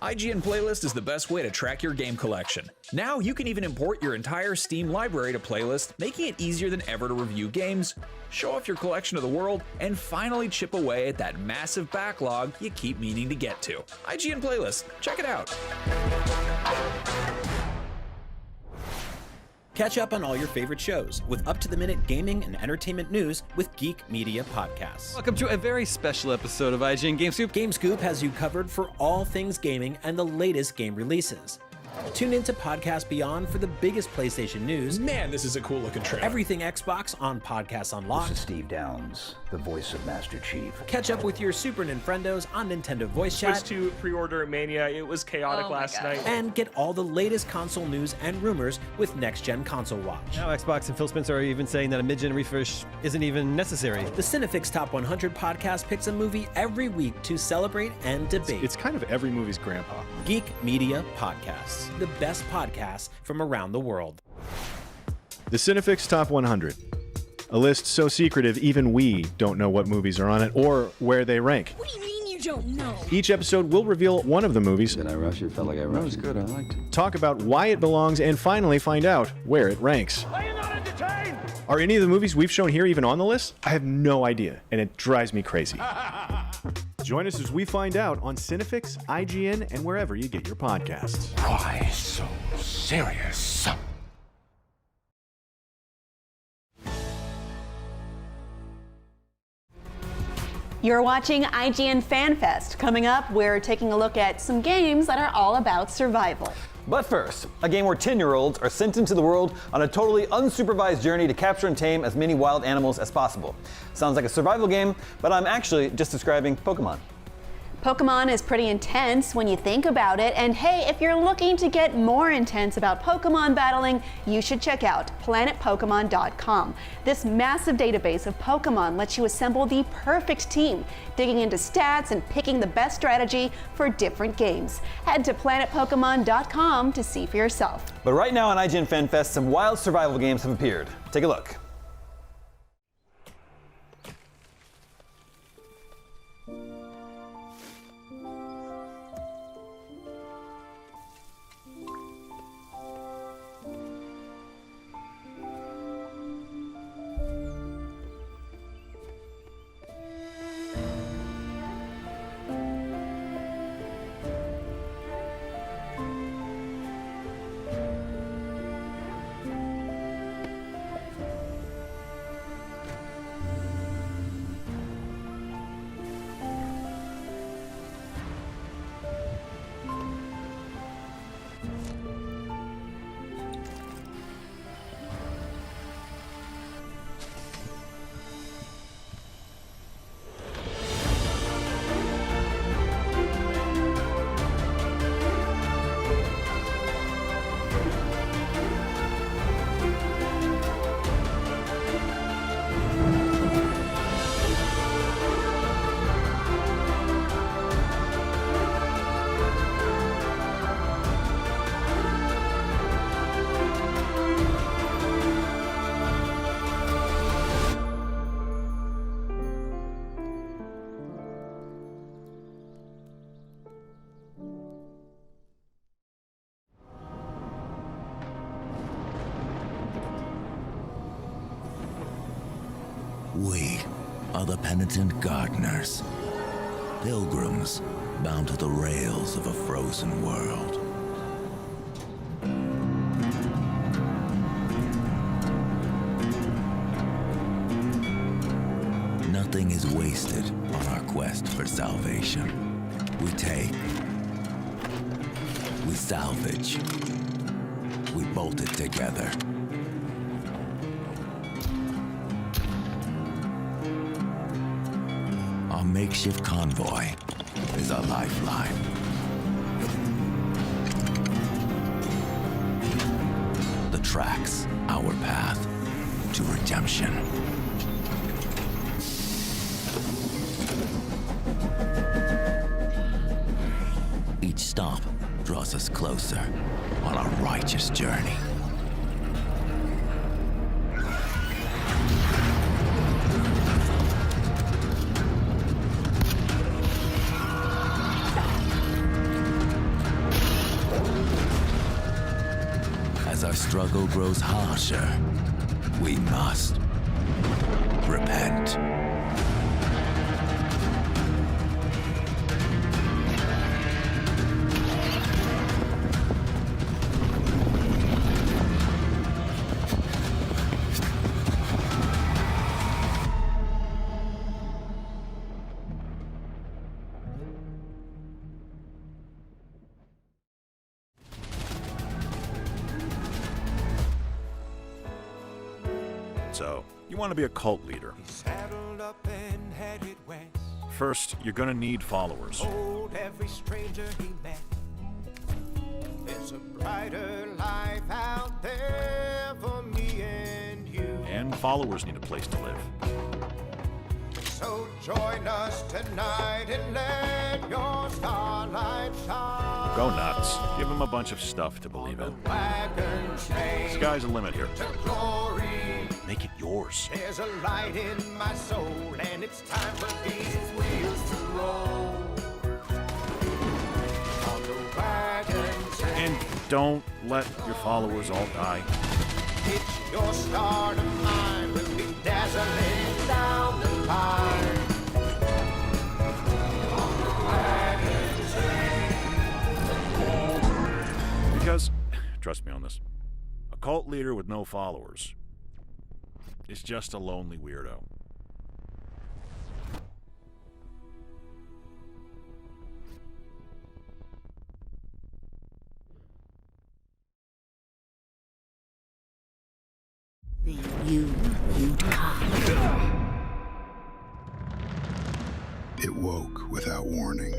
S23: IGN Playlist is the best way to track your game collection. Now you can even import your entire Steam library to Playlist, making it easier than ever to review games, show off your collection of the world, and finally chip away at that massive backlog you keep meaning to get to. IGN Playlist, check it out.
S13: Catch up on all your favorite shows with up-to-the-minute gaming and entertainment news with Geek Media Podcasts.
S7: Welcome to a very special episode of IGN Game Scoop.
S13: Game Scoop has you covered for all things gaming and the latest game releases. Tune into Podcast Beyond for the biggest PlayStation news.
S23: Man, this is a cool looking trailer.
S13: Everything Xbox on Podcasts Unlocked.
S20: This is Steve Downes, the voice of Master Chief.
S13: Catch up with your Super Nintendos on Nintendo Voice Chat.
S24: Switched to pre-order Mania. It was chaotic last night.
S13: And get all the latest console news and rumors with Next Gen Console Watch.
S7: Now Xbox and Phil Spencer are even saying that a mid-gen refresh isn't even necessary.
S13: The Cinefix Top 100 podcast picks a movie every week to celebrate and debate.
S24: It's kind of every movie's grandpa.
S13: Geek Media Podcasts, the best podcasts from around the world.
S24: The Cinefix Top 100.
S1: A list so secretive even we don't know what movies are on it or where they rank.
S10: What do you mean you don't know?
S1: Each episode will reveal one of the movies.
S2: Did I rush it? Felt like I rushed. That was good. I liked it.
S1: Talk about why it belongs and finally find out where it ranks.
S10: Are you not entertained?
S1: Are any of the movies we've shown here even on the list? I have no idea, and it drives me crazy. Join us as we find out on Cinefix, IGN, and wherever you get your podcasts.
S20: Why so serious?
S8: You're watching IGN Fan Fest. Coming up, we're taking a look at some games that are all about survival.
S7: But first, a game where 10-year-olds are sent into the world on a totally unsupervised journey to capture and tame as many wild animals as possible. Sounds like a survival game, but I'm actually just describing Pokemon.
S8: Pokemon is pretty intense when you think about it, and hey, if you're looking to get more intense about Pokemon battling, you should check out planetpokemon.com. This massive database of Pokemon lets you assemble the perfect team, digging into stats and picking the best strategy for different games. Head to planetpokemon.com to see for yourself.
S7: But right now on IGN Fan Fest, some wild survival games have appeared. Take a look.
S15: We are the penitent gardeners, pilgrims bound to the rails of a frozen world. Nothing is wasted on our quest for salvation. We take, we salvage, we bolt it together. Our makeshift convoy is our lifeline. The tracks, our path to redemption. Each stop draws us closer on our righteous journey. As our struggle grows harsher, we must repent.
S19: So, you want to be a cult leader. First, you're gonna need followers.
S22: Every stranger he met. There's a brighter life out there for me and you.
S19: And followers need a place to live.
S22: So join us tonight and let your starlight shine.
S19: Go nuts. Give them a bunch of stuff to believe in.
S22: Wagon train
S19: Sky's the limit here.
S22: to glory.
S19: Make it yours.
S22: There's a light in my soul, and it's time for these wheels to roll. On the wagons
S19: And don't let your followers all die.
S22: it's your star to mine. We'll be dazzling down the line. On the wagons.
S19: Because, trust me on this, a cult leader with no followers is just a lonely weirdo.
S15: You'd come.
S3: It woke without warning.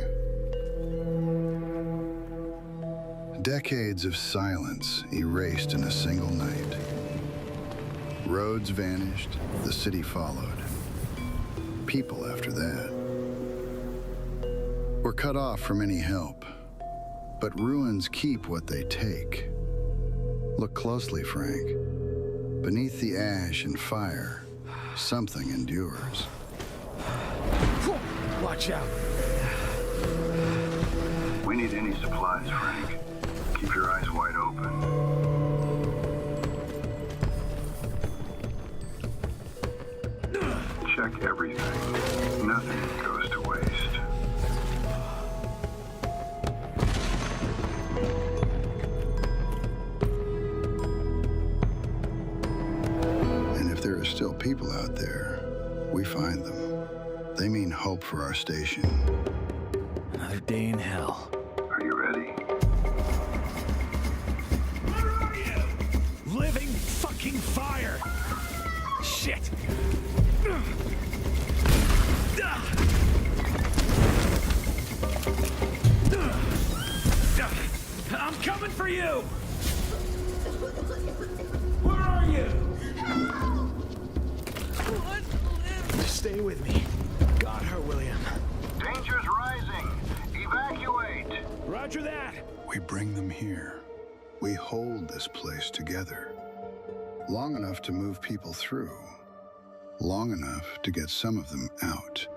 S3: Decades of silence erased in a single night. Roads vanished, the city followed. People after that. We're cut off from any help, but ruins keep what they take. Look closely, Frank. Beneath the ash and fire, something endures.
S22: Watch out.
S3: We need any supplies, Frank. Keep your eyes wide open. Check everything. Nothing goes to waste. And if there are still people out there, we find them. They mean hope for our station.
S22: Another day in hell.
S3: Are you ready?
S22: Where are you? Living fucking fire! Shit. I'm coming for you! Where are you? Stay with me. Got her, William.
S3: Danger's rising. Evacuate.
S22: Roger that.
S3: We bring them here. We hold this place together. Long enough to move people through. Long enough to get some of them out.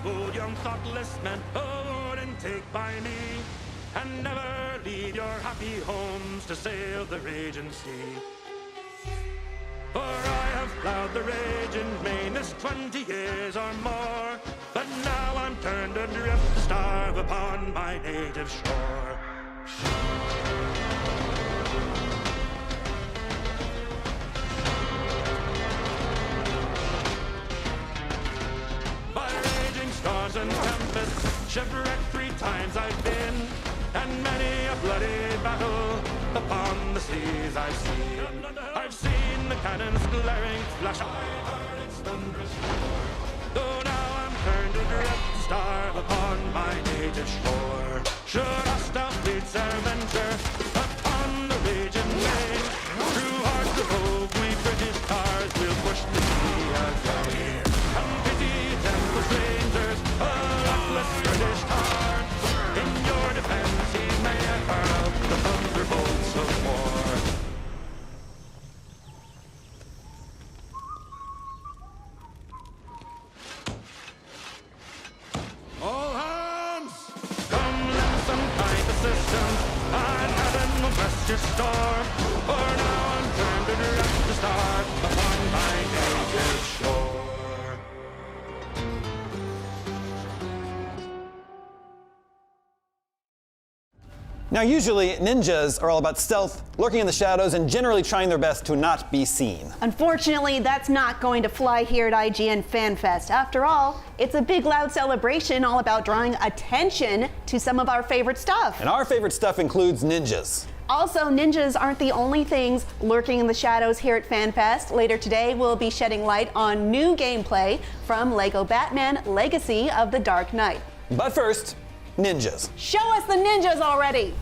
S22: fool, young thoughtless men who wouldn't take by me, and never leave your happy homes to sail the raging sea. For I have plowed the raging main this 20 years or more, but now I'm turned adrift to starve upon my native shore. By raging storms and tempests, shipwrecked 3 times I've been, and many a bloody battle upon the seas I've seen. I've seen the cannons glaring flash, I've heard its thunderous roar. Though now I'm turned adrift to starve upon my native shore. Should Starfleet's venture upon the raging main, through hearts of oak we British tars will push the sea again. Come pity temple strangers, a luckless British tar. In your defense he may have hurled the thunderbolts of war. All hands! Come lend some kind assistance, and heaven will bless your storm. For now I'm turned adrift to starve upon my native shore.
S7: Now, usually, ninjas are all about stealth, lurking in the shadows, and generally trying their best to not be seen.
S8: Unfortunately, that's not going to fly here at IGN Fan Fest. After all, it's a big, loud celebration all about drawing attention to some of our favorite stuff.
S7: And our favorite stuff includes ninjas.
S8: Also, ninjas aren't the only things lurking in the shadows here at FanFest. Later today, we'll be shedding light on new gameplay from LEGO Batman Legacy of the Dark Knight.
S7: But first, ninjas.
S8: Show us the ninjas already!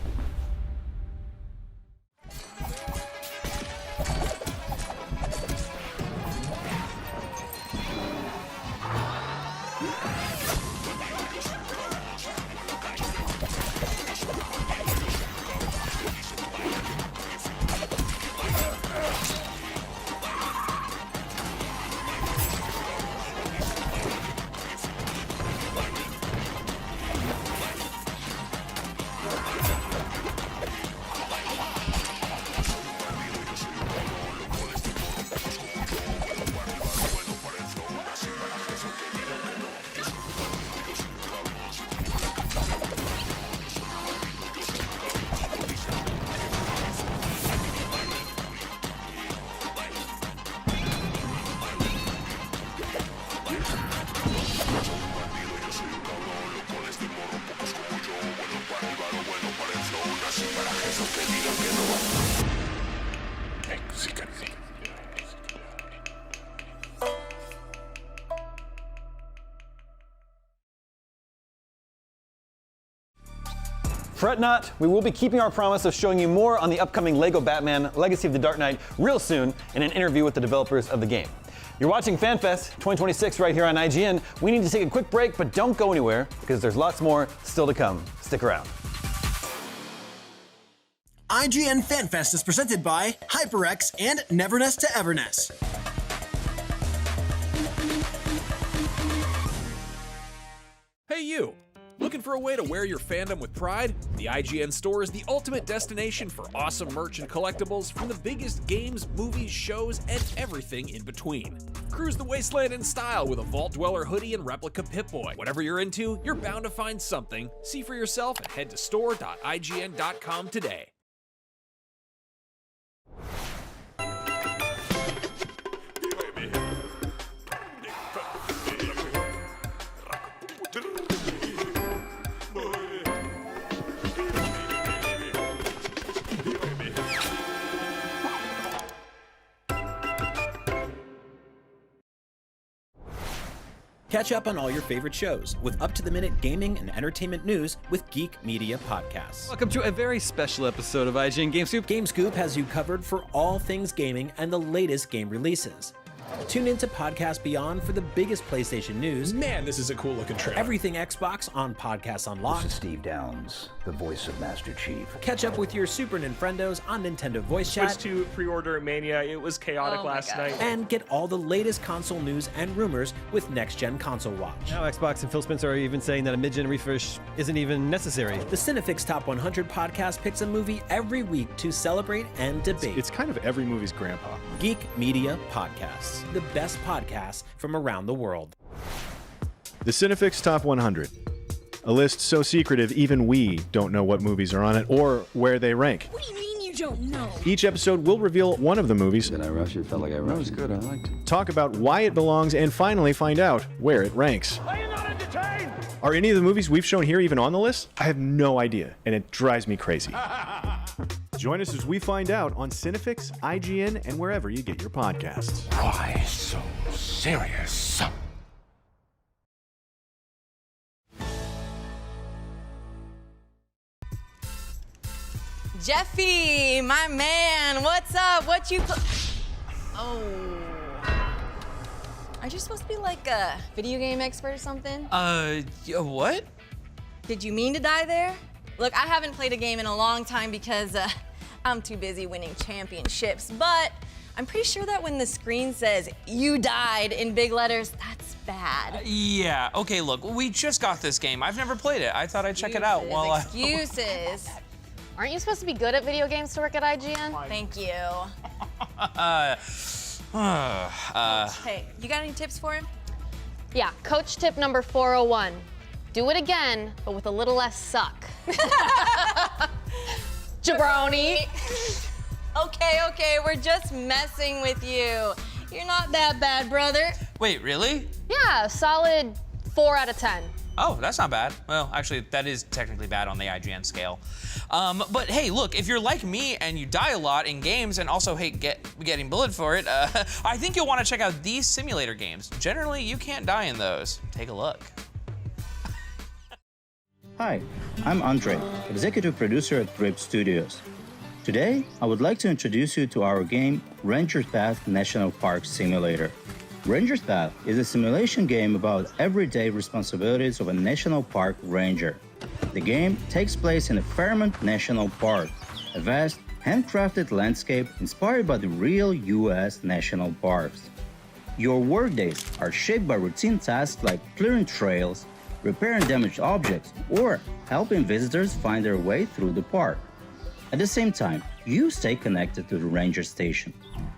S7: Fret not, we will be keeping our promise of showing you more on the upcoming LEGO Batman Legacy of the Dark Knight real soon in an interview with the developers of the game. You're watching FanFest 2026 right here on IGN. We need to take a quick break, but don't go anywhere because there's lots more still to come. Stick around.
S9: IGN Fan Fest is presented by HyperX and Neverness to Everness.
S23: Hey you! Looking for a way to wear your fandom with pride? The IGN store is the ultimate destination for awesome merch and collectibles from the biggest games, movies, shows, and everything in between. Cruise the wasteland in style with a Vault Dweller hoodie and replica Pip-Boy. Whatever you're into, you're bound to find something. See for yourself and head to store.ign.com today.
S13: Catch up on all your favorite shows with up-to-the-minute gaming and entertainment news with Geek Media Podcasts.
S11: Welcome to a very special episode of IGN Game Scoop.
S13: Game Scoop has you covered for all things gaming and the latest game releases. Tune into Podcast Beyond for the biggest PlayStation news.
S23: Man, this is a cool looking trailer.
S13: Everything Xbox on Podcasts Unlocked.
S14: This is Steve Downs, the voice of Master Chief.
S13: Catch up with your Super Nintendos on Nintendo Voice Chat.
S24: Switch to pre-order Mania. It was chaotic last night.
S13: And get all the latest console news and rumors with Next Gen Console Watch.
S16: Now Xbox and Phil Spencer are even saying that a mid-gen refresh isn't even necessary.
S13: The Cinefix Top 100 podcast picks a movie every week to celebrate and debate.
S1: It's kind of every movie's grandpa.
S13: Geek Media Podcasts, the best podcasts from around the world.
S1: The Cinefix Top 100. A list so secretive even we don't know what movies are on it or where they rank.
S10: What do you mean you don't know?
S1: Each episode will reveal one of the movies.
S17: Did I rush it? Felt like I rushed. That was good. I liked it.
S1: Talk about why it belongs and finally find out where it ranks.
S22: Are you not entertained?
S1: Are any of the movies we've shown here even on the list? I have no idea, and it drives me crazy. Join us as we find out on Cinefix, IGN, and wherever you get your podcasts.
S20: Why so serious?
S10: Jeffy, my man, what's up? What you Oh. Aren't you supposed to be like a video game expert or something?
S18: What?
S10: Did you mean to die there? Look, I haven't played a game in a long time because I'm too busy winning championships, but I'm pretty sure that when the screen says you died in big letters, that's bad.
S18: Yeah, okay, look, we just got this game. I've never played it. I thought I'd check it out while I...
S10: Excuses.
S25: Aren't you supposed to be good at video games to work at IGN?
S10: Thank you. Hey, you got any tips for him?
S25: Yeah, coach tip number 401. Do it again, but with a little less suck. Jabroni.
S10: Okay, we're just messing with you. You're not that bad, brother.
S18: Wait, really?
S25: Yeah, solid 4 out of 10.
S18: Oh, that's not bad. Well, actually, that is technically bad on the IGN scale. But hey, look, if you're like me and you die a lot in games and also hate getting bullied for it, I think you'll want to check out these simulator games. Generally, you can't die in those. Take a look.
S26: Hi, I'm Andre, executive producer at Grip Studios. Today, I would like to introduce you to our game, Ranger's Path National Park Simulator. Ranger's Path is a simulation game about everyday responsibilities of a national park ranger. The game takes place in the Fairmont National Park, a vast, handcrafted landscape inspired by the real U.S. national parks. Your workdays are shaped by routine tasks like clearing trails, repairing damaged objects, or helping visitors find their way through the park. At the same time, you stay connected to the ranger station.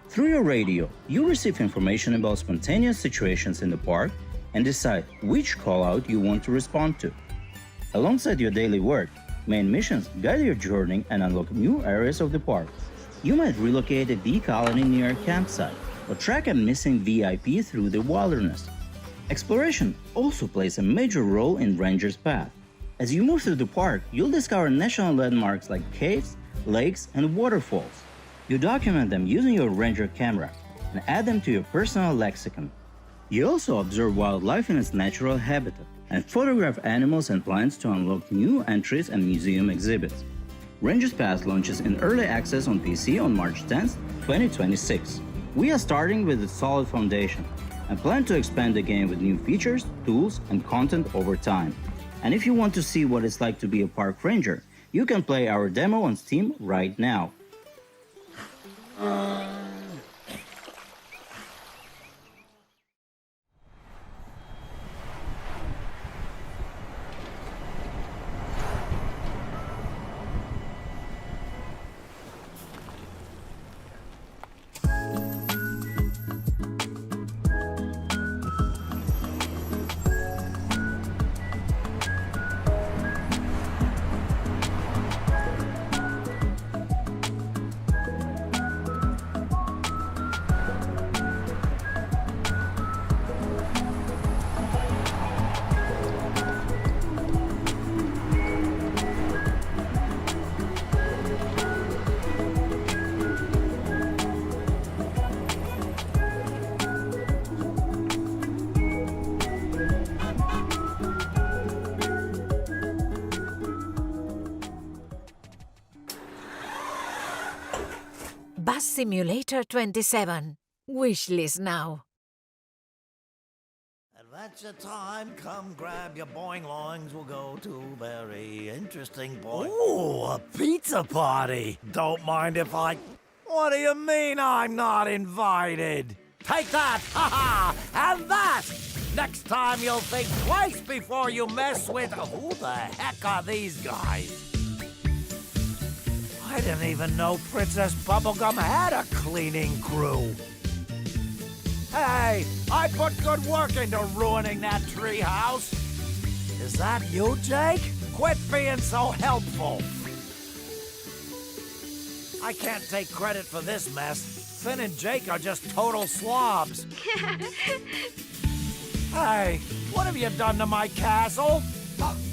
S26: Through your radio, you receive information about spontaneous situations in the park and decide which call-out you want to respond to. Alongside your daily work, main missions guide your journey and unlock new areas of the park. You might relocate a bee colony near a campsite or track a missing VIP through the wilderness. Exploration also plays a major role in Ranger's Path. As you move through the park, you'll discover national landmarks like caves, lakes, and waterfalls. You document them using your Ranger camera and add them to your personal lexicon. You also observe wildlife in its natural habitat and photograph animals and plants to unlock new entries and museum exhibits. Ranger's Path launches in early access on PC on March 10, 2026. We are starting with a solid foundation and plan to expand the game with new features, tools, and content over time. And if you want to see what it's like to be a park ranger, you can play our demo on Steam right now.
S27: Bus Simulator 27.
S2: Wishlist now.
S4: Adventure time, come grab your boing loings, we'll go to very interesting point. Ooh, a pizza party! Don't mind if I... What do you mean I'm not invited? Take that, haha, and that! Next time you'll think twice before you mess with... Who the heck are these guys? I didn't even know Princess Bubblegum had a cleaning crew. Hey, I put good work into ruining that treehouse. Is that you, Jake? Quit being so helpful. I can't take credit for this mess. Finn and Jake are just total slobs. Hey, what have you done to my castle?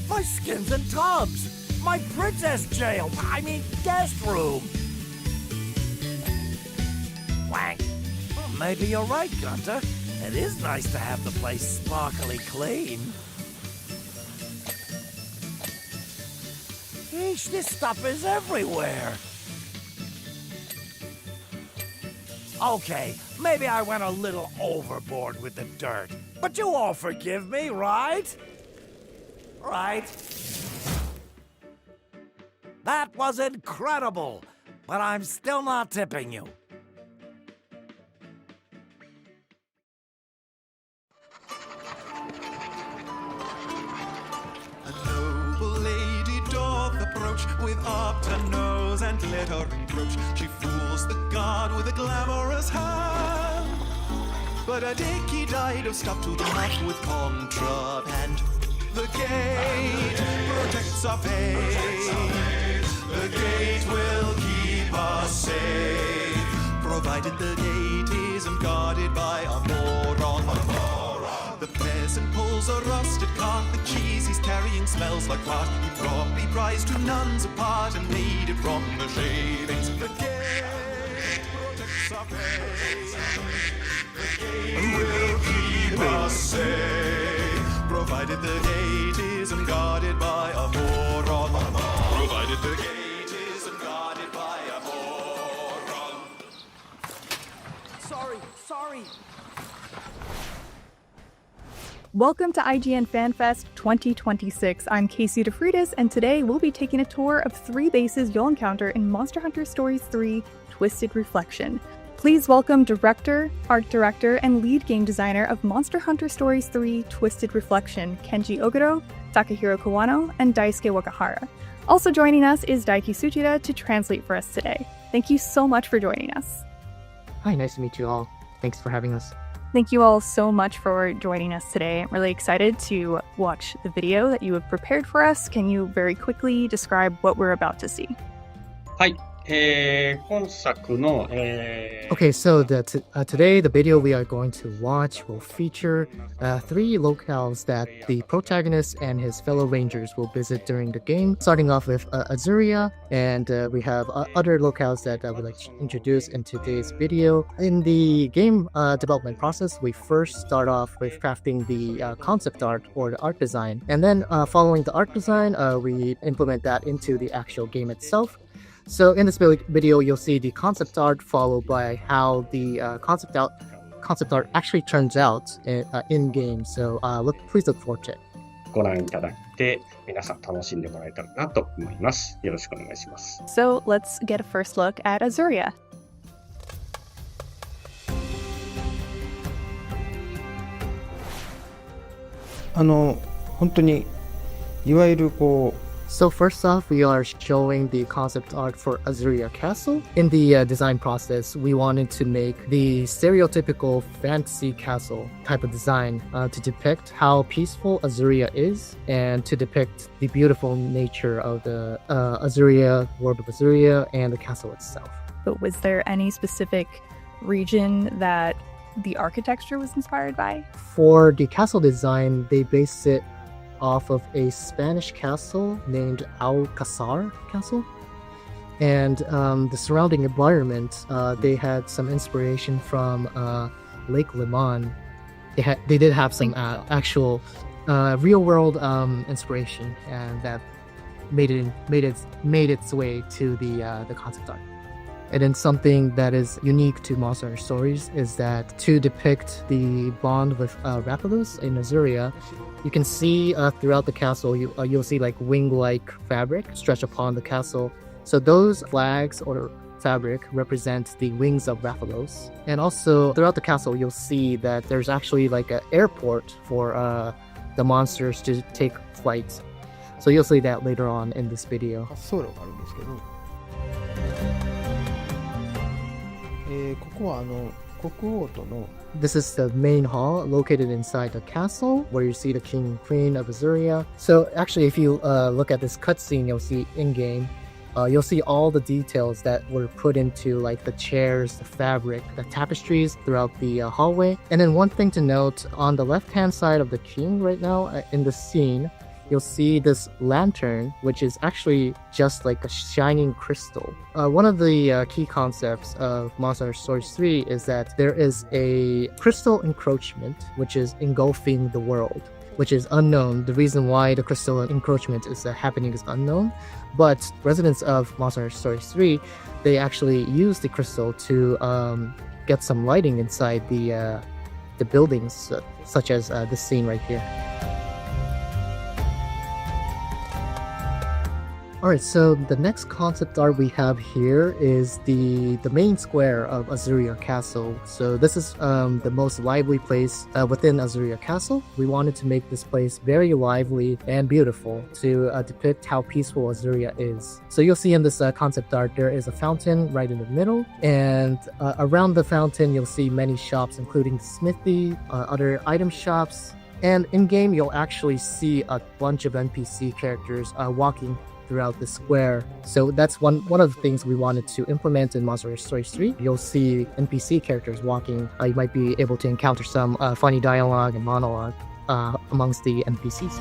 S4: My skins and tubs. My princess jail. I mean, guest room. Wank. Well, maybe you're right, Gunter. It is nice to have the place sparkly clean. Yeesh, this stuff is everywhere. Okay, maybe I went a little overboard with the dirt. But you all forgive me, right? Right? That was incredible, but I'm still not tipping you.
S5: A noble lady doth approach with up-turned nose and glittering brooch. She fools the guard with a glamorous hand, but a dicky died of stuff to the mouth with contraband. The gate protects our faith. The gate will keep us safe, provided the gate isn't guarded by a moron. The peasant pulls a rusted cart, the cheese he's carrying smells like fart. He probably prized two nuns apart and made it from the shavings. The gate protects our faith. The gate will keep us safe, provided the gate isn't guarded by a moron. Provided the gate isn't guarded by a moron.
S4: Sorry.
S6: Welcome to IGN Fan Fest 2026. I'm Casey DeFreitas, and today we'll be taking a tour of 3 bases you'll encounter in Monster Hunter Stories 3 Twisted Reflection. Please welcome director, art director, and lead game designer of Monster Hunter Stories 3 Twisted Reflection, Kenji Oguro, Takahiro Kawano, and Daisuke Wakahara. Also joining us is Daiki Tsuchida to translate for us today. Thank you so much for joining us.
S12: Hi, nice to meet you all. Thanks for having us.
S6: Thank you all so much for joining us today. I'm really excited to watch the video that you have prepared for us. Can you very quickly describe what we're about to see?
S12: はい。本作の、Okay, so today the video we are going to watch will feature 3 locales that the protagonist and his fellow rangers will visit during the game. Starting off with Azuria, and we have other locales that I would like to introduce in today's video. In the game development process, we first start off with crafting the concept art or the art design, and then following the art design, we implement that into the actual game itself. So in this video, you'll see the concept art followed by how the concept art actually turns out in game. So please look forward to it. ご覧いただいて皆さん楽しんでもらえたらなと思います。よろしくお願いします。
S6: So let's get a first look at Azuria.
S21: 本当にいわゆるこう
S12: So first off, we are showing the concept art for Azuria Castle. In the design process, we wanted to make the stereotypical fantasy castle type of design to depict how peaceful Azuria is and to depict the beautiful nature of the Azuria, world of Azuria, and the castle itself.
S6: But was there any specific region that the architecture was inspired by?
S12: For the castle design, they based it off of a Spanish castle named Alcazar Castle, and the surrounding environment, they had some inspiration from Lake Leman. They did have some actual real world inspiration, and that made its way to the concept art. And then something that is unique to Monster Hunter Stories is that to depict the bond with Rathalos in Azuria, you can see throughout the castle, you'll see like wing-like fabric stretched upon the castle. So those flags or fabric represent the wings of Rathalos. And also throughout the castle, you'll see that there's actually like an airport for the monsters to take flight. So you'll see that later on in this video. This is the main hall located inside the castle where you see the king and queen of Azuria. So actually, if you look at this cutscene, you'll see in-game, you'll see all the details that were put into like the chairs, the fabric, the tapestries throughout the hallway. And then one thing to note, on the left-hand side of the king right now in the scene, you'll see this lantern, which is actually just like a shining crystal. One of the key concepts of Monster Hunter Stories 3 is that there is a crystal encroachment, which is engulfing the world, which is unknown. The reason why the crystal encroachment is happening is unknown, but residents of Monster Hunter Stories 3, they actually use the crystal to get some lighting inside the buildings, such as this scene right here. Alright, so the next concept art we have here is the main square of Azuria Castle. So this is the most lively place within Azuria Castle. We wanted to make this place very lively and beautiful to depict how peaceful Azuria is. So you'll see in this concept art there is a fountain right in the middle, and around the fountain you'll see many shops including smithy, other item shops, and in-game you'll actually see a bunch of NPC characters walking throughout the square. So that's one of the things we wanted to implement in Monster Hunter Stories 3. You'll see NPC characters walking. You might be able to encounter some funny dialogue and monologue amongst the NPCs.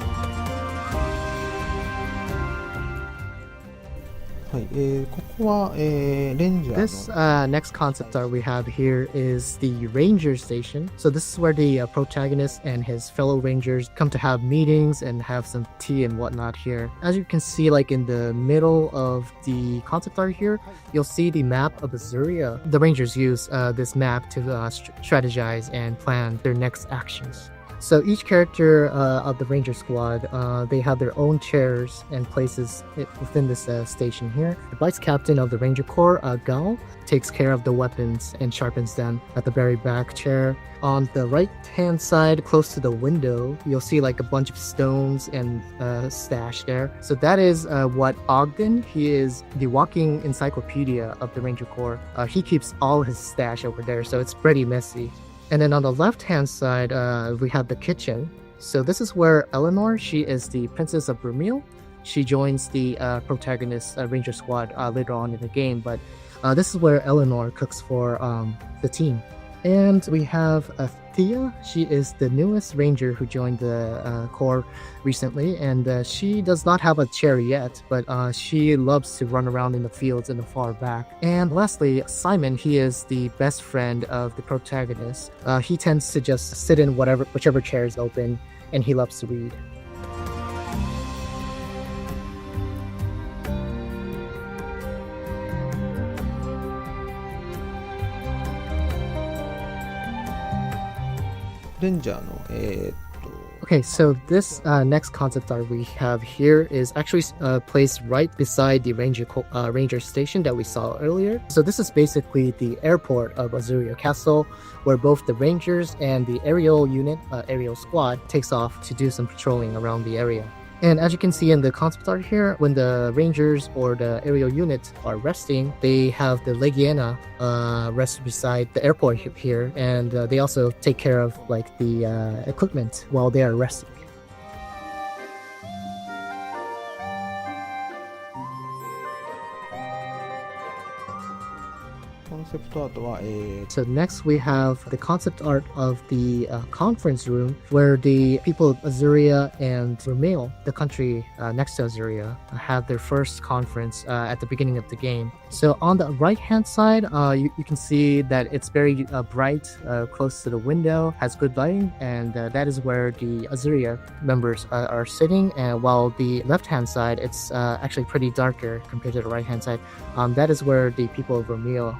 S12: This next concept art we have here is the Ranger Station. So this is where the protagonist and his fellow Rangers come to have meetings and have some tea and whatnot here. As you can see, like in the middle of the concept art here, you'll see the map of Azuria. The Rangers use this map to strategize and plan their next actions. So each character of the Ranger Squad, they have their own chairs and places within this station here. The Vice Captain of the Ranger Corps, Gal, takes care of the weapons and sharpens them at the very back chair. On the right-hand side, close to the window, you'll see like a bunch of stones and stash there. So that is what Ogden, he is the walking encyclopedia of the Ranger Corps. He keeps all his stash over there, so it's pretty messy. And then on the left-hand side, we have the kitchen. So this is where Eleanor, she is the Princess of Brumil. She joins the protagonist Ranger Squad later on in the game, but this is where Eleanor cooks for the team. And we have Thea. She is the newest ranger who joined the Corps recently, and she does not have a chair yet, but she loves to run around in the fields in the far back. And lastly, Simon, he is the best friend of the protagonist. He tends to just sit in whichever chair is open, and he loves to read. Okay, so this next concept art we have here is actually placed right beside the Ranger Station that we saw earlier. So this is basically the airport of Azuria Castle, where both the Rangers and the aerial unit, aerial squad, takes off to do some patrolling around the area. And as you can see in the concept art here, when the Rangers or the aerial unit are resting, they have the Legiana rest beside the airport here, and they also take care of like the equipment while they are resting. So next we have the concept art of the conference room where the people of Azuria and Vermeil, the country next to Azuria, have their first conference at the beginning of the game. So on the right hand side, you can see that it's very bright, close to the window, has good lighting, and that is where the Azuria members are sitting. And while the left hand side, it's actually pretty darker compared to the right hand side. That is where the people of Vermeil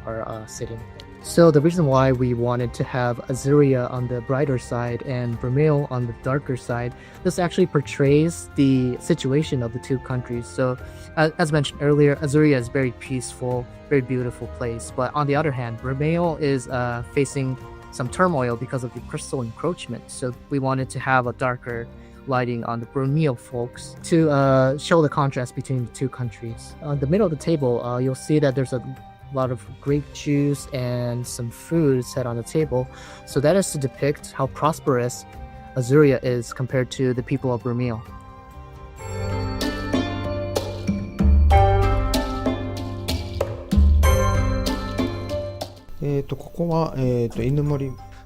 S12: are sitting. So the reason why we wanted to have Azuria on the brighter side and Vermeil on the darker side, this actually portrays the situation of the two countries. So as mentioned earlier, Azuria is very peaceful, very beautiful place. But on the other hand, Vermeil is facing some turmoil because of the crystal encroachment. So we wanted to have a darker lighting on the Vermeil folks to show the contrast between the two countries. On the middle of the table, you'll see that there's a lot of grape juice and some food set on the table. So that is to depict how prosperous Azuria is compared to the people of Vermeil.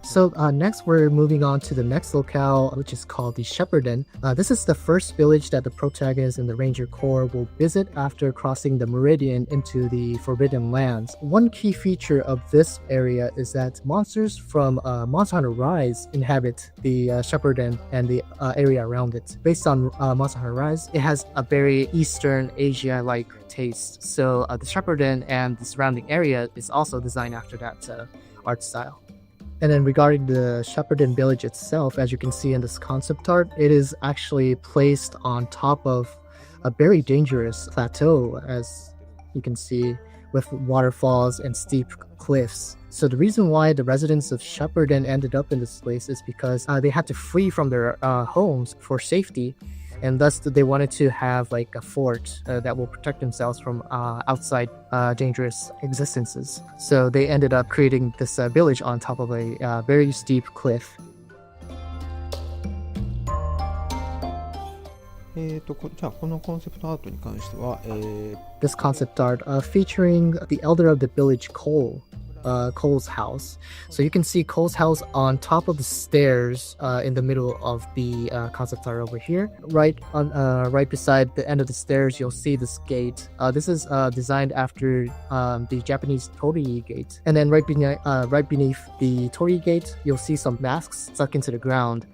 S12: So next we're moving on to the next locale, which is called the Shepperton. This is the first village that the protagonist and the Ranger Corps will visit after crossing the Meridian into the Forbidden Lands. One key feature of this area is that monsters from Monster Hunter Rise inhabit the Shepperton and the area around it. Based on Monster Hunter Rise, it has a very Eastern Asia-like taste. So the Shepperton and the surrounding area is also designed after that art style. And then regarding the Shepperton village itself, as you can see in this concept art, it is actually placed on top of a very dangerous plateau, as you can see, with waterfalls and steep cliffs. So the reason why the residents of Shepperton ended up in this place is because they had to flee from their homes for safety, and thus they wanted to have like a fort that will protect themselves from outside dangerous existences. So they ended up creating this village on top of a very steep cliff. This concept art featuring the elder of the village, Cole's house. So you can see Cole's house on top of the stairs in the middle of the concept art over here. Right beside the end of the stairs, you'll see this gate. This is designed after the Japanese torii gate. And then right beneath the torii gate, you'll see some masks stuck into the ground.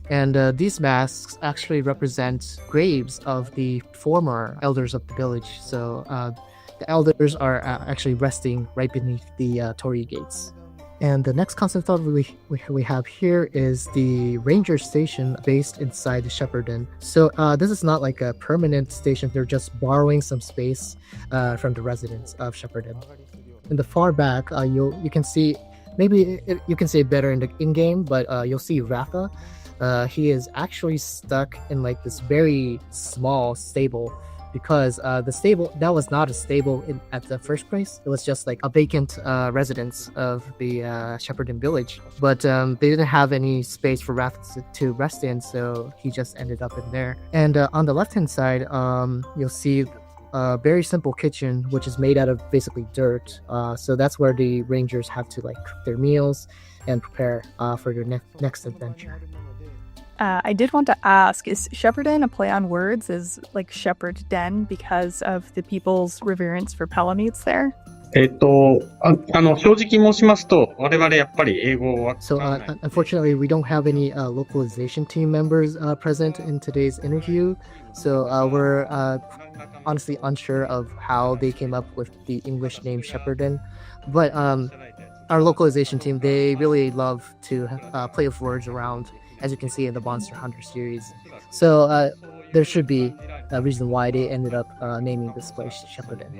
S12: And these masks actually represent graves of the former elders of the village. So the elders are actually resting right beneath the torii gates. And the next concept art we have here is the ranger station based inside the Shepperton. So this is not like a permanent station. They're just borrowing some space from the residents of Shepperton. In the far back, you can see, maybe you can see it better in game, but you'll see Ratha. He is actually stuck in like this very small stable, because the stable, that was not a stable at the first place. It was just like a vacant residence of the Shepperton village. But they didn't have any space for Rath to rest in, so he just ended up in there. And on the left-hand side, you'll see a very simple kitchen, which is made out of basically dirt. So that's where the rangers have to like cook their meals and prepare for their next adventure.
S6: I did want to ask, is Shepperton a play on words? Is like Shepherd Den because of the people's reverence for Palameets there?
S12: So unfortunately, we don't have any localization team members present in today's interview. So we're honestly unsure of how they came up with the English name Shepperton. But our localization team, they really love to play with words around, as you can see in the Monster Hunter series. So there should be a reason why they ended up naming this place Shepperton.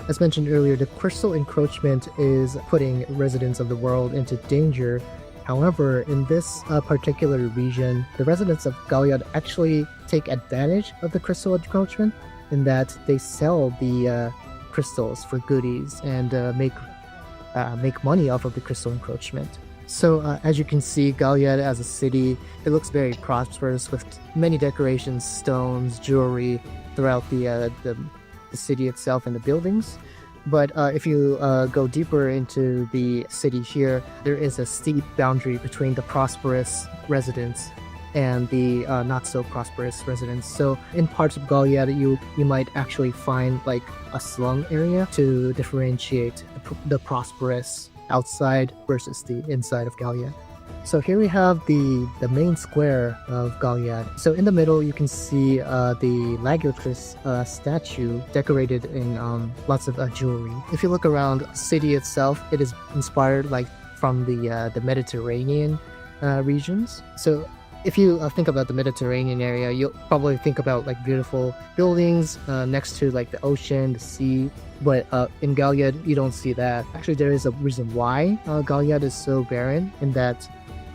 S12: As mentioned earlier, the crystal encroachment is putting residents of the world into danger. However, in this particular region, the residents of Galliard actually take advantage of the crystal encroachment in that they sell the crystals for goodies and make money off of the crystal encroachment. So as you can see, Galliad as a city, it looks very prosperous with many decorations, stones, jewelry throughout the city itself and the buildings. But if you go deeper into the city here, there is a steep boundary between the prosperous residents and the not so prosperous residents. So in parts of Galliad, you might actually find like a slum area to differentiate the prosperous outside versus the inside of Galliad. So here we have the main square of Galliad. So in the middle, you can see the Lagiotris statue decorated in lots of jewelry. If you look around the city itself, it is inspired like from the Mediterranean regions. So if you think about the Mediterranean area, you'll probably think about like beautiful buildings next to like the ocean, the sea. But in Galliad, you don't see that. Actually, there is a reason why Galliad is so barren, in that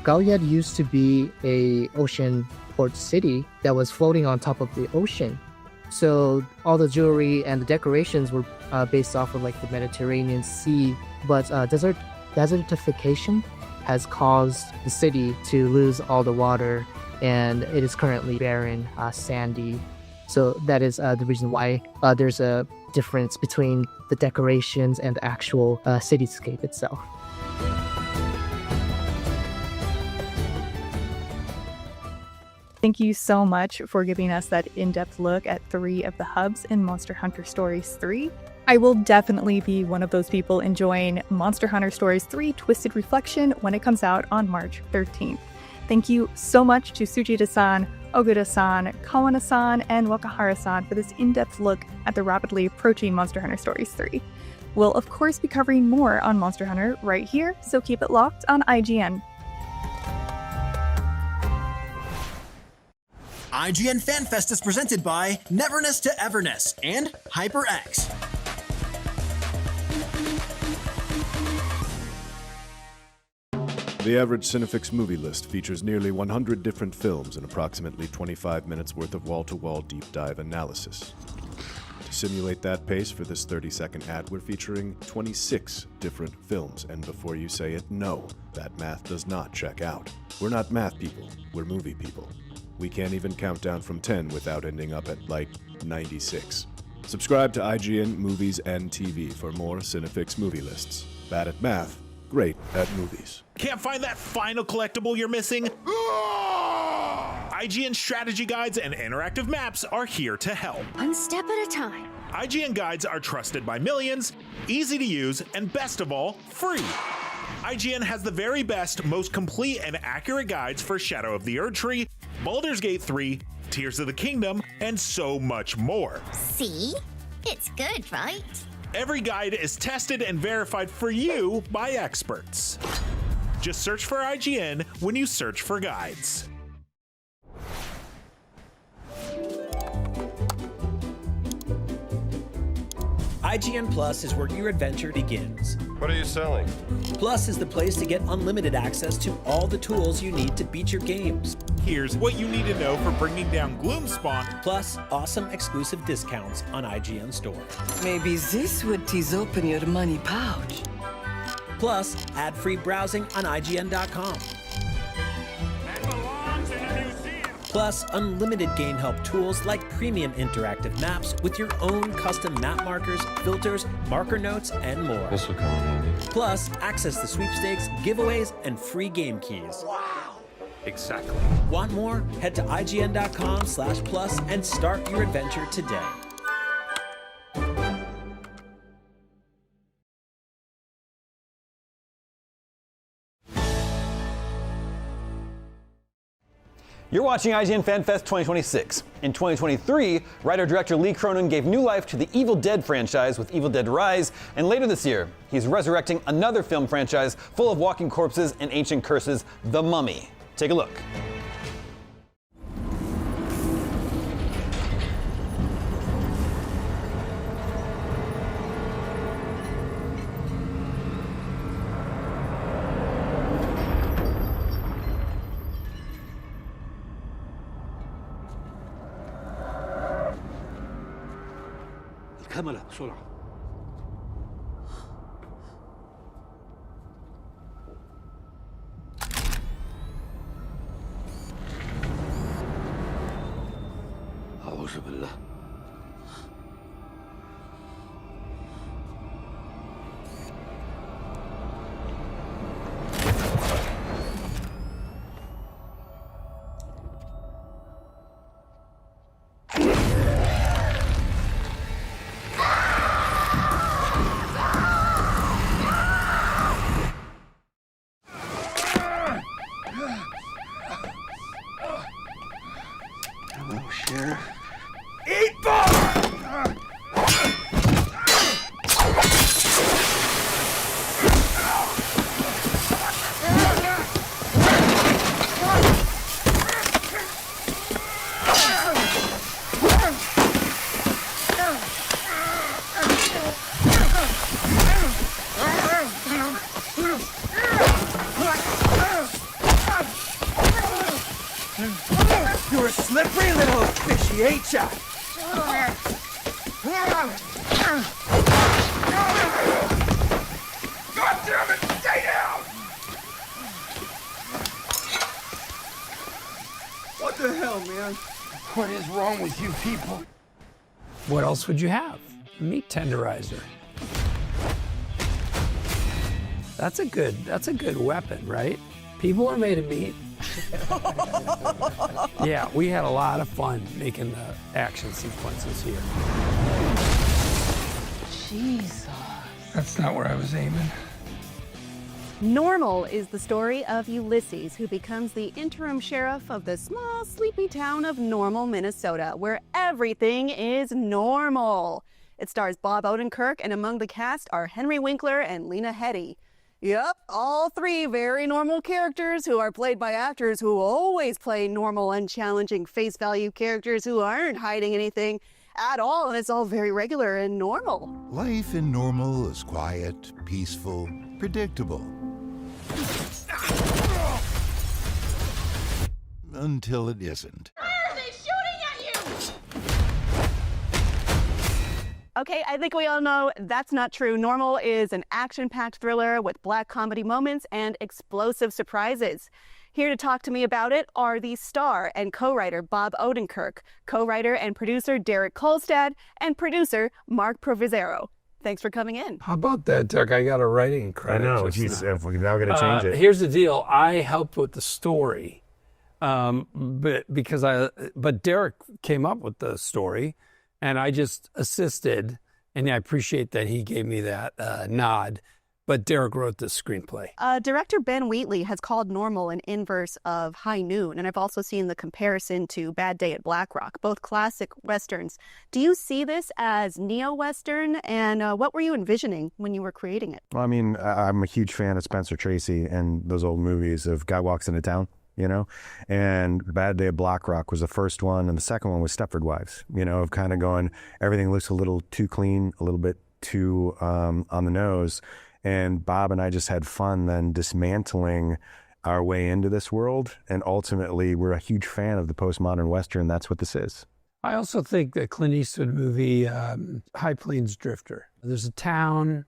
S12: Galliad used to be a ocean port city that was floating on top of the ocean. So all the jewelry and the decorations were based off of like the Mediterranean Sea. But desertification has caused the city to lose all the water, and it is currently barren, sandy. So that is the reason why there's a difference between the decorations and the actual cityscape itself.
S6: Thank you so much for giving us that in-depth look at 3 of the hubs in Monster Hunter Stories 3. I will definitely be one of those people enjoying Monster Hunter Stories 3 Twisted Reflection when it comes out on March 13th. Thank you so much to Sujita-san, Ogura-san, Kawana-san, and Wakahara-san for this in-depth look at the rapidly approaching Monster Hunter Stories 3. We'll of course be covering more on Monster Hunter right here, so keep it locked on IGN.
S9: IGN Fan Fest is presented by Neverness to Everness and HyperX.
S1: The average Cinefix movie list features nearly 100 different films and approximately 25 minutes worth of wall-to-wall deep dive analysis. To simulate that pace for this 30-second ad, we're featuring 26 different films, and before you say it, no, that math does not check out. We're not math people, we're movie people. We can't even count down from 10 without ending up at, like, 96. Subscribe to IGN Movies and TV for more Cinefix movie lists. Bad at math, great at movies.
S2: Can't find that final collectible you're missing? IGN strategy guides and interactive maps are here to help.
S3: One step at a time.
S2: IGN guides are trusted by millions, easy to use, and best of all, free. IGN has the very best, most complete and accurate guides for Shadow of the Erdtree, Baldur's Gate 3, Tears of the Kingdom, and so much more.
S3: See? It's good, right?
S2: Every guide is tested and verified for you by experts. Just search for IGN when you search for guides.
S13: IGN Plus is where your adventure begins.
S7: What are you selling?
S13: Plus is the place to get unlimited access to all the tools you need to beat your games.
S2: Here's what you need to know for bringing down Gloomspawn.
S13: Plus, awesome exclusive discounts on IGN Store.
S8: Maybe this would tease open your money pouch.
S13: Plus, ad-free browsing on IGN.com. Plus, unlimited game help tools like premium interactive maps with your own custom map markers, filters, marker notes, and more.
S7: This will come in handy.
S13: Plus, access to sweepstakes, giveaways, and free game keys.
S2: Wow! Exactly.
S13: Want more? Head to IGN.com/plus and start your adventure today.
S11: You're watching IGN Fan Fest 2026. In 2023, writer-director Lee Cronin gave new life to the Evil Dead franchise with Evil Dead Rise, and later this year, he's resurrecting another film franchise full of walking corpses and ancient curses, The Mummy. Take a look.
S20: الكاميرا بسرعة. He ain't shot. God damn it! Stay down! What the hell, man? What is wrong with you people?
S7: What else would you have? Meat tenderizer. That's a good weapon, right? People are made of meat. Yeah, we had a lot of fun making the action sequences here.
S14: Jesus.
S7: That's not where I was aiming.
S15: Normal is the story of Ulysses, who becomes the interim sheriff of the small, sleepy town of Normal, Minnesota, where everything is normal. It stars Bob Odenkirk, and among the cast are Henry Winkler and Lena Headey. Yep, all three very normal characters who are played by actors who always play normal, unchallenging, face value characters who aren't hiding anything at all, and it's all very regular and normal.
S19: Life in Normal is quiet, peaceful, predictable. Until it isn't.
S15: Why are they shooting at you? Okay, I think we all know that's not true. Normal is an action-packed thriller with black comedy moments and explosive surprises. Here to talk to me about it are the star and co-writer Bob Odenkirk, co-writer and producer Derek Kolstad, and producer Mark Provenzero. Thanks for coming in.
S7: How about that, Derek? I got a writing credit.
S23: I know. Geez, if we're now going to change it.
S7: Here's the deal. I helped with the story, but Derek came up with the story, and I just assisted, and I appreciate that he gave me that nod. But Derek wrote the screenplay.
S15: Director Ben Wheatley has called Normal an inverse of High Noon, and I've also seen the comparison to Bad Day at Black Rock, both classic westerns. Do you see this as neo-western, and what were you envisioning when you were creating it?
S23: Well, I mean, I'm a huge fan of Spencer Tracy and those old movies of Guy Walks Into Town, you know? And Bad Day at Black Rock was the first one, and the second one was Stepford Wives, you know, of kind of going, everything looks a little too clean, a little bit too on the nose. And Bob and I just had fun then dismantling our way into this world. And ultimately, we're a huge fan of the postmodern Western. That's what this is.
S7: I also think the Clint Eastwood movie, High Plains Drifter. There's a town.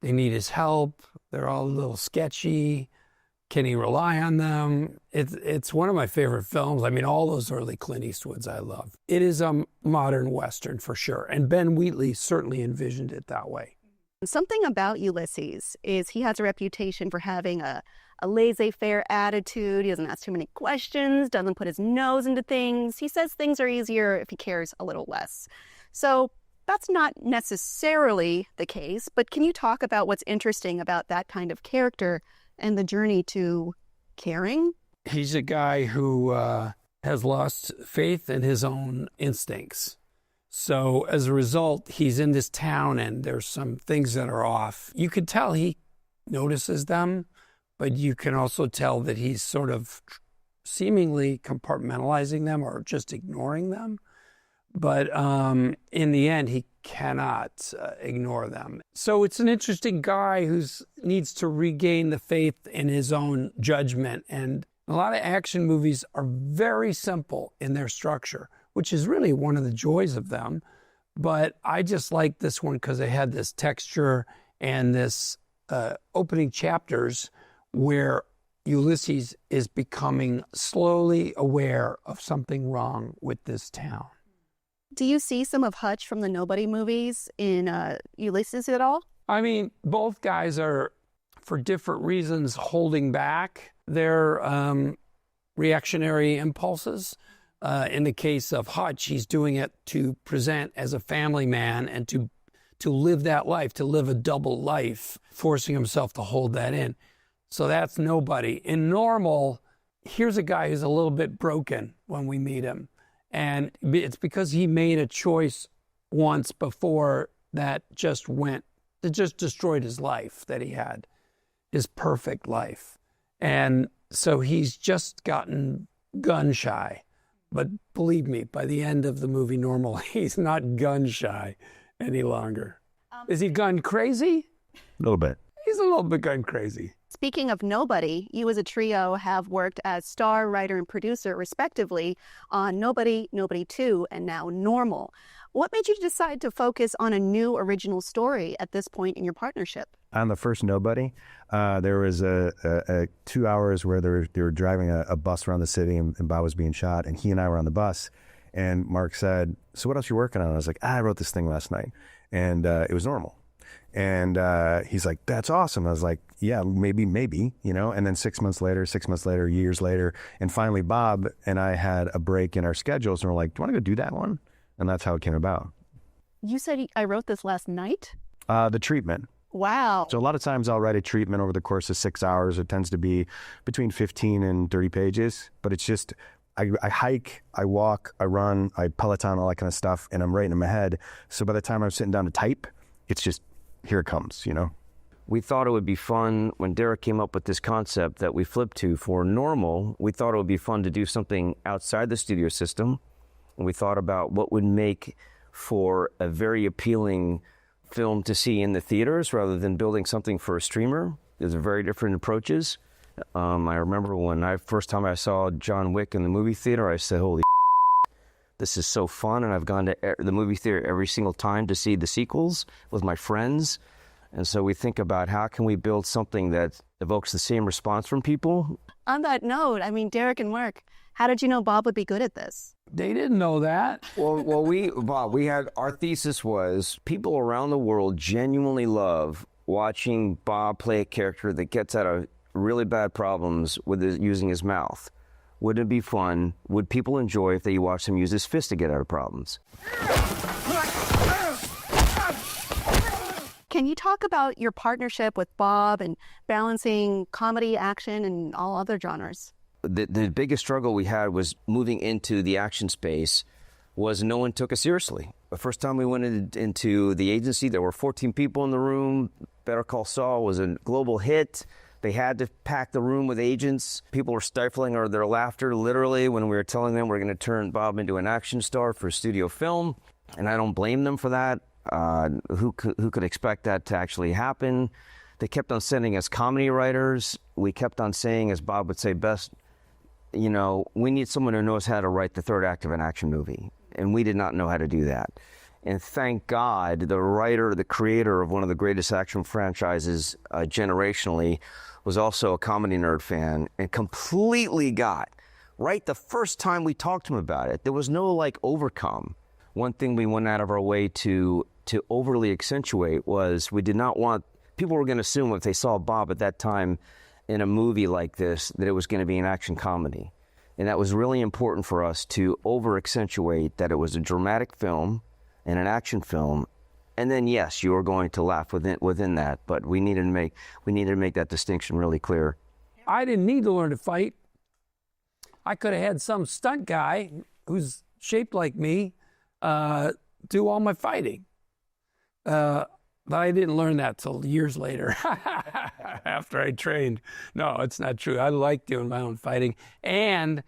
S7: They need his help. They're all a little sketchy. Can he rely on them? It's one of my favorite films. I mean, all those early Clint Eastwoods I love. It is a modern Western for sure. And Ben Wheatley certainly envisioned it that way.
S15: Something about Ulysses is he has a reputation for having a laissez-faire attitude. He doesn't ask too many questions, doesn't put his nose into things. He says things are easier if he cares a little less. So that's not necessarily the case, but can you talk about what's interesting about that kind of character and the journey to caring?
S7: He's a guy who has lost faith in his own instincts. So as a result, he's in this town and there's some things that are off. You can tell he notices them, but you can also tell that he's sort of seemingly compartmentalizing them or just ignoring them. But in the end, he cannot ignore them. So it's an interesting guy who needs to regain the faith in his own judgment. And a lot of action movies are very simple in their structure, which is really one of the joys of them. But I just like this one because it had this texture and this opening chapters where Ulysses is becoming slowly aware of something wrong with this town.
S15: Do you see some of Hutch from the Nobody movies in Ulysses at all?
S7: I mean, both guys are, for different reasons, holding back their reactionary impulses. In the case of Hutch, he's doing it to present as a family man and to live that life, to live a double life, forcing himself to hold that in. So that's Nobody. In Normal, here's a guy who's a little bit broken when we meet him. And it's because he made a choice once before that just destroyed his life that he had, his perfect life. And so he's just gotten gun shy. But believe me, by the end of the movie Normal, he's not gun shy any longer. Is he gun crazy?
S23: A little bit.
S7: He's a little bit gun crazy.
S15: Speaking of Nobody, you as a trio have worked as star, writer, and producer, respectively, on Nobody, Nobody 2, and now Normal. What made you decide to focus on a new original story at this point in your partnership?
S23: On the first Nobody, there was a 2 hours where they were driving a bus around the city and Bob was being shot, and he and I were on the bus. And Mark said, "So what else are you working on?" I was like, "I wrote this thing last night." And it was Normal. And he's like, "That's awesome." I was like, "Yeah, maybe, you know." And then 6 months later, years later, and finally Bob and I had a break in our schedules and we're like, "Do you want to go do that one?" And that's how it came about.
S15: You said I wrote this last night?
S23: The treatment.
S15: Wow.
S23: So a lot of times I'll write a treatment over the course of 6 hours. It tends to be between 15 and 30 pages, but it's just, I hike, I walk, I run, I Peloton, all that kind of stuff, and I'm writing in my head. So by the time I'm sitting down to type, it's just, here it comes, you know?
S10: We thought it would be fun when Derek came up with this concept that we flipped to for Normal. We thought it would be fun to do something outside the studio system. And we thought about what would make for a very appealing film to see in the theaters rather than building something for a streamer. There's very different approaches. I remember when first time I saw John Wick in the movie theater, I said, "Holy this is so fun." And I've gone to the movie theater every single time to see the sequels with my friends. And so we think about how can we build something that evokes the same response from people.
S15: On that note, I mean, Derek and Mark, how did you know Bob would be good at this?
S7: They didn't know that.
S10: Well, Bob, our thesis was people around the world genuinely love watching Bob play a character that gets out of really bad problems with using his mouth. Wouldn't it be fun? Would people enjoy if they watched him use his fist to get out of problems?
S15: Can you talk about your partnership with Bob and balancing comedy, action, and all other genres?
S10: The biggest struggle we had was moving into the action space was no one took us seriously. The first time we went into the agency, there were 14 people in the room. Better Call Saul was a global hit. They had to pack the room with agents. People were stifling their laughter literally when we were telling them we're going to turn Bob into an action star for a studio film. And I don't blame them for that. Who could expect that to actually happen? They kept on sending us comedy writers. We kept on saying, as Bob would say best, you know, we need someone who knows how to write the third act of an action movie. And we did not know how to do that. And thank God, the writer, the creator of one of the greatest action franchises generationally was also a comedy nerd fan and completely got, right the first time we talked to him about it, there was no like overcome. One thing we went out of our way to overly accentuate was we did not want, people were going to assume if they saw Bob at that time in a movie like this, that it was going to be an action comedy. And that was really important for us to over-accentuate that it was a dramatic film and an action film. And then, yes, you were going to laugh within that, but we needed to make that distinction really clear.
S7: I didn't need to learn to fight. I could have had some stunt guy who's shaped like me do all my fighting. But I didn't learn that till years later after I trained. No, it's not true. I like doing my own fighting. And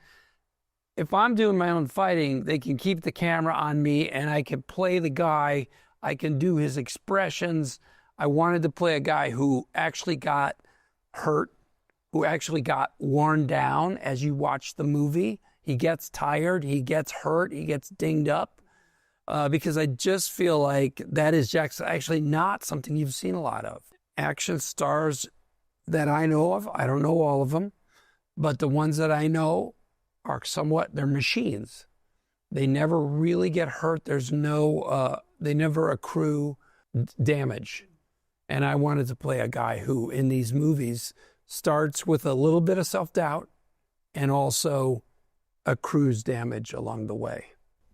S7: if I'm doing my own fighting, they can keep the camera on me and I can play the guy. I can do his expressions. I wanted to play a guy who actually got hurt, who actually got worn down as you watch the movie. He gets tired, he gets hurt, he gets dinged up. Because I just feel like that is actually not something you've seen a lot of. Action stars that I know of, I don't know all of them, but the ones that I know are they're machines. They never really get hurt. There's they never accrue damage. And I wanted to play a guy who, in these movies, starts with a little bit of self-doubt and also accrues damage along the way.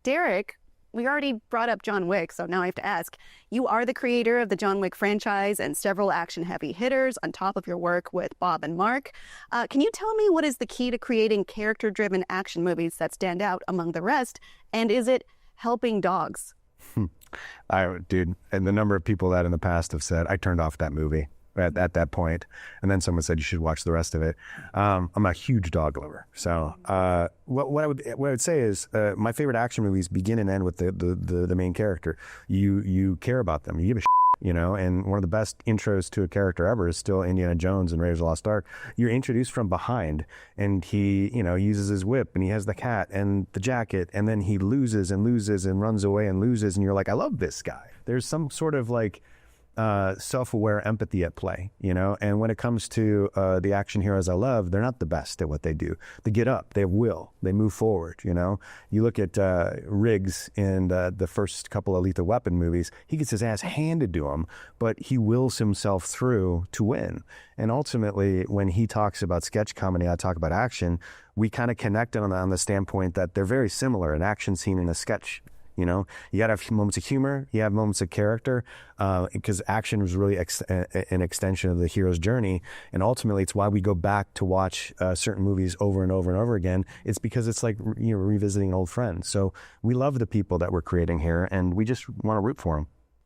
S15: Derek, we already brought up John Wick, so now I have to ask. You are the creator of the John Wick franchise and several action-heavy hitters on top of your work with Bob and Mark. Can you tell me what is the key to creating character-driven action movies that stand out among the rest? And is it helping dogs?
S23: Dude, and the number of people that in the past have said, I turned off that movie at that point, and then someone said you should watch the rest of it. I'm a huge dog lover, so what I would say is my favorite action movies begin and end with the main character. You care about them. You give a shit you know, and one of the best intros to a character ever is still Indiana Jones and Raiders of the Lost Ark. You're introduced from behind, and he, you know, uses his whip, and he has the cat and the jacket, and then he loses and runs away and loses, and you're like, I love this guy. There's some sort of like self-aware empathy at play, you know. And when it comes to the action heroes I love, they're not the best at what they do. They get up, they have will, they move forward, you know. You look at Riggs in the first couple of Lethal Weapon movies, he gets his ass handed to him, but he wills himself through to win. And ultimately, when he talks about sketch comedy, I talk about action, we kind of connect on the standpoint that they're very similar, an action scene and a sketch. You know, you got to have moments of humor, you have moments of character, because action is really an extension of the hero's journey. And ultimately, it's why we go back to watch certain movies over and over and over again. It's because it's like, you know, revisiting an old friend. So we love the people that we're creating here, and we just want to root for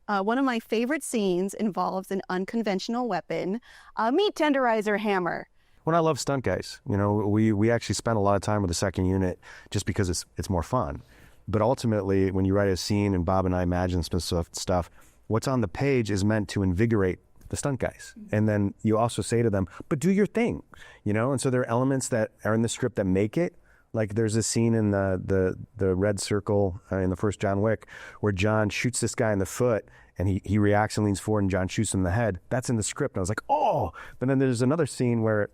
S23: them.
S15: One of my favorite scenes involves an unconventional weapon, a meat tenderizer hammer.
S23: When I love stunt guys, you know, we actually spend a lot of time with the second unit just because it's more fun. But ultimately, when you write a scene and Bob and I imagine some stuff, what's on the page is meant to invigorate the stunt guys. And then you also say to them, but do your thing, you know? And so there are elements that are in the script that make it. Like there's a scene in the red circle in the first John Wick where John shoots this guy in the foot and he reacts and leans forward and John shoots him in the head. That's in the script. And I was like, oh! But then there's another scene where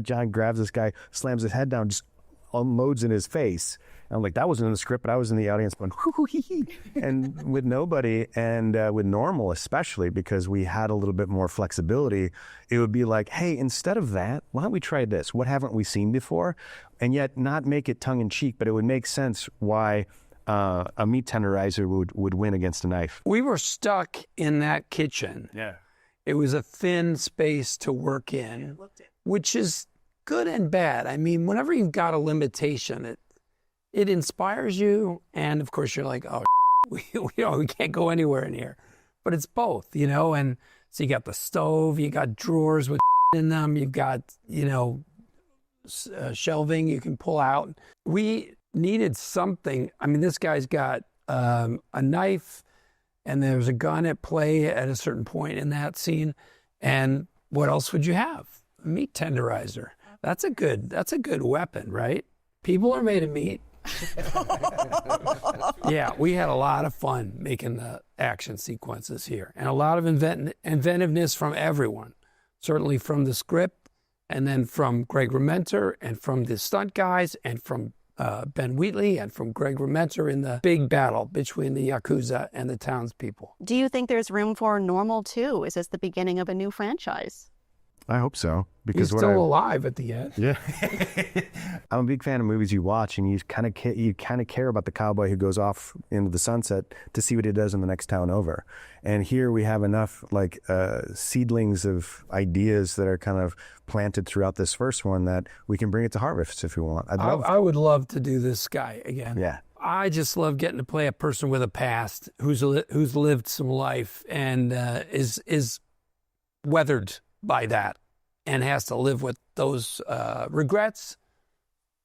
S23: John grabs this guy, slams his head down, just unloads in his face. And I'm like, that wasn't in the script, but I was in the audience going, hoo hee hee. And with nobody, and with Normal especially, because we had a little bit more flexibility, it would be like, hey, instead of that, why don't we try this? What haven't we seen before? And yet not make it tongue-in-cheek, but it would make sense why a meat tenderizer would win against a knife.
S7: We were stuck in that kitchen.
S23: Yeah.
S7: It was a thin space to work in, which is good and bad. I mean, whenever you've got a limitation, it inspires you, and of course you're like, oh, we can't go anywhere in here. But it's both, you know. And so you got the stove, you got drawers with in them, you've got, you know, shelving you can pull out. We needed something. I mean, this guy's got a knife, and there's a gun at play at a certain point in that scene. And what else would you have? A meat tenderizer. That's a good weapon, right? People are made of meat. Yeah, we had a lot of fun making the action sequences here, and a lot of inventiveness from everyone. Certainly from the script, and then from Greg Rementer, and from the stunt guys, and from Ben Wheatley, and from Greg Rementer in the big battle between the Yakuza and the townspeople.
S15: Do you think there's room for Normal 2? Is this the beginning of a new franchise?
S23: I hope so. Because
S7: he's still alive at the end.
S23: Yeah. I'm a big fan of movies you watch, and you kind of care about the cowboy who goes off into the sunset to see what he does in the next town over. And here we have enough like seedlings of ideas that are kind of planted throughout this first one that we can bring it to Harvest if we want.
S7: I would love to do this guy again.
S23: Yeah.
S7: I just love getting to play a person with a past who's lived some life and is weathered by that and has to live with those regrets,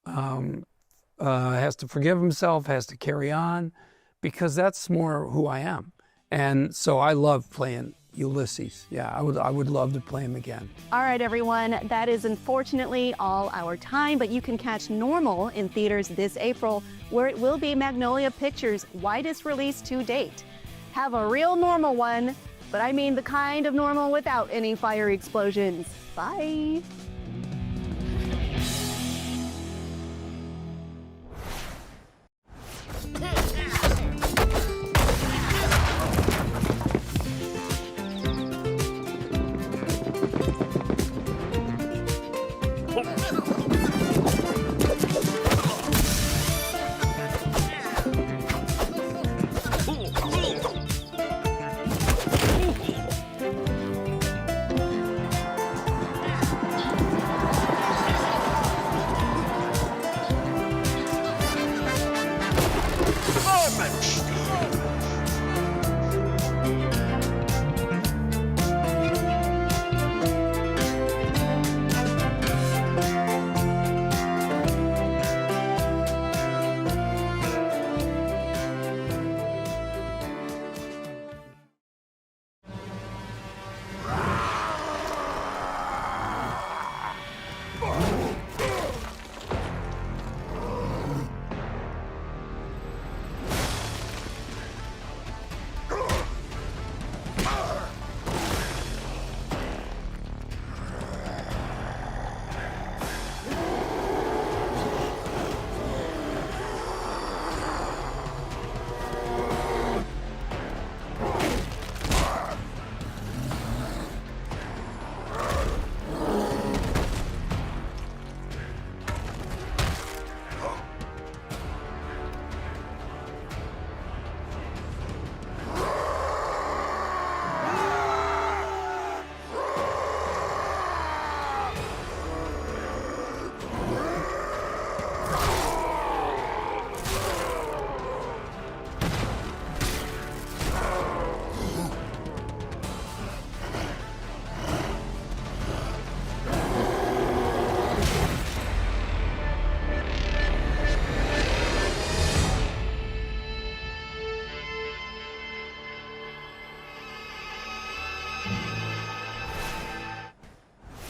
S7: has to forgive himself, has to carry on, because that's more who I am. And so I love playing Ulysses. Yeah, I would love to play him again.
S15: All right, everyone, that is unfortunately all our time, but you can catch Normal in theaters this April, where it will be Magnolia Pictures' widest release to date. Have a real normal one, but I mean the kind of normal without any fiery explosions. Bye.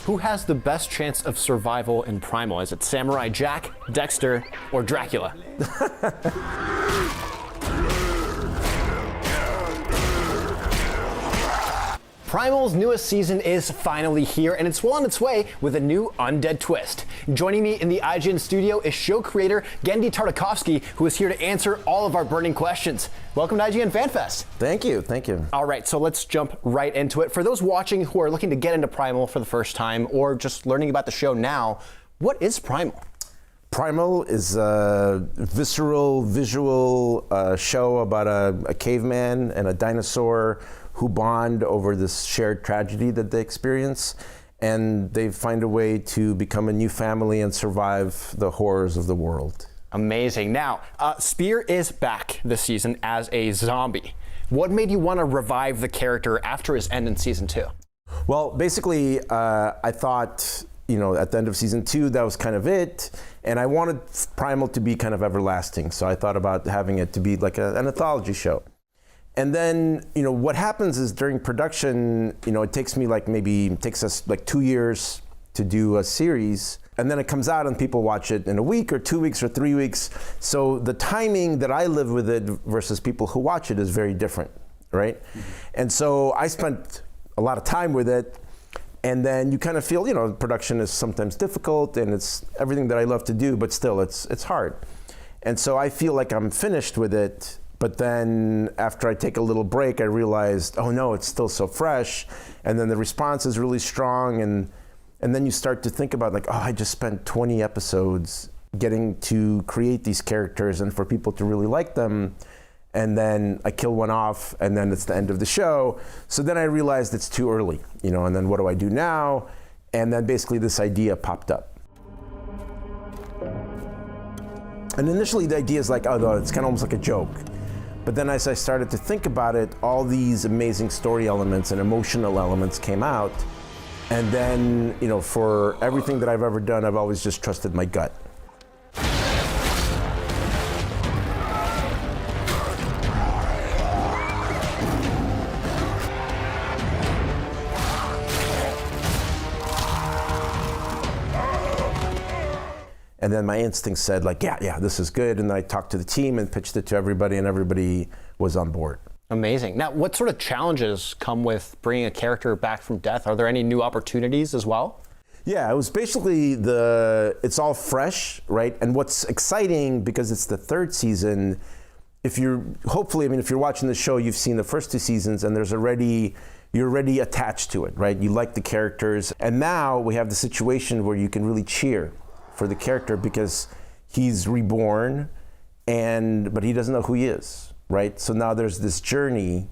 S14: Who has the best chance of survival in Primal? Is it Samurai Jack, Dexter, or Dracula? Primal's newest season is finally here, and it's well on its way with a new undead twist. Joining me in the IGN studio is show creator Genndy Tartakovsky, who is here to answer all of our burning questions. Welcome to IGN Fan Fest.
S16: Thank you, thank you.
S14: All right, so let's jump right into it. For those watching who are looking to get into Primal for the first time or just learning about the show now, what is Primal?
S16: Primal is a visceral, visual show about a caveman and a dinosaur who bond over this shared tragedy that they experience, and they find a way to become a new family and survive the horrors of the world.
S14: Amazing. Now, Spear is back this season as a zombie. What made you want to revive the character after his end in season 2?
S16: Well, basically, I thought, you know, at the end of season 2, that was kind of it, and I wanted Primal to be kind of everlasting, so I thought about having it to be like an anthology show. And then, you know, what happens is during production, you know, it takes us like 2 years to do a series, and then it comes out and people watch it in a week or 2 weeks or 3 weeks. So the timing that I live with it versus people who watch it is very different, right? Mm-hmm. And so I spent a lot of time with it, and then you kind of feel, you know, production is sometimes difficult and it's everything that I love to do, but still it's hard. And so I feel like I'm finished with it. But then after I take a little break, I realized, oh no, it's still so fresh. And then the response is really strong. And then you start to think about like, oh, I just spent 20 episodes getting to create these characters and for people to really like them. And then I kill one off and then it's the end of the show. So then I realized it's too early, you know, and then what do I do now? And then basically this idea popped up. And initially the idea is like, oh, no, it's kind of almost like a joke. But then as I started to think about it, all these amazing story elements and emotional elements came out. And then, you know, for everything that I've ever done, I've always just trusted my gut. And then my instinct said like, yeah, this is good. And then I talked to the team and pitched it to everybody and everybody was on board.
S14: Amazing. Now, what sort of challenges come with bringing a character back from death? Are there any new opportunities as well?
S16: Yeah, it was basically it's all fresh, right? And what's exciting, because it's the 3rd season, if you're watching the show, you've seen the first 2 seasons and you're already attached to it, right? You like the characters. And now we have the situation where you can really cheer for the character because he's reborn, but he doesn't know who he is, right? So now there's this journey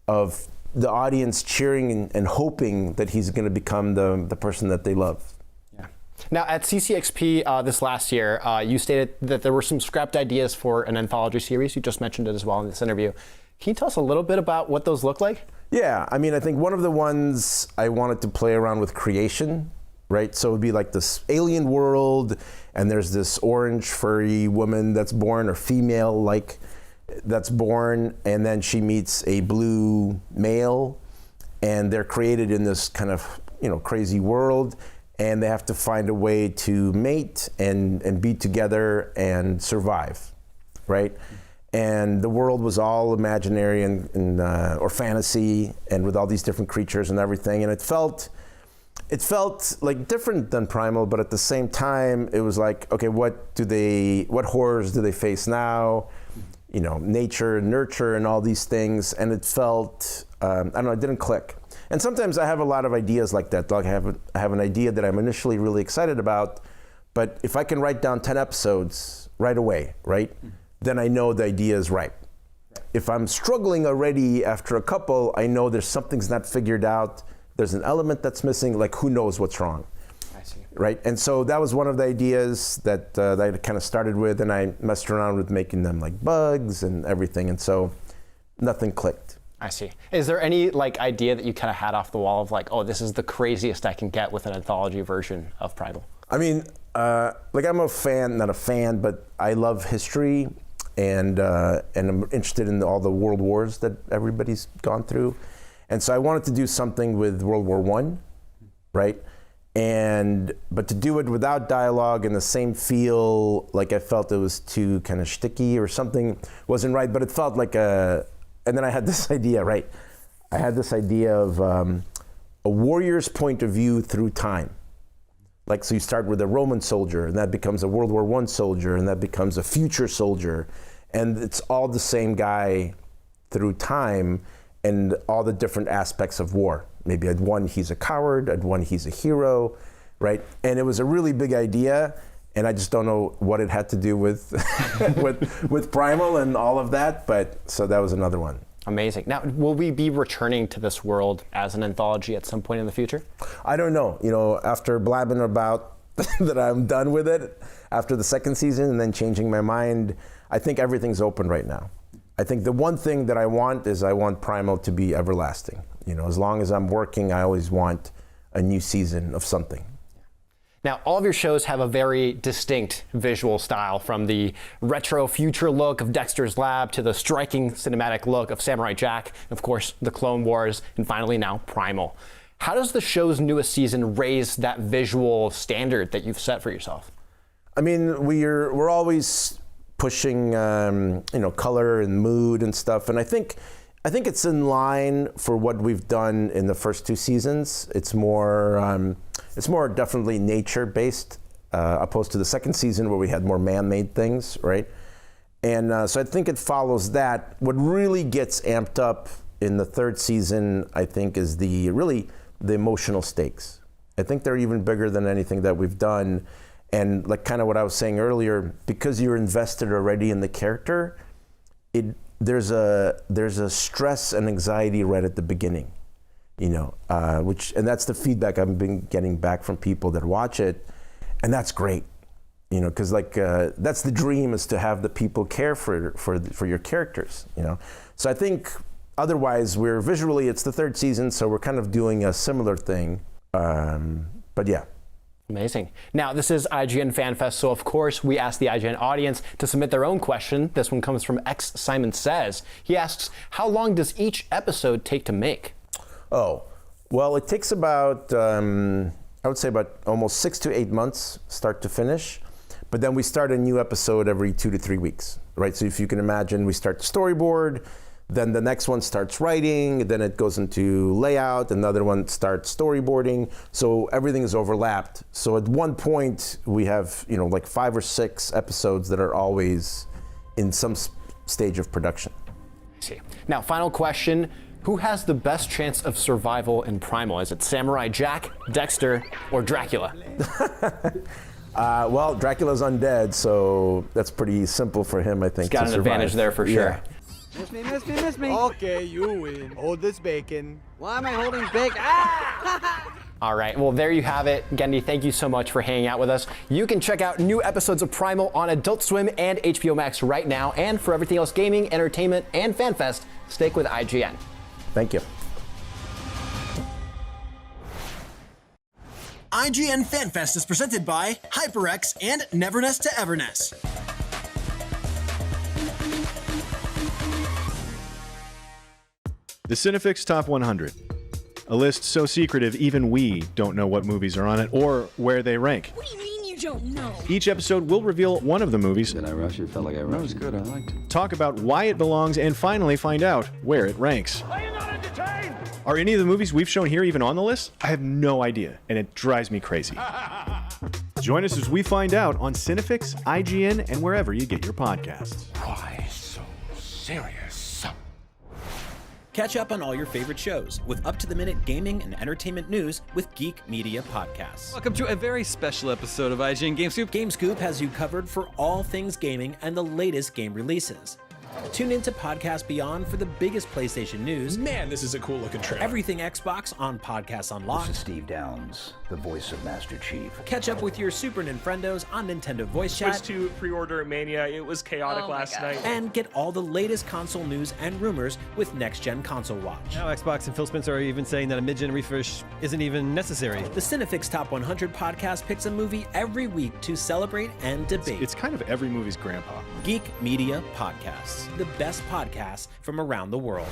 S16: of the audience cheering and hoping that he's going to become the person that they love.
S14: Yeah. Now at CCXP this last year, you stated that there were some scrapped ideas for an anthology series. You just mentioned it as well in this interview. Can you tell us a little bit about what those look like?
S16: Yeah, I mean, I think one of the ones I wanted to play around with creation. Right, so it would be like this alien world, and there's this orange furry woman that's born, or female like that's born, and then she meets a blue male, and they're created in this kind of, you know, crazy world, and they have to find a way to mate and be together and survive, right? And the world was all imaginary or fantasy, and with all these different creatures and everything, and it felt like different than Primal, but at the same time, it was like, okay, what horrors do they face now? You know, nature, nurture, and all these things. And it felt, I don't know, it didn't click. And sometimes I have a lot of ideas like that. Like I have an idea that I'm initially really excited about, but if I can write down 10 episodes right away, right, then I know the idea is ripe. If I'm struggling already after a couple, I know there's something's not figured out. There's an element that's missing, like who knows what's wrong,
S14: I see.
S16: Right? And so that was one of the ideas that I kind of started with, and I messed around with making them like bugs and everything, and so nothing clicked.
S14: I see. Is there any like idea that you kind of had off the wall of like, oh, this is the craziest I can get with an anthology version of Primal?
S16: I mean, like I'm not a fan, but I love history, and I'm interested in all the world wars that everybody's gone through. And so I wanted to do something with World War I, right? But to do it without dialogue and the same feel, like I felt it was too kind of shticky or something wasn't right, but it felt like and then I had this idea, right? I had this idea of a warrior's point of view through time. Like, so you start with a Roman soldier, and that becomes a World War I soldier, and that becomes a future soldier, and it's all the same guy through time and all the different aspects of war. Maybe at one he's a coward, at one he's a hero, right? And it was a really big idea, and I just don't know what it had to do with with Primal and all of that, but so that was another one.
S14: Amazing. Now, will we be returning to this world as an anthology at some point in the future?
S16: I don't know. You know, after blabbing about that I'm done with it after the second season and then changing my mind, I think everything's open right now. I think the one thing that I want is I want Primal to be everlasting. You know, as long as I'm working, I always want a new season of something.
S14: Now, all of your shows have a very distinct visual style, from the retro future look of Dexter's Lab to the striking cinematic look of Samurai Jack, of course, the Clone Wars, and finally now Primal. How does the show's newest season raise that visual standard that you've set for yourself?
S16: I mean, we're always pushing, color and mood and stuff, and I think it's in line for what we've done in the first two seasons. It's more definitely nature-based, opposed to the second season where we had more man-made things, right? And so I think it follows that. What really gets amped up in the third season, I think, is the emotional stakes. I think they're even bigger than anything that we've done. And like kind of what I was saying earlier, because you're invested already in the character, there's a stress and anxiety right at the beginning, and that's the feedback I've been getting back from people that watch it, and that's great, because that's the dream, is to have the people care for your characters, So I think otherwise visually it's the third season, so we're kind of doing a similar thing, but yeah.
S14: Amazing. Now, this is IGN Fan Fest, so of course we ask the IGN audience to submit their own question. This one comes from X Simon Says. He asks, how long does each episode take to make?
S16: Oh, well, it takes about, I would say about almost 6 to 8 months, start to finish. But then we start a new episode every 2 to 3 weeks, right? So if you can imagine, we start the storyboard, then the next one starts writing, then it goes into layout, another one starts storyboarding. So everything is overlapped. So at one point we have, like 5 or 6 episodes that are always in some stage of production.
S14: I see. Now, final question. Who has the best chance of survival in Primal? Is it Samurai Jack, Dexter, or Dracula?
S16: Well, Dracula's undead, so that's pretty simple for him, I think.
S14: He's got an advantage there for sure.
S16: Yeah.
S20: Miss me. Okay, you win. Hold this bacon. Why am I holding bacon? Ah!
S14: All right, well, there you have it. Gendy, thank you so much for hanging out with us. You can check out new episodes of Primal on Adult Swim and HBO Max right now. And for everything else gaming, entertainment, and FanFest, stick with IGN.
S16: Thank you.
S9: IGN Fan Fest is presented by HyperX and Neverness to Everness.
S1: The Cinefix Top 100. A list so secretive even we don't know what movies are on it or where they rank.
S3: What do you mean you don't know?
S1: Each episode will reveal one of the movies.
S17: Did I rush it? Felt like I rushed. That was good. I liked it.
S1: Talk about why it belongs and finally find out where it ranks.
S18: Are you not entertained?
S1: Are any of the movies we've shown here even on the list? I have no idea, and it drives me crazy. Join us as we find out on Cinefix, IGN, and wherever you get your podcasts.
S18: Why so serious?
S13: Catch up on all your favorite shows with up-to-the-minute gaming and entertainment news with Geek Media Podcasts.
S22: Welcome to a very special episode of IGN Game Scoop.
S13: Game Scoop has you covered for all things gaming and the latest game releases. Tune into Podcast Beyond for the biggest PlayStation news.
S24: Man, this is a cool looking trailer.
S13: Everything Xbox on Podcasts Unlocked.
S25: This is Steve Downs, the voice of Master Chief.
S13: Catch up with your Super Nintendos on Nintendo Voice Chat.
S24: Switched to pre-order Mania. It was chaotic last night.
S13: And get all the latest console news and rumors with Next Gen Console Watch.
S22: Now Xbox and Phil Spencer are even saying that a mid-gen refresh isn't even necessary.
S13: The Cinefix Top 100 podcast picks a movie every week to celebrate and debate.
S1: It's kind of every movie's grandpa.
S13: Geek Media Podcasts, the best podcasts from around the world.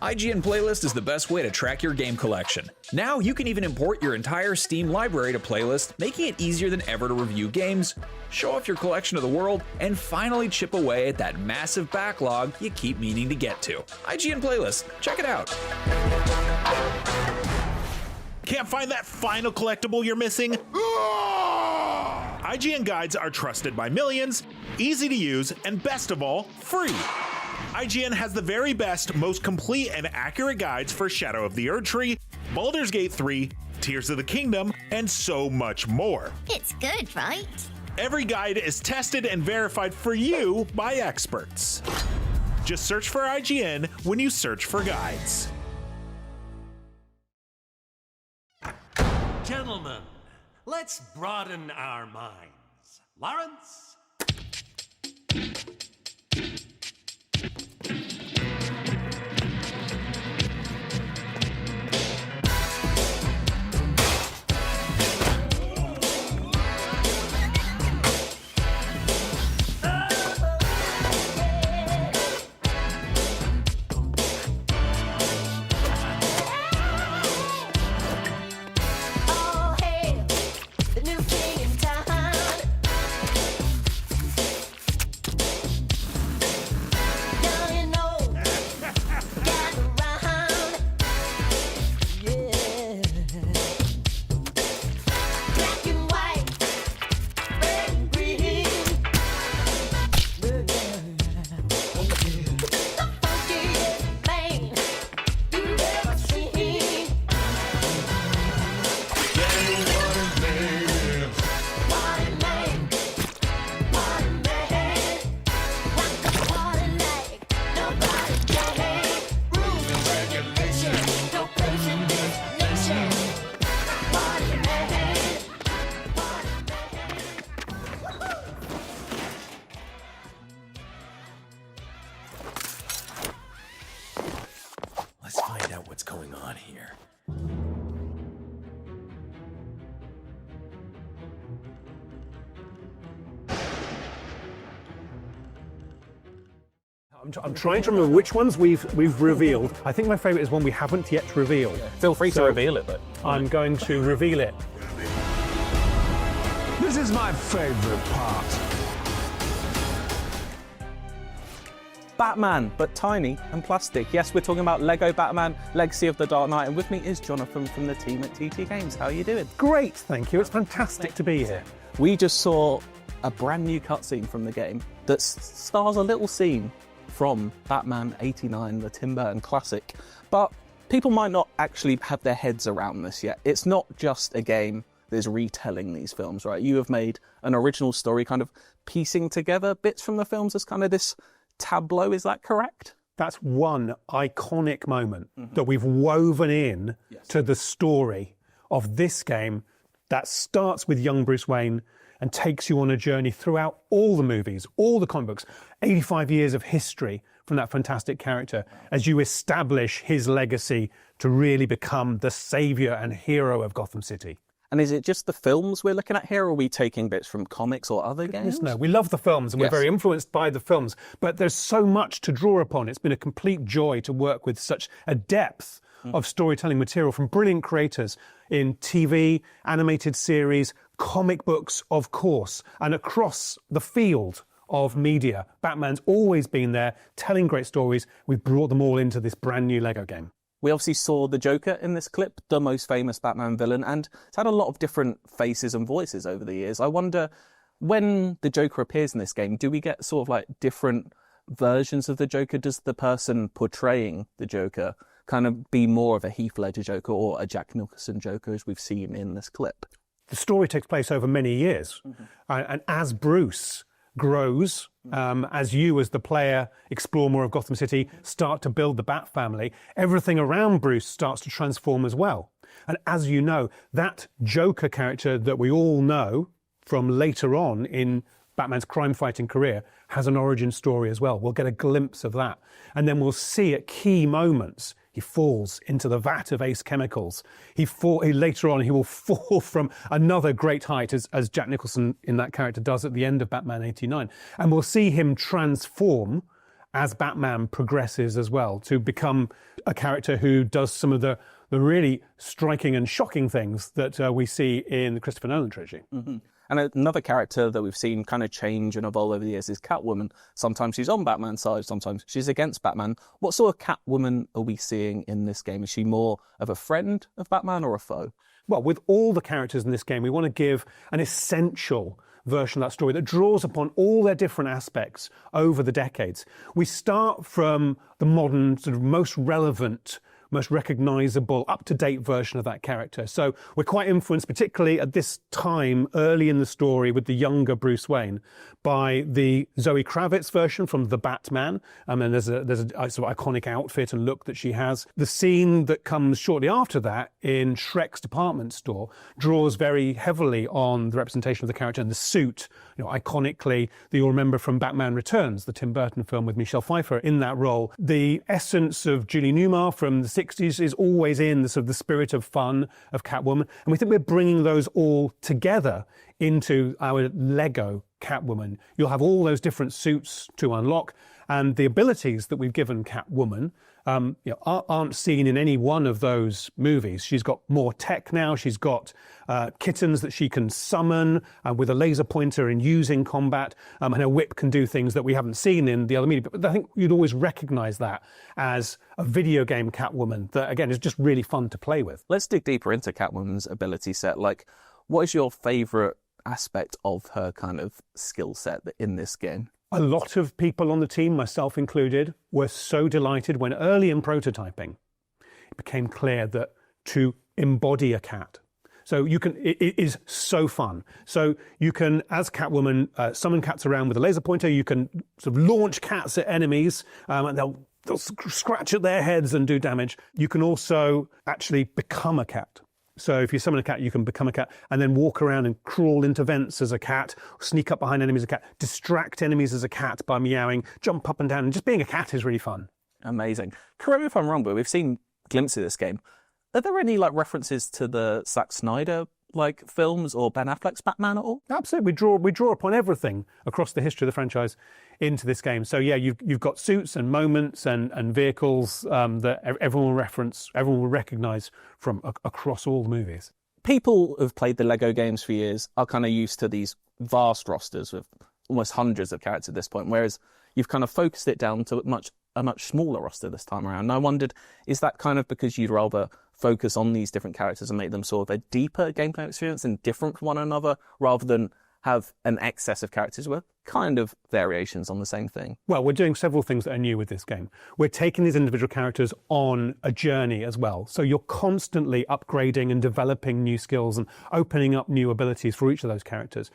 S4: IGN Playlist is the best way to track your game collection. Now you can even import your entire Steam library to Playlist, making it easier than ever to review games, show off your collection to the world, and finally chip away at that massive backlog you keep meaning to get to. IGN Playlist, check it out.
S2: Can't find that final collectible you're missing? IGN guides are trusted by millions, easy to use, and best of all, free. IGN has the very best, most complete and accurate guides for Shadow of the Erdtree, Baldur's Gate 3, Tears of the Kingdom, and so much more.
S3: It's good, right?
S2: Every guide is tested and verified for you by experts. Just search for IGN when you search for guides.
S18: Gentlemen, let's broaden our minds. Lawrence?
S13: Let's find out what's going on here.
S5: I'm trying to remember which ones we've revealed. I think my favourite is one we haven't yet revealed.
S22: Feel free to reveal it, but
S5: I'm going to reveal it.
S18: This is my favorite part.
S6: Batman, but tiny and plastic. Yes, we're talking about Lego Batman, Legacy of the Dark Knight, and with me is Jonathan from the team at TT Games. How are you doing?
S5: Great, thank you. It's fantastic to be here.
S6: We just saw a brand new cutscene from the game that stars a little scene from Batman 89, the Tim Burton classic. But people might not actually have their heads around this yet. It's not just a game that's retelling these films, right? You have made an original story, kind of piecing together bits from the films as kind of this tableau, is that correct?
S5: That's one iconic moment that we've woven in to the story of this game that starts with young Bruce Wayne and takes you on a journey throughout all the movies, all the comic books, 85 years of history from that fantastic character as you establish his legacy to really become the savior and hero of Gotham City.
S6: And is it just the films we're looking at here, or are we taking bits from comics or other games?
S5: No, we love the films and we're very influenced by the films, but there's so much to draw upon. It's been a complete joy to work with such a depth of storytelling material from brilliant creators in TV, animated series, comic books, of course, and across the field of media. Batman's always been there, telling great stories. We've brought them all into this brand new Lego game.
S6: We obviously saw the Joker in this clip, the most famous Batman villain, and it's had a lot of different faces and voices over the years. I wonder, when the Joker appears in this game, do we get sort of like different versions of the Joker? Does the person portraying the Joker kind of be more of a Heath Ledger Joker or a Jack Nicholson Joker, as we've seen in this clip?
S5: The story takes place over many years, and as Bruce grows, as you as the player explore more of Gotham City, start to build the Bat family, everything around Bruce starts to transform as well. And as you know, that Joker character that we all know from later on in Batman's crime-fighting career has an origin story as well. We'll get a glimpse of that. And then we'll see at key moments he falls into the vat of Ace Chemicals. Later on, he will fall from another great height, as Jack Nicholson in that character does at the end of Batman 89. And we'll see him transform as Batman progresses as well, to become a character who does some of the really striking and shocking things that we see in the Christopher Nolan trilogy.
S6: Mm-hmm. And another character that we've seen kind of change and evolve over the years is Catwoman. Sometimes she's on Batman's side, sometimes she's against Batman. What sort of Catwoman are we seeing in this game? Is she more of a friend of Batman or a foe?
S5: Well, with all the characters in this game, we want to give an essential version of that story that draws upon all their different aspects over the decades. We start from the modern, sort of most relevant, most recognizable, up-to-date version of that character. So we're quite influenced, particularly at this time, early in the story with the younger Bruce Wayne, by the Zoe Kravitz version from The Batman. And there's a sort of iconic outfit and look that she has. The scene that comes shortly after that in Shrek's department store draws very heavily on the representation of the character and the suit, iconically, that you'll remember from Batman Returns, the Tim Burton film with Michelle Pfeiffer in that role. The essence of Julie Newmar from the 60s is always in the sort of the spirit of fun of Catwoman. And we think we're bringing those all together into our Lego Catwoman. You'll have all those different suits to unlock, and the abilities that we've given Catwoman aren't seen in any one of those movies. She's got more tech now. She's got kittens that she can summon with a laser pointer and use in combat, and her whip can do things that we haven't seen in the other media. But I think you'd always recognize that as a video game Catwoman that, again, is just really fun to play with.
S6: Let's dig deeper into Catwoman's ability set. Like, what is your favorite aspect of her kind of skill set in this game?
S5: A lot of people on the team, myself included, were so delighted when early in prototyping, it became clear that to embody a cat. So it is so fun. So you can, as Catwoman, summon cats around with a laser pointer. You can sort of launch cats at enemies, and they'll scratch at their heads and do damage. You can also actually become a cat. So if you summon a cat, you can become a cat and then walk around and crawl into vents as a cat, sneak up behind enemies as a cat, distract enemies as a cat by meowing, jump up and down. And just being a cat is really fun.
S6: Amazing. Correct me if I'm wrong, but we've seen glimpses of this game. Are there any references to the Zack Snyder films or Ben Affleck's Batman at all?
S5: Absolutely. We draw upon everything across the history of the franchise into this game. So yeah, you've got suits and moments and vehicles that everyone will reference, everyone will recognise from across all the movies.
S6: People who've played the Lego games for years are kind of used to these vast rosters with almost hundreds of characters at this point, whereas you've kind of focused it down to a much smaller roster this time around. And I wondered, is that kind of because you'd rather focus on these different characters and make them sort of a deeper gameplay experience and different from one another, rather than have an excess of characters with kind of variations on the same thing?
S5: Well, we're doing several things that are new with this game. We're taking these individual characters on a journey as well. So you're constantly upgrading and developing new skills and opening up new abilities for each of those characters.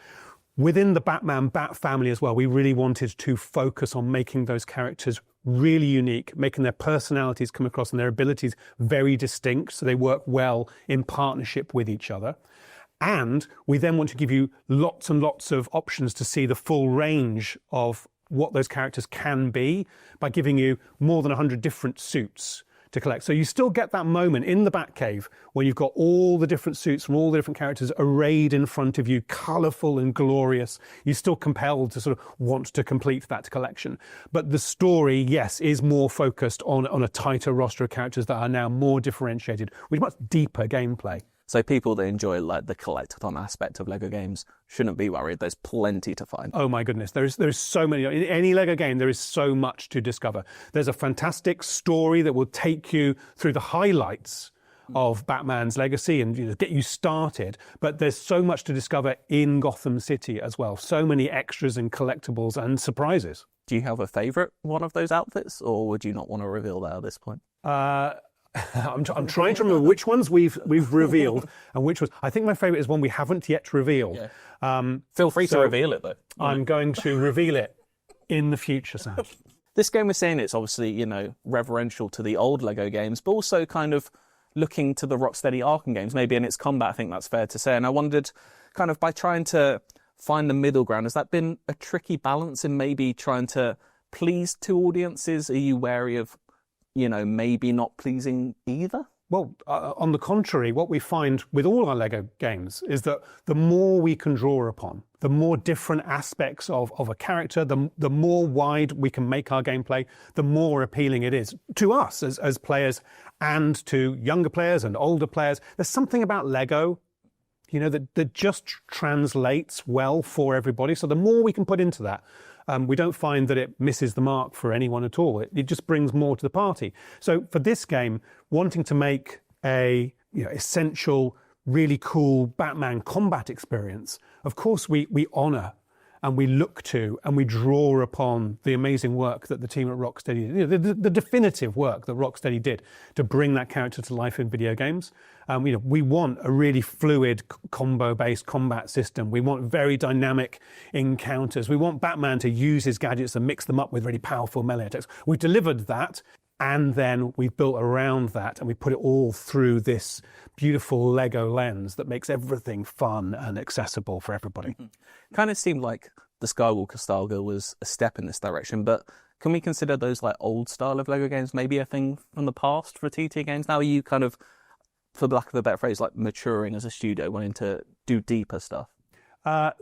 S5: Within the Batman Bat family as well, we really wanted to focus on making those characters really unique, making their personalities come across and their abilities very distinct, so they work well in partnership with each other. And we then want to give you lots and lots of options to see the full range of what those characters can be by giving you more than 100 different suits to collect. So you still get that moment in the Batcave when you've got all the different suits from all the different characters arrayed in front of you, colourful and glorious. You're still compelled to sort of want to complete that collection. But the story, yes, is more focused on a tighter roster of characters that are now more differentiated with much deeper gameplay.
S6: So people that enjoy the collectathon aspect of Lego games shouldn't be worried. There's plenty to find.
S5: Oh my goodness, there's so many. In any Lego game, there is so much to discover. There's a fantastic story that will take you through the highlights of Batman's legacy and get you started. But there's so much to discover in Gotham City as well. So many extras and collectibles and surprises.
S6: Do you have a favourite one of those outfits, or would you not want to reveal that at this point?
S5: I'm trying to remember which ones we've revealed and which ones. I think my favourite is one we haven't yet revealed.
S6: Yeah. Feel free to reveal it, though.
S5: I'm going to reveal it in the future, Sam.
S6: This game we're saying it's obviously, reverential to the old Lego games, but also kind of looking to the Rocksteady Arkham games, maybe in its combat. I think that's fair to say. And I wondered, kind of by trying to find the middle ground, has that been a tricky balance in maybe trying to please two audiences? Are you wary of maybe not pleasing either?
S5: Well, on the contrary, what we find with all our Lego games is that the more we can draw upon, the more different aspects of a character, the more wide we can make our gameplay, the more appealing it is to us as players and to younger players and older players. There's something about Lego, that just translates well for everybody. So the more we can put into that, we don't find that it misses the mark for anyone at all. It just brings more to the party. So for this game, wanting to make a essential, really cool Batman combat experience, of course we honour and we look to and we draw upon the amazing work that the team at Rocksteady did, the definitive work that Rocksteady did to bring that character to life in video games. We want a really fluid combo-based combat system. We want very dynamic encounters. We want Batman to use his gadgets and mix them up with really powerful melee attacks. We delivered that, and then we've built around that, and we put it all through this beautiful Lego lens that makes everything fun and accessible for everybody.
S6: Kind of seemed like the Skywalker saga was a step in this direction, but can we consider those like old style of Lego games maybe a thing from the past for TT games? Now are you kind of, for lack of a better phrase, like maturing as a studio, wanting to do deeper stuff?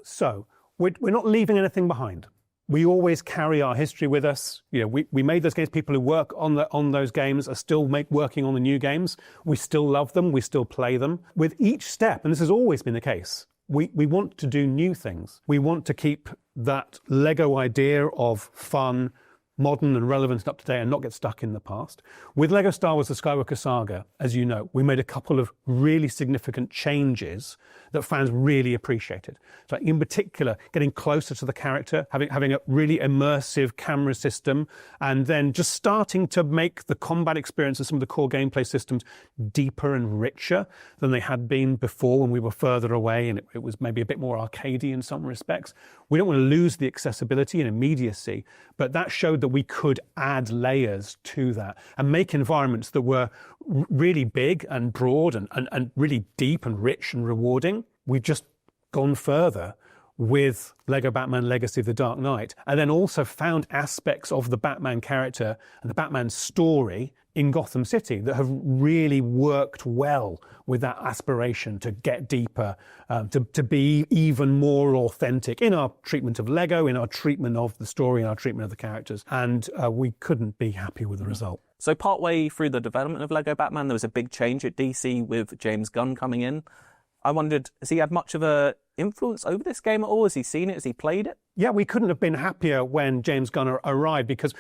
S5: So we're not leaving anything behind. We always carry our history with us. We made those games. People who work on those games are still working on the new games. We still love them. We still play them. With each step, and this has always been the case, we want to do new things. We want to keep that Lego idea of fun, modern and relevant and up to date, and not get stuck in the past. With Lego Star Wars: The Skywalker Saga, as you know, we made a couple of really significant changes that fans really appreciated. So in particular, getting closer to the character, having a really immersive camera system, and then just starting to make the combat experience and some of the core gameplay systems deeper and richer than they had been before when we were further away and it was maybe a bit more arcadey in some respects. We don't want to lose the accessibility and immediacy, but that showed that we could add layers to that and make environments that were really big and broad and really deep and rich and rewarding. We've just gone further with Lego Batman Legacy of the Dark Knight, and then also found aspects of the Batman character and the Batman story in Gotham City that have really worked well with that aspiration to get deeper, to be even more authentic in our treatment of Lego, in our treatment of the story, in our treatment of the characters. And we couldn't be happy with the result.
S6: So partway through the development of Lego Batman, there was a big change at DC with James Gunn coming in. I wondered, has he had much of a influence over this game at all? Has he seen it? Has he played it?
S5: Yeah, we couldn't have been happier when James Gunn arrived, because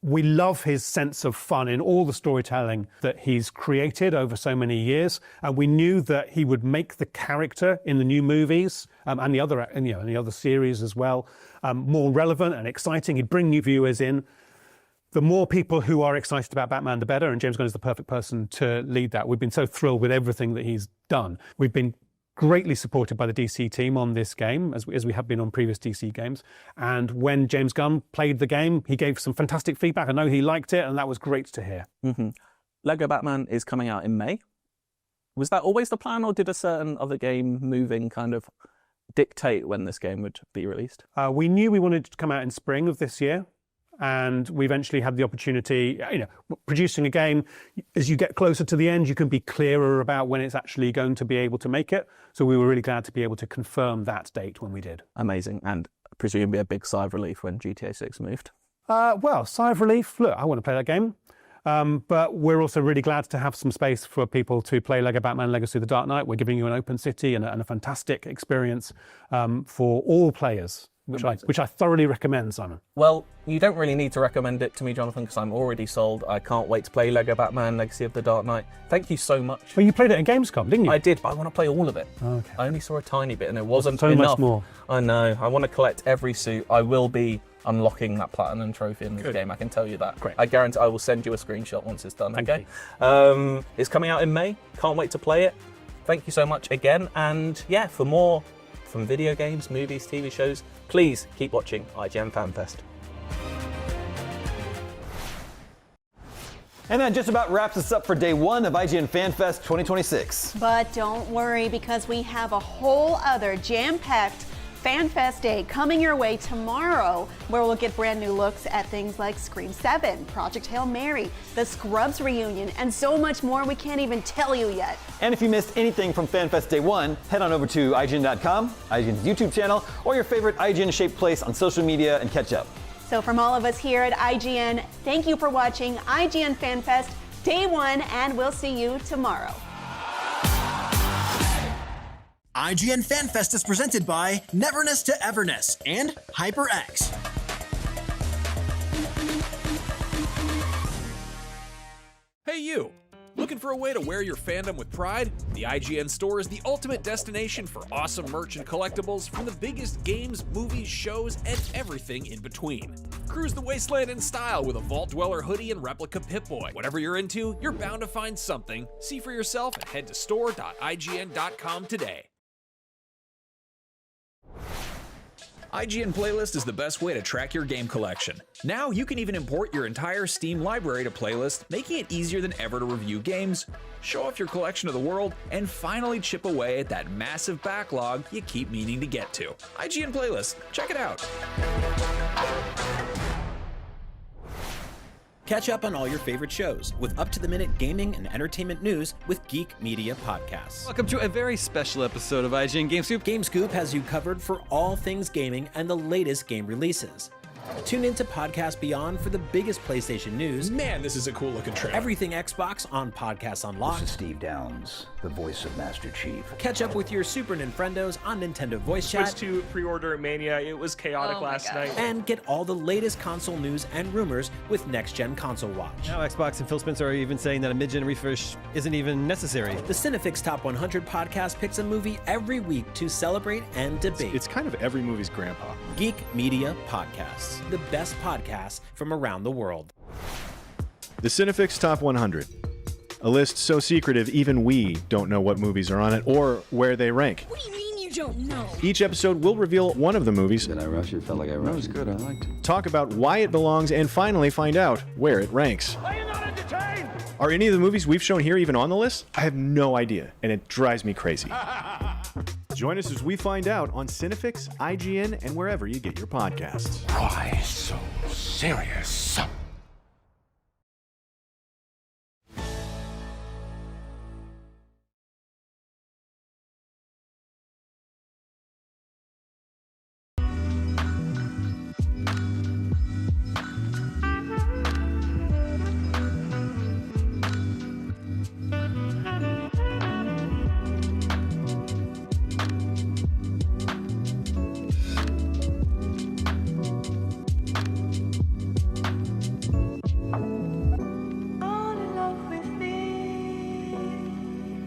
S5: we love his sense of fun in all the storytelling that he's created over so many years. And we knew that he would make the character in the new movies and the other series as well more relevant and exciting. He'd bring new viewers in. The more people who are excited about Batman, the better, and James Gunn is the perfect person to lead that. We've been so thrilled with everything that he's done. We've been greatly supported by the DC team on this game, as we have been on previous DC games. And when James Gunn played the game, he gave some fantastic feedback. I know he liked it, and that was great to hear.
S6: Mm-hmm. Lego Batman is coming out in May. Was that always the plan, or did a certain other game moving kind of dictate when this game would be released?
S5: We knew we wanted it to come out in spring of this year. And we eventually had the opportunity, producing a game, as you get closer to the end, you can be clearer about when it's actually going to be able to make it. So we were really glad to be able to confirm that date when we did.
S6: Amazing. And presumably a big sigh of relief when GTA 6 moved.
S5: Well, sigh of relief. Look, I want to play that game. But we're also really glad to have some space for people to play Lego Batman Legacy of the Dark Knight. We're giving you an open city and a fantastic experience for all players. Which I thoroughly recommend, Simon.
S6: Well, you don't really need to recommend it to me, Jonathan, because I'm already sold. I can't wait to play Lego Batman Legacy of the Dark Knight. Thank you so much.
S5: Well, you played it at Gamescom, didn't you?
S6: I did, but I want to play all of it.
S5: Okay.
S6: I only saw a tiny bit, and it wasn't
S5: so
S6: enough.
S5: Much more.
S6: I know. I want to collect every suit. I will be unlocking that platinum trophy in this game. I can tell you that.
S5: Great.
S6: I guarantee I will send you a screenshot once it's done.
S5: Thank
S6: you. It's coming out in May. Can't wait to play it. Thank you so much again. And yeah, for more from video games, movies, TV shows, please keep watching IGN Fan Fest.
S8: And that just about wraps us up for day one of IGN Fan Fest 2026.
S15: But don't worry, because we have a whole other jam-packed FanFest Day coming your way tomorrow, where we'll get brand new looks at things like Scream 7, Project Hail Mary, the Scrubs reunion, and so much more we can't even tell you yet.
S8: And if you missed anything from FanFest Day 1, head on over to IGN.com, IGN's YouTube channel, or your favorite IGN-shaped place on social media and catch up.
S15: So from all of us here at IGN, thank you for watching IGN Fan Fest Day 1, and we'll see you tomorrow.
S9: IGN Fan Fest is presented by Neverness to Everness and HyperX.
S4: Hey you! Looking for a way to wear your fandom with pride? The IGN store is the ultimate destination for awesome merch and collectibles from the biggest games, movies, shows, and everything in between. Cruise the wasteland in style with a Vault Dweller hoodie and replica Pip-Boy. Whatever you're into, you're bound to find something. See for yourself and head to store.ign.com today. IGN Playlist is the best way to track your game collection. Now you can even import your entire Steam library to Playlist, making it easier than ever to review games, show off your collection of the world, and finally chip away at that massive backlog you keep meaning to get to. IGN Playlist, check it out.
S13: Catch up on all your favorite shows with up-to-the-minute gaming and entertainment news with Geek Media Podcasts.
S22: Welcome to a very special episode of IGN Game Scoop.
S13: Game Scoop has you covered for all things gaming and the latest game releases. Tune into Podcast Beyond for the biggest PlayStation news.
S24: Man, this is a cool looking trailer.
S13: Everything Xbox on Podcasts Unlocked.
S25: This is Steve Downes, the voice of Master Chief.
S13: Catch up with your Super Nintendos on Nintendo Voice Chat.
S24: Switch to pre-order Mania. It was chaotic last night.
S13: And get all the latest console news and rumors with Next Gen Console Watch.
S22: Now Xbox and Phil Spencer are even saying that a mid-gen refresh isn't even necessary.
S13: The Cinefix Top 100 podcast picks a movie every week to celebrate and debate.
S1: It's kind of every movie's grandpa.
S13: Geek Media Podcasts, the best podcasts from around the world.
S1: The Cinefix Top 100. A list so secretive even we don't know what movies are on it or where they rank.
S3: What do you mean you don't know?
S1: Each episode will reveal one of the movies.
S17: Did I rush it? Felt like I rushed. It was good. I liked it.
S1: Talk about why it belongs and finally find out where it ranks.
S18: Are you not entertained?
S1: Are any of the movies we've shown here even on the list? I have no idea, and it drives me crazy. Join us as we find out on Cinefix, IGN, and wherever you get your podcasts.
S18: Why so serious?